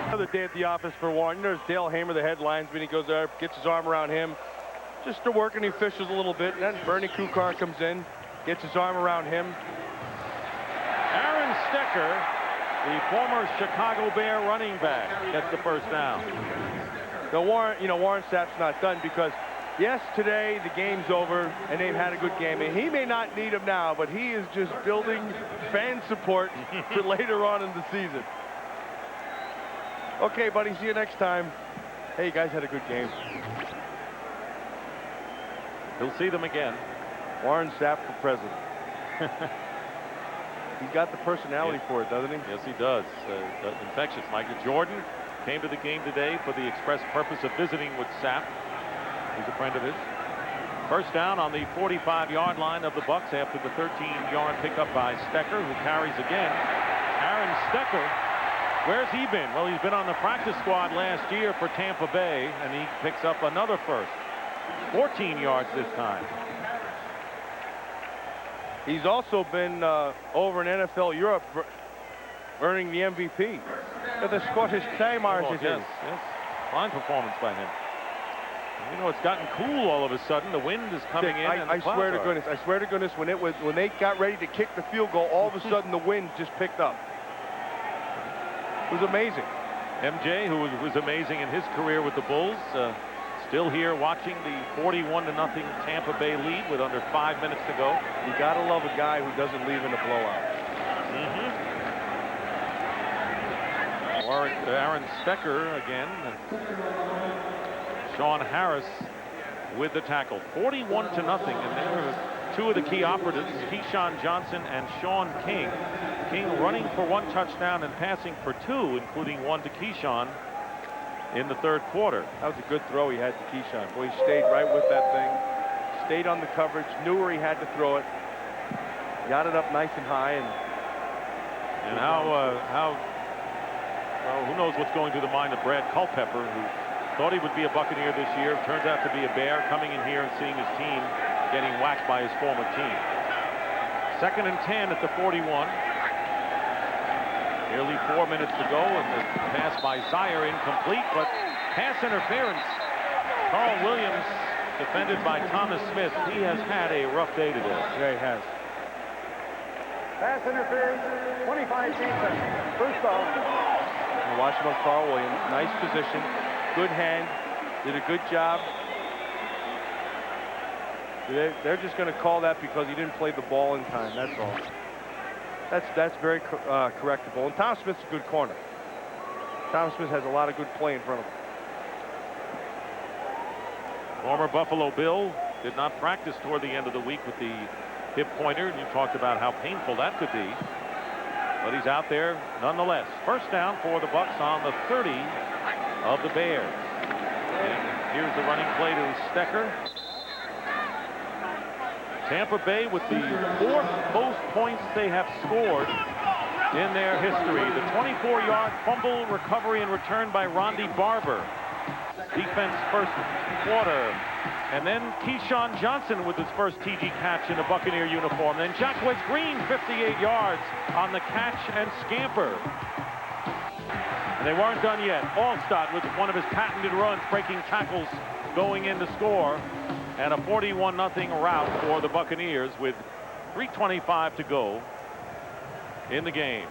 S2: Another day at the office for Warren. There's Dale Hamer, the head linesman. He goes there, gets his arm around him, just to working the officials a little bit. And then Bernie Kukar comes in, gets his arm around him.
S1: Aaron Stecker, the former Chicago Bear running back, gets the first down.
S2: Now Warren Sapp's not done because, yes, today the game's over and they've had a good game. And he may not need him now, but he is just building fan support for later on in the season. Okay, buddy, see you next time. Hey, you guys had a good game.
S1: He'll see them again.
S2: Warren Sapp for president. He's got the personality for it, doesn't he?
S1: Yes, he does. Infectious. Michael Jordan came to the game today for the express purpose of visiting with Sapp. He's a friend of his. First down on the 45-yard line of the Bucs after the 13-yard pickup by Stecker, who carries again. Aaron Stecker, where's he been? Well, he's been on the practice squad last year for Tampa Bay, and he picks up another first. 14 yards this time.
S2: He's also been over in NFL Europe earning the MVP. The Scottish Claymores.
S1: Oh, yes. Fine performance by him. You know, it's gotten cool all of a sudden. The wind is coming in.
S2: I swear to goodness, when they got ready to kick the field goal, all of a sudden the wind just picked up. It was amazing.
S1: MJ, who was amazing in his career with the Bulls, still here watching the 41-0 Tampa Bay lead with under 5 minutes to go.
S2: You gotta love a guy who doesn't leave in a blowout.
S1: Aaron Stecker again. Sean Harris with the tackle. 41-0, and there were two of the key operatives, Keyshawn Johnson and Sean King. King running for 1 touchdown and passing for 2, including 1 to Keyshawn in the third quarter.
S2: That was a good throw he had to Keyshawn. Boy, he stayed right with that thing. Stayed on the coverage, knew where he had to throw it. Got it up nice and high.
S1: And well, who knows what's going through the mind of Brad Culpepper, who thought he would be a Buccaneer this year. Turns out to be a Bear, coming in here and seeing his team getting whacked by his former team. 2nd and 10 at the 41. Nearly 4 minutes to go, and the pass by Zaire incomplete, but pass interference. Carl Williams, defended by Thomas Smith. He has had a rough day today.
S2: Yeah, he has.
S3: Pass interference, 25 seconds. First off.
S2: Watch him on Carl Williams. Nice position. Good hand. Did a good job. They're just going to call that because he didn't play the ball in time. That's all. That's very correctable. And Tom Smith's a good corner. Tom Smith has a lot of good play in front of him.
S1: Former Buffalo Bill did not practice toward the end of the week with the hip pointer, and you talked about how painful that could be. But he's out there nonetheless. First down for the Bucs on the 30 of the Bears. And here's the running play to Stecker. Tampa Bay with the 4th most points they have scored in their history. The 24-yard fumble recovery and return by Rondy Barber. Defense first quarter. And then Keyshawn Johnson with his first TG catch in a Buccaneer uniform. Then Jacquez Green, 58 yards on the catch and scamper. And they weren't done yet. Allstott with one of his patented runs, breaking tackles, going in to score. And a 41-0 rout for the Buccaneers with 3:25 to go in the game.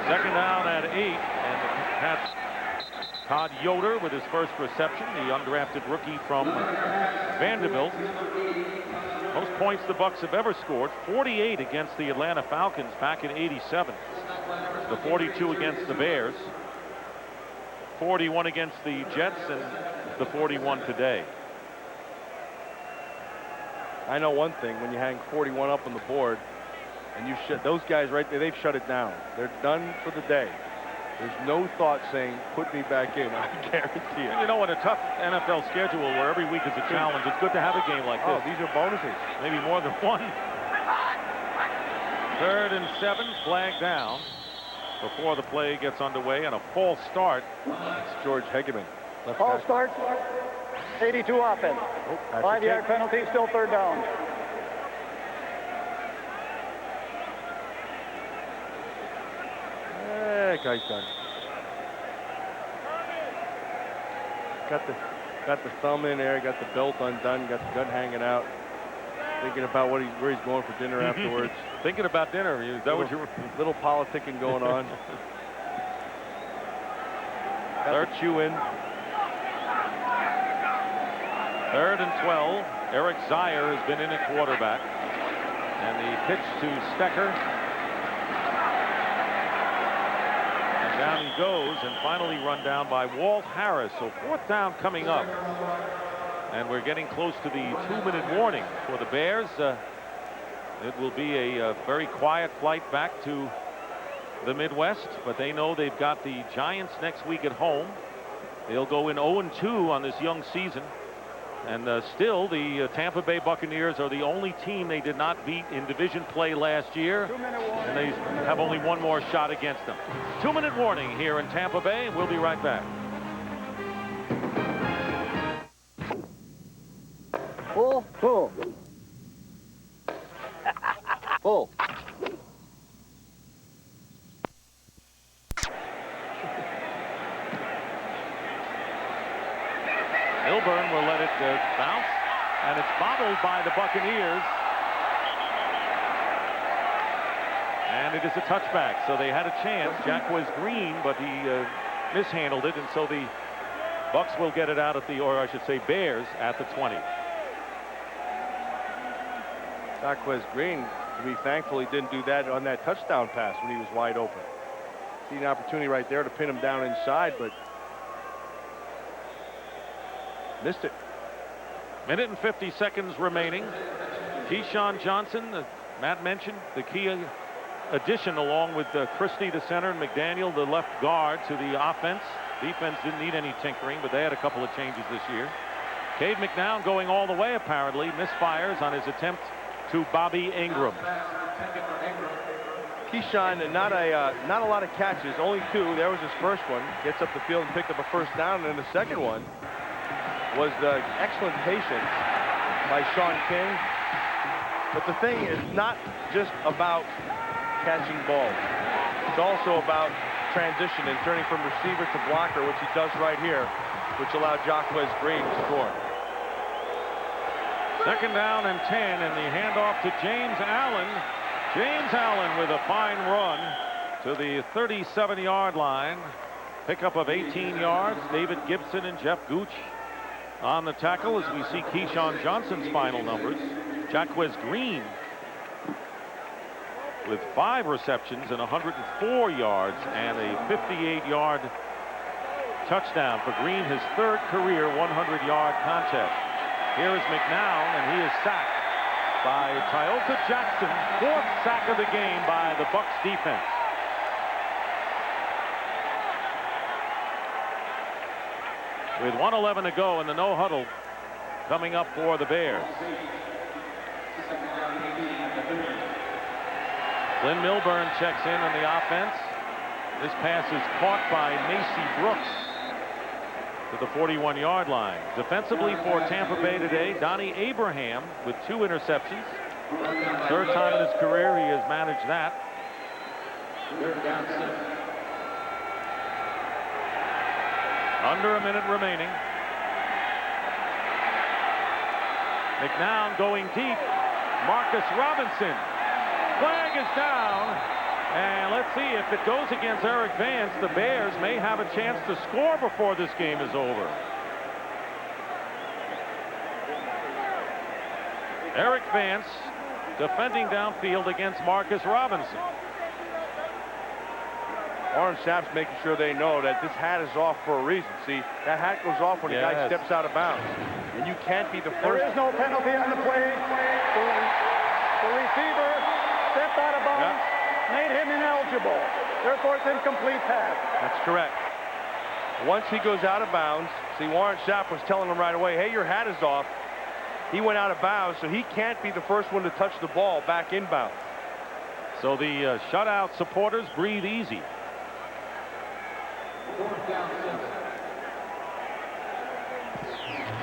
S1: Second down at 8, and that's Todd Yoder with his first reception, the undrafted rookie from Vanderbilt. Most points the Bucs have ever scored, 48 against the Atlanta Falcons back in '87. The 42 against the Bears. 41 against the Jets, and the 41 today.
S2: I know one thing, when you hang 41 up on the board and you shut those guys right there, they've shut it down. They're done for the day. There's no thought saying, put me back in. I guarantee it.
S1: And you know, in a tough NFL schedule where every week is a challenge, it's good to have a game like this.
S2: Oh, these are bonuses.
S1: Maybe more than one. 3rd and 7, flag down before the play gets underway, and a false start.
S2: It's George Hegeman.
S3: False start. 82 offense. 5-yard penalty, still 3rd down.
S2: Guy's done. Got the thumb in there, got the belt undone, got the gun hanging out. Thinking about where he's going for dinner afterwards.
S1: Thinking about dinner. Is that what you were?
S2: Little politicking going on. Third chew in.
S1: 3rd and 12. Eric Zier has been in at quarterback. And the pitch to Stecker. And down he goes, and finally run down by Walt Harris. So 4th down coming up. And we're getting close to the 2-minute warning for the Bears. It will be a very quiet flight back to the Midwest, but they know they've got the Giants next week at home. They'll go in 0-2 on this young season. And still, the Tampa Bay Buccaneers are the only team they did not beat in division play last year. And they have only one more shot against them. 2-minute warning here in Tampa Bay. We'll be right back.
S3: Full. Full. Full.
S1: Milburn will let it bounce, and it's bobbled by the Buccaneers. And it is a touchback, so they had a chance. Jacquez Green, but he mishandled it, and so the Bucs will get it out at the, or I should say Bears, at the 20.
S2: Jacquez Green, to be thankful he didn't do that on that touchdown pass when he was wide open. See an opportunity right there to pin him down inside, but missed it.
S1: 1 minute and 50 seconds remaining. Keyshawn Johnson, Matt mentioned, the key addition along with Christie, the center, and McDaniel, the left guard, to the offense. Defense didn't need any tinkering, but they had a couple of changes this year. Cade McNown going all the way, apparently. Misfires on his attempt to Bobby Ingram.
S2: Keyshawn, not a lot of catches, only 2. There was his first one. Gets up the field and picked up a first down, and then the second one was the excellent patience by Sean King. But the thing is not just about catching balls. It's also about transition and turning from receiver to blocker, which he does right here, which allowed Jacquez Green to score.
S1: 2nd down and 10, and the handoff to James Allen. James Allen with a fine run to the 37-yard line. Pickup of 18 yards. David Gibson and Jeff Gooch on the tackle as we see Keyshawn Johnson's final numbers. Jacquez Green with 5 receptions and 104 yards and a 58-yard touchdown for Green, his 3rd career 100-yard contest. Here is McNown, and he is sacked by Tyoka Jackson. 4th sack of the game by the Bucs defense. with 1:11 to go in the no huddle coming up for the Bears. Lynn Milburn checks in on the offense. This pass is caught by Macy Brooks to the 41-yard line. Defensively for Tampa Bay today, Donnie Abraham with 2 interceptions. Third time in his career he has managed that. Under a minute remaining. McNown going deep. Marcus Robinson. Flag is down. And let's see if it goes against Eric Vance. The Bears may have a chance to score before this game is over. Eric Vance defending downfield against Marcus Robinson.
S2: Warren Sapp's making sure they know that this hat is off for a reason. See, that hat goes off when the guy steps out of bounds. And you can't be the first.
S3: There is no penalty on the play. The receiver stepped out of bounds, made him ineligible. Therefore, it's incomplete pass.
S2: That's correct. Once he goes out of bounds, see, Warren Sapp was telling him right away, hey, your hat is off. He went out of bounds, so he can't be the first one to touch the ball back inbound.
S1: So the shutout supporters breathe easy.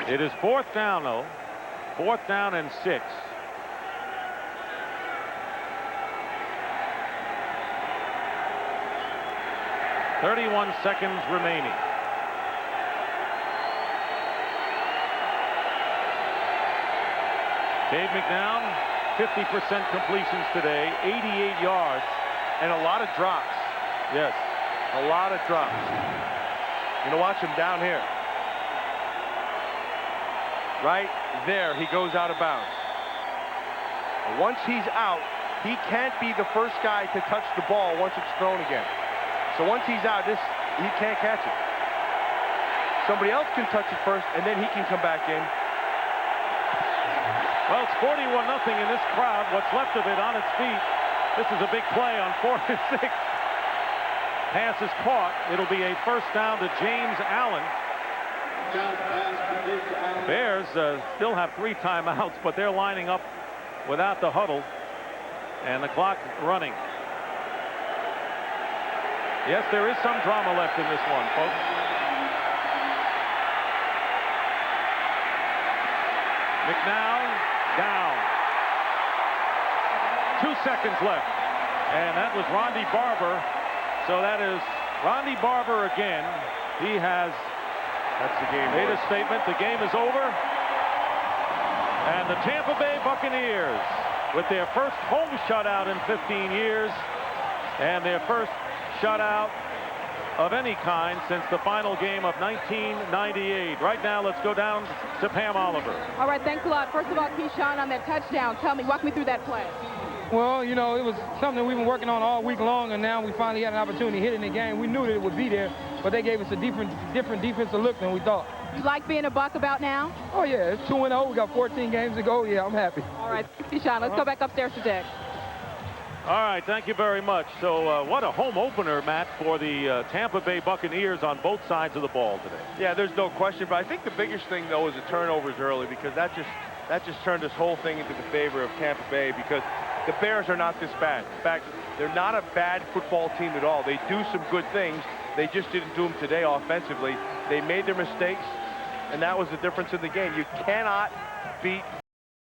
S1: It is 4th down, though. 4th down and 6. .31 seconds remaining. Dave McNown, 50% completions today, 88 yards.
S2: And a lot of drops.
S1: Yes.
S2: A lot of drops. You're going to watch him down here. Right there, he goes out of bounds. And once he's out, he can't be the first guy to touch the ball once it's thrown again. So once he's out, he can't catch it. Somebody else can touch it first, and then he can come back in.
S1: Well, it's 41-0 in this crowd. What's left of it on its feet. This is a big play on 4th and 6. Pass is caught. It'll be a first down to James Allen. Bears still have 3 timeouts, but they're lining up without the huddle and the clock running. Yes, there is some drama left in this one, folks. McNown down. 2 seconds left. And that was Ronde Barber. So that is Ronde Barber again. He has made a statement. The game is over. And the Tampa Bay Buccaneers, with their first home shutout in 15 years, and their first shutout of any kind since the final game of 1998. Right now, let's go down to Pam Oliver.
S10: All right, thanks a lot. First of all, Keyshawn, on that touchdown, walk me through that play.
S6: Well, you know, it was something we've been working on all week long, and now we finally had an opportunity to hit in the game. We knew that it would be there, but they gave us a different defensive look than we thought.
S10: You like being a Buck about now?
S6: Oh, yeah, it's 2-0. We got 14 games to go. Yeah, I'm happy.
S10: All right, Keyshawn, let's go back upstairs to Dick.
S1: All right, thank you very much. So what a home opener, Matt, for the Tampa Bay Buccaneers on both sides of the ball today.
S2: Yeah, there's no question, but I think the biggest thing, though, is the turnovers early, because that just turned this whole thing into the favor of Tampa Bay, because the Bears are not this bad. In fact, they're not a bad football team at all. They do some good things. They just didn't do them today offensively. They made their mistakes, and that was the difference in the game. You cannot beat